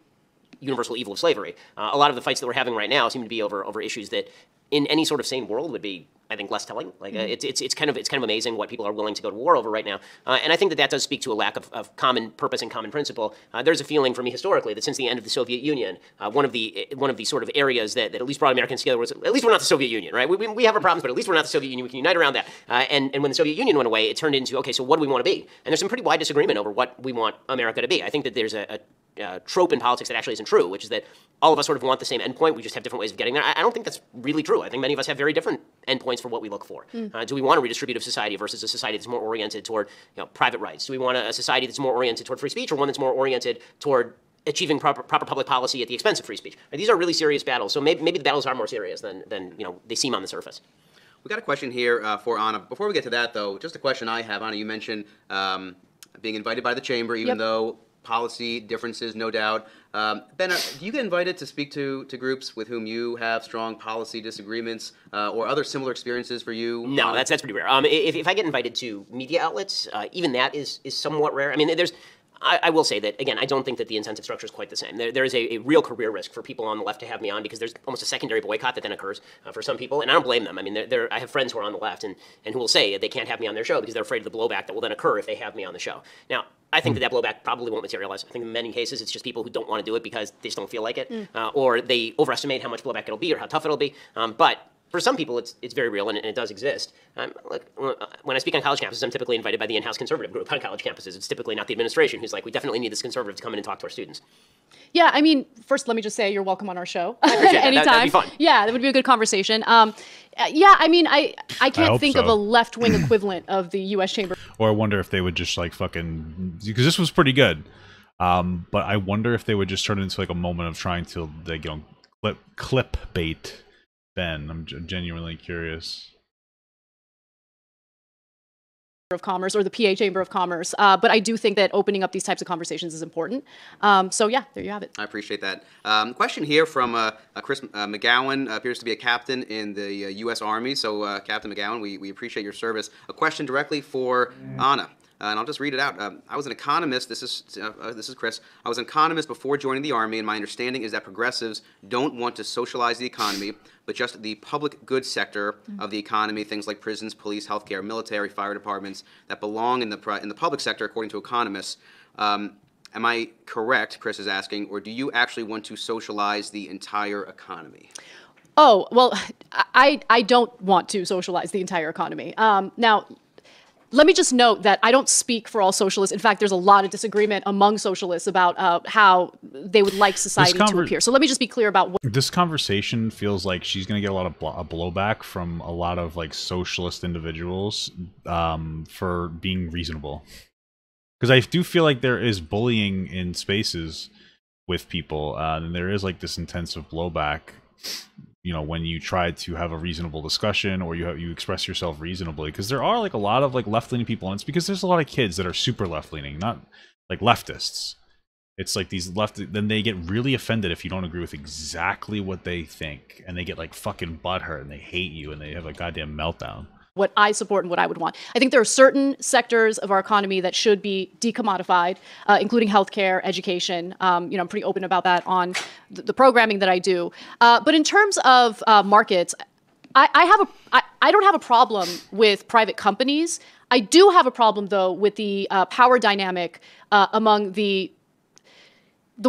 universal evil of slavery. A lot of the fights that we're having right now seem to be over issues that, in any sort of sane world, would be, I think, less telling. Like it's kind of amazing what people are willing to go to war over right now. And I think that does speak to a lack of common purpose and common principle. There's a feeling for me historically that since the end of the Soviet Union, one of the sort of areas that at least brought Americans together was, at least we're not the Soviet Union, right? We have our problems, but at least we're not the Soviet Union. We can unite around that. And when the Soviet Union went away, it turned into, okay, so what do we want to be? And there's some pretty wide disagreement over what we want America to be. I think that there's a trope in politics that actually isn't true, which is that all of us sort of want the same endpoint. We just have different ways of getting there. I don't think that's really true. I think many of us have very different endpoints for what we look for. Do we want a redistributive society versus a society that's more oriented toward private rights? Do we want a society that's more oriented toward free speech, or one that's more oriented toward achieving proper public policy at the expense of free speech? These are really serious battles. So maybe the battles are more serious than they seem on the surface. We got a question here for Anna. Before we get to that, though, just a question I have. Anna, you mentioned being invited by the chamber, even though policy differences, no doubt. Ben, do you get invited to speak to groups with whom you have strong policy disagreements or other similar experiences for you? No, that's pretty rare. If I get invited to media outlets, even that is somewhat rare. I mean, I will say that, again, I don't think that the incentive structure is quite the same. There is a real career risk for people on the left to have me on, because there's almost a secondary boycott that then occurs for some people, and I don't blame them. I mean, I have friends who are on the left and who will say they can't have me on their show because they're afraid of the blowback that will then occur if they have me on the show. Now, I think that blowback probably won't materialize. I think in many cases it's just people who don't want to do it because they just don't feel like it, or they overestimate how much blowback it'll be or how tough it'll be. But for some people, it's very real, and it does exist. Look, when I speak on college campuses, I'm typically invited by the in-house conservative group on college campuses. It's typically not the administration who's like, we definitely need this conservative to come in and talk to our students. Yeah, I mean, first, let me just say you're welcome on our show. I appreciate that. Anytime. That'd be fun. Yeah, that would be a good conversation. Yeah, I mean, I can't think of a left-wing equivalent of the U.S. Chamber. Or I wonder if they would just like fucking, because this was pretty good. But I wonder if they would just turn it into like a moment of trying to, like, clip bait Ben. I'm genuinely curious. Of Commerce or the PA Chamber of Commerce, but I do think that opening up these types of conversations is important. So yeah, there you have it. I appreciate that. Question here from Chris McGowan, appears to be a captain in the U.S. Army. So Captain McGowan, we appreciate your service. A question directly for Anna. And I'll just read it out. I was an economist. This is Chris. I was an economist before joining the Army, and my understanding is that progressives don't want to socialize the economy, but just the public goods sector of the economy, things like prisons, police, healthcare, military, fire departments, that belong in the public sector, according to economists. Am I correct, Chris is asking, or do you actually want to socialize the entire economy? Oh, well, I don't want to socialize the entire economy. Now, let me just note that I don't speak for all socialists. In fact, there's a lot of disagreement among socialists about how they would like society to appear. So let me just be clear about what this conversation feels like. She's going to get a lot of blowback from a lot of like socialist individuals for being reasonable. Because I do feel like there is bullying in spaces with people, and there is like this intensive blowback. When you try to have a reasonable discussion or you express yourself reasonably, because there are like a lot of like left-leaning people, and it's because there's a lot of kids that are super left-leaning, not like leftists. It's like these then they get really offended if you don't agree with exactly what they think, and they get like fucking butthurt and they hate you and they have a goddamn meltdown. What I support and what I would want. I think there are certain sectors of our economy that should be decommodified, including healthcare, education. I'm pretty open about that on the programming that I do. But in terms of markets, I don't have a problem with private companies. I do have a problem, though, with the power dynamic among the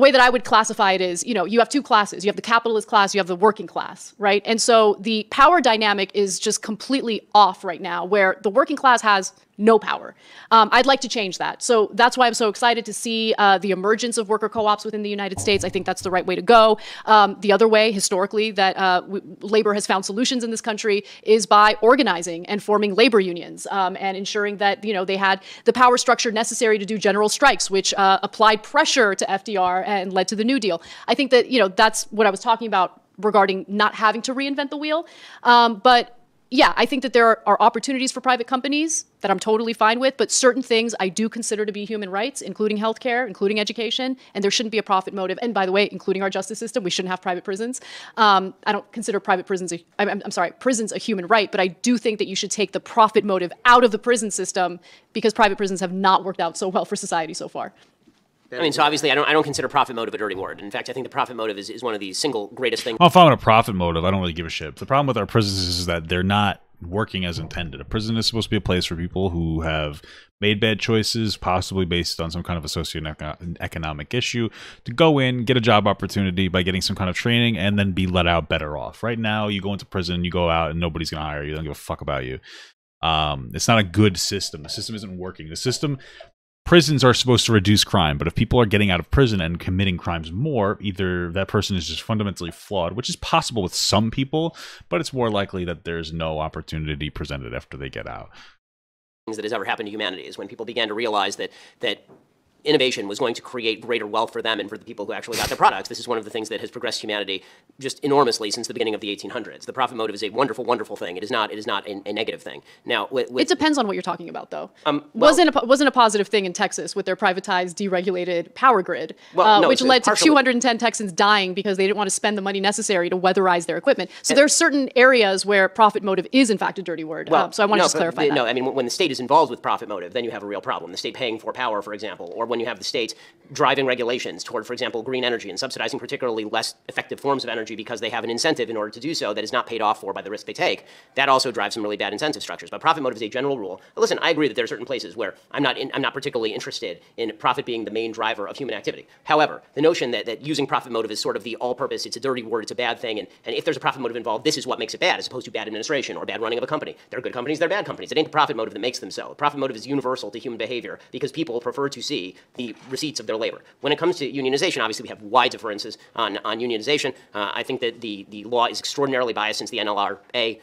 way that I would classify it is, you have two classes. You have the capitalist class, you have the working class, right? And so the power dynamic is just completely off right now, where the working class has no power. I'd like to change that. So that's why I'm so excited to see the emergence of worker co-ops within the United States. I think that's the right way to go. The other way, historically, that labor has found solutions in this country is by organizing and forming labor unions and ensuring that they had the power structure necessary to do general strikes, which applied pressure to FDR and led to the New Deal. I think that that's what I was talking about regarding not having to reinvent the wheel. But yeah, I think that there are opportunities for private companies that I'm totally fine with, but certain things I do consider to be human rights, including healthcare, including education, and there shouldn't be a profit motive. And by the way, including our justice system, we shouldn't have private prisons. I don't consider prisons a human right, but I do think that you should take the profit motive out of the prison system because private prisons have not worked out so well for society so far. I mean, so obviously I don't consider profit motive a dirty word. In fact, I think the profit motive is one of the single greatest things. Well, if I'm on a profit motive, I don't really give a shit. The problem with our prisons is that they're not working as intended. A prison is supposed to be a place for people who have made bad choices, possibly based on some kind of a socioeconomic issue, to go in, get a job opportunity by getting some kind of training, and then be let out better off. Right now, you go into prison, you go out, and nobody's going to hire you. They don't give a fuck about you. It's not a good system. The system isn't working. The system prisons are supposed to reduce crime, but if people are getting out of prison and committing crimes more, either that person is just fundamentally flawed, which is possible with some people, but it's more likely that there's no opportunity presented after they get out. Things that has ever happened to humanity is when people began to realize that innovation was going to create greater wealth for them and for the people who actually got their products. This is one of the things that has progressed humanity just enormously since the beginning of the 1800s. The profit motive is a wonderful, wonderful thing. It is not a negative thing. Now, it depends on what you're talking about, though. Wasn't a positive thing in Texas with their privatized, deregulated power grid, which led to 210 Texans dying because they didn't want to spend the money necessary to weatherize their equipment. So there are certain areas where profit motive is, in fact, a dirty word. So I want to just clarify that. No, I mean, when the state is involved with profit motive, then you have a real problem. The state paying for power, for example, or when you have the states driving regulations toward, for example, green energy and subsidizing particularly less effective forms of energy because they have an incentive in order to do so that is not paid off for by the risk they take, that also drives some really bad incentive structures. But profit motive is a general rule. But listen, I agree that there are certain places where I'm not particularly interested in profit being the main driver of human activity. However, the notion that using profit motive is sort of the all-purpose, it's a dirty word, it's a bad thing, and if there's a profit motive involved, this is what makes it bad, as opposed to bad administration or bad running of a company. There are good companies, there are bad companies. It ain't the profit motive that makes them so. Profit motive is universal to human behavior because people prefer to see the receipts of their labor. When it comes to unionization, obviously we have wide differences on unionization. I think that the law is extraordinarily biased since the NLRA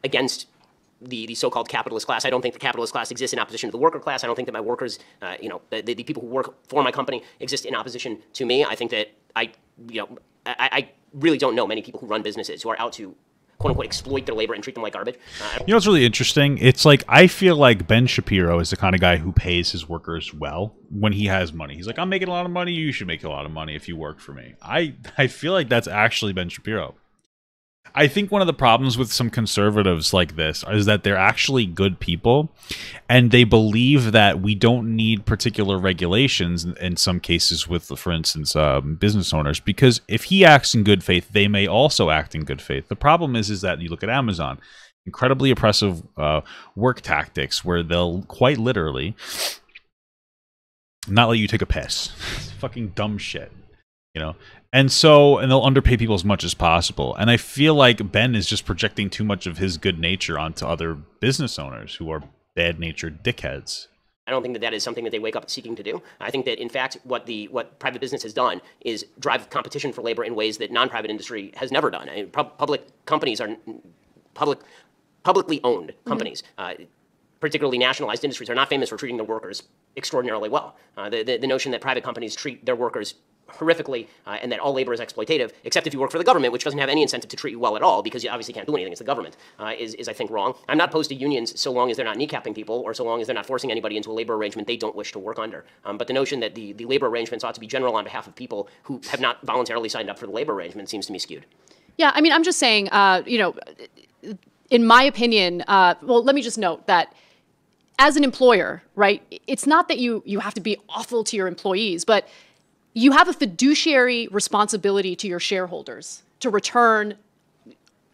against the so-called capitalist class. I don't think the capitalist class exists in opposition to the worker class. I don't think that my workers, the people who work for my company exist in opposition to me. I think that I really don't know many people who run businesses who are out to quote-unquote exploit their labor and treat them like garbage. You know what's really interesting? It's like, I feel like Ben Shapiro is the kind of guy who pays his workers well when he has money. He's like, I'm making a lot of money, you should make a lot of money if you work for me. I feel like that's actually Ben Shapiro. I think one of the problems with some conservatives like this is that they're actually good people, and they believe that we don't need particular regulations in some cases with, for instance, business owners, because if he acts in good faith, they may also act in good faith. The problem is that you look at Amazon, incredibly oppressive work tactics where they'll quite literally not let you take a piss. Fucking dumb shit, you know? And they'll underpay people as much as possible. And I feel like Ben is just projecting too much of his good nature onto other business owners who are bad-natured dickheads. I don't think that is something that they wake up seeking to do. I think that, in fact, what private business has done is drive competition for labor in ways that non-private industry has never done. I mean, public companies are publicly owned companies. Particularly nationalized industries are not famous for treating their workers extraordinarily well. The notion that private companies treat their workers horrifically and that all labor is exploitative, except if you work for the government, which doesn't have any incentive to treat you well at all because you obviously can't do anything, it's the government, is I think wrong. I'm not opposed to unions so long as they're not kneecapping people or so long as they're not forcing anybody into a labor arrangement they don't wish to work under. But the notion that the labor arrangements ought to be general on behalf of people who have not voluntarily signed up for the labor arrangement seems to me skewed. Yeah, I mean, I'm just saying, in my opinion, well, let me just note that as an employer, right, it's not that you have to be awful to your employees, but you have a fiduciary responsibility to your shareholders to return,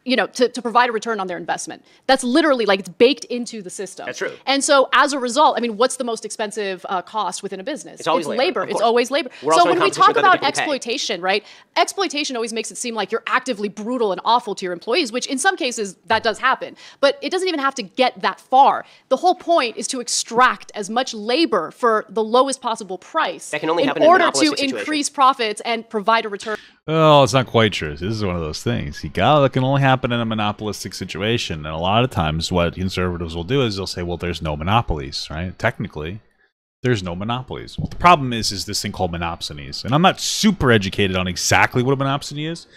to provide a return on their investment. That's literally, like, it's baked into the system. That's true. And so as a result, I mean, what's the most expensive cost within a business? It's always labor. It's always labor. So when we talk about exploitation, right, exploitation always makes it seem like you're actively brutal and awful to your employees, which in some cases that does happen. But it doesn't even have to get that far. The whole point is to extract as much labor for the lowest possible price that can only happen in order to increase profits and provide a return. Oh, it's not quite true. This is one of those things. That can only happen in a monopolistic situation. And a lot of times what conservatives will do is they'll say, well, there's no monopolies, right? Technically, there's no monopolies. Well, the problem is this thing called monopsonies. And I'm not super educated on exactly what a monopsony is,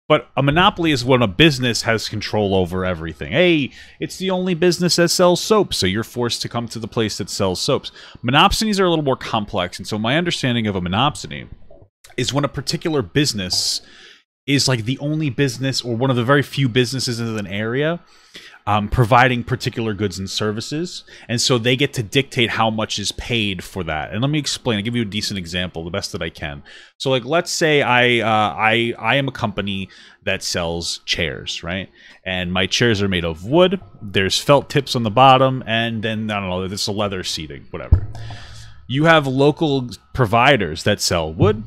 but a monopoly is when a business has control over everything. Hey, it's the only business that sells soap, so you're forced to come to the place that sells soaps. Monopsonies are a little more complex. And so my understanding of a monopsony is when a particular business is like the only business or one of the very few businesses in an area providing particular goods and services. And so they get to dictate how much is paid for that. And let me explain. I'll give you a decent example, the best that I can. So like, let's say I am a company that sells chairs, right? And my chairs are made of wood. There's felt tips on the bottom. And then, I don't know, there's a leather seating, whatever. You have local providers that sell wood,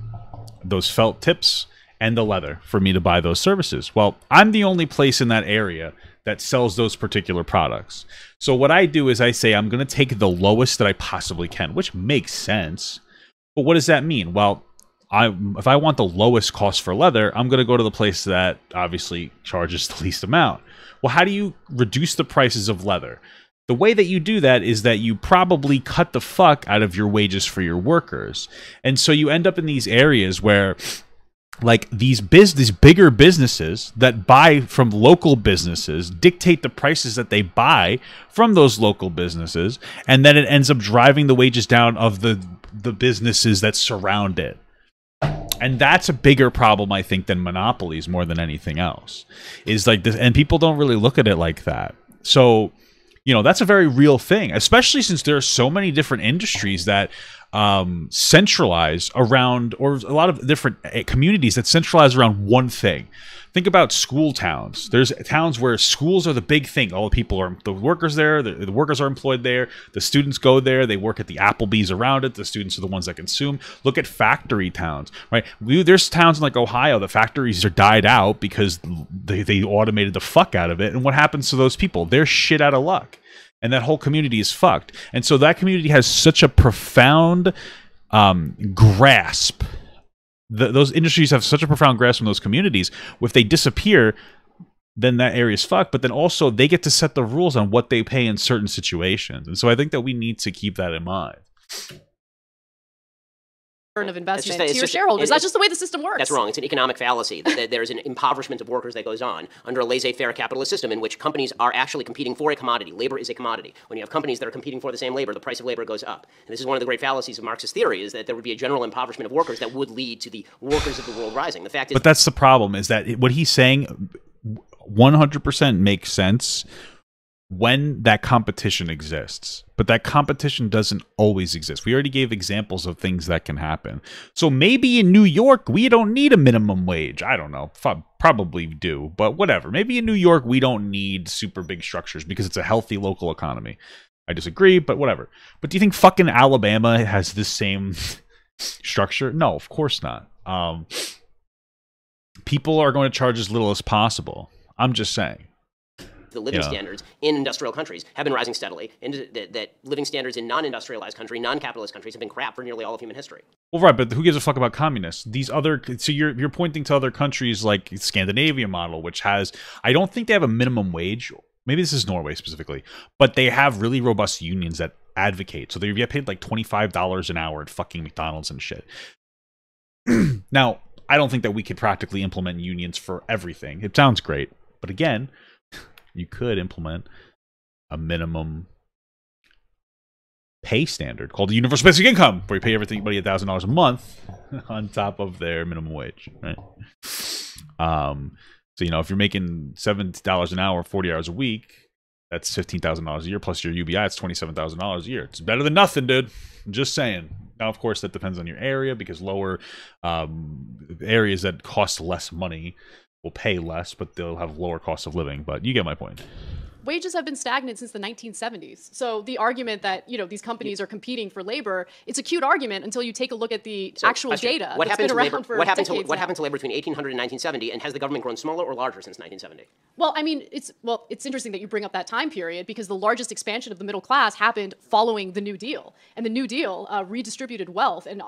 those felt tips, and the leather for me to buy those services. Well, I'm the only place in that area that sells those particular products. So what I do is I say I'm going to take the lowest that I possibly can, which makes sense. But what does that mean? Well, if I want the lowest cost for leather, I'm going to go to the place that obviously charges the least amount. Well, how do you reduce the prices of leather? The way that you do that is that you probably cut the fuck out of your wages for your workers. And so you end up in these areas where, like, these bigger businesses that buy from local businesses dictate the prices that they buy from those local businesses, and then it ends up driving the wages down of the businesses that surround it. And that's a bigger problem, I think, than monopolies more than anything else. Is like this, and people don't really look at it like that. So, you know, that's a very real thing, especially since there are so many different industries that centralize around, or a lot of different communities that centralize around one thing. Think about school towns. There's towns where schools are the big thing. All the people are, the workers there, the workers are employed there, the students go there, they work at the Applebee's around it, the students are the ones that consume. Look at factory towns, right? There's towns in like Ohio, the factories are died out because they automated the fuck out of it. And what happens to those people? They're shit out of luck. And that whole community is fucked. And so that community has such a profound grasp. Those industries have such a profound grasp on those communities. If they disappear, then that area is fucked. But then also they get to set the rules on what they pay in certain situations. And so I think that we need to keep that in mind. Of investment to your shareholders. That's just the way the system works. That's wrong. It's an economic fallacy. There's an impoverishment of workers that goes on under a laissez-faire capitalist system in which companies are actually competing for a commodity. Labor is a commodity. When you have companies that are competing for the same labor, the price of labor goes up. And this is one of the great fallacies of Marxist theory, is that there would be a general impoverishment of workers that would lead to the workers of the world rising. The fact is, but that's the problem, is that what he's saying 100% makes sense when that competition exists. But that competition doesn't always exist. We already gave examples of things that can happen. So maybe in New York, we don't need a minimum wage. I don't know. Probably do. But whatever. Maybe in New York, we don't need super big structures because it's a healthy local economy. I disagree, but whatever. But do you think fucking Alabama has this same structure? No, of course not. People are going to charge as little as possible. I'm just saying. The living standards in industrial countries have been rising steadily, and that living standards in non-industrialized countries, non-capitalist countries have been crap for nearly all of human history. Well, right, but who gives a fuck about communists? These other, so you're pointing to other countries like Scandinavian model, which has, I don't think they have a minimum wage. Maybe this is Norway specifically, but they have really robust unions that advocate. So they get paid like $25 an hour at fucking McDonald's and shit. Now, I don't think that we could practically implement unions for everything. It sounds great, but again, you could implement a minimum pay standard called the universal basic income, where you pay everybody $1,000 a month on top of their minimum wage, right? So, you know, if you're making $70 an hour, 40 hours a week, that's $15,000 a year, plus your UBI, it's $27,000 a year. It's better than nothing, dude. I'm just saying. Now, of course, that depends on your area, because lower areas that cost less money will pay less, but they'll have lower cost of living. But you get my point. Wages have been stagnant since the 1970s. So the argument that, you know, these companies are competing for labor, it's a cute argument until you take a look at the actual data. What happened to labor? What happened to labor between 1800 and 1970? And has the government grown smaller or larger since 1970? Well, I mean, it's interesting that you bring up that time period, because the largest expansion of the middle class happened following the New Deal, and the New Deal redistributed wealth, and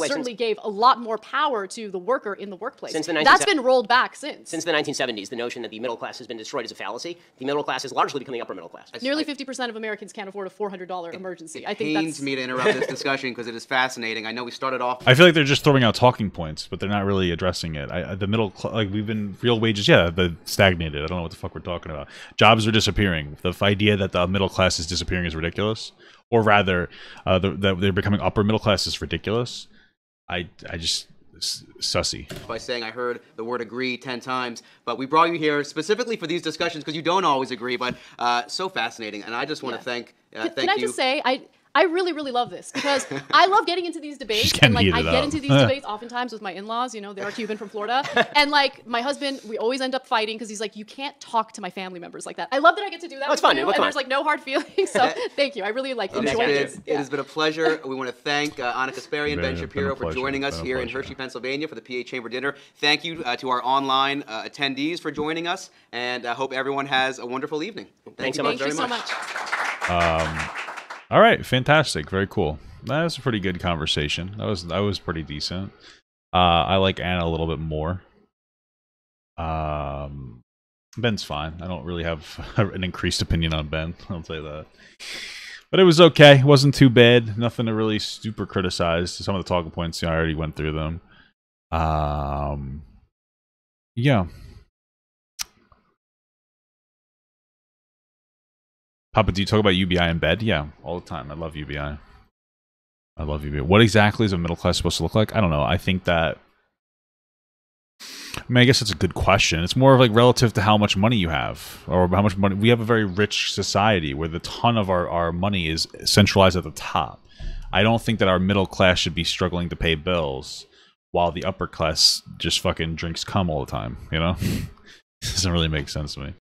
certainly gave a lot more power to the worker in the workplace. That's been rolled back since. Since the 1970s, the notion that the middle class has been destroyed is a fallacy. The middle class is largely becoming upper middle class. Nearly 50% of Americans can't afford a $400 emergency. I think it pains me to interrupt this discussion because it is fascinating. I know we started off. I feel like they're just throwing out talking points, but they're not really addressing it. The middle, like, we've been real wages, they're stagnated. I don't know what the fuck we're talking about. Jobs are disappearing. The idea that the middle class is disappearing is ridiculous, or rather, that they're becoming upper middle class is ridiculous. I just. Sussy. By saying I heard the word agree 10 times, but we brought you here specifically for these discussions because you don't always agree, but so fascinating, and I just want to thank you. Can I just say, I really, really love this because I love getting into these debates. And like I get into these debates oftentimes with my in-laws, you know, they're Cuban from Florida. And like my husband, we always end up fighting because he's like, you can't talk to my family members like that. I love that I get to do that. That's fun, and there's like no hard feelings. So thank you. I really like enjoy this. It has been a pleasure. We want to thank Anna Kasparian, Ben Shapiro for joining us here in Hershey, Pennsylvania for the PA Chamber Dinner. Thank you to our online attendees for joining us, and I hope everyone has a wonderful evening. Thank you very much. All right, fantastic, very cool. That was a pretty good conversation. That was pretty decent. I like Anna a little bit more. Ben's fine. I don't really have an increased opinion on Ben. I'll say that. But it was okay. It wasn't too bad. Nothing to really super criticize. Some of the talking points, I already went through them. Yeah. Papa, do you talk about UBI in bed? Yeah, all the time. I love UBI. I love UBI. What exactly is a middle class supposed to look like? I don't know. I think that... I mean, I guess it's a good question. It's more of like relative to how much money you have, or how much money. We have a very rich society where the ton of our money is centralized at the top. I don't think that our middle class should be struggling to pay bills while the upper class just fucking drinks cum all the time, you know? It doesn't really make sense to me.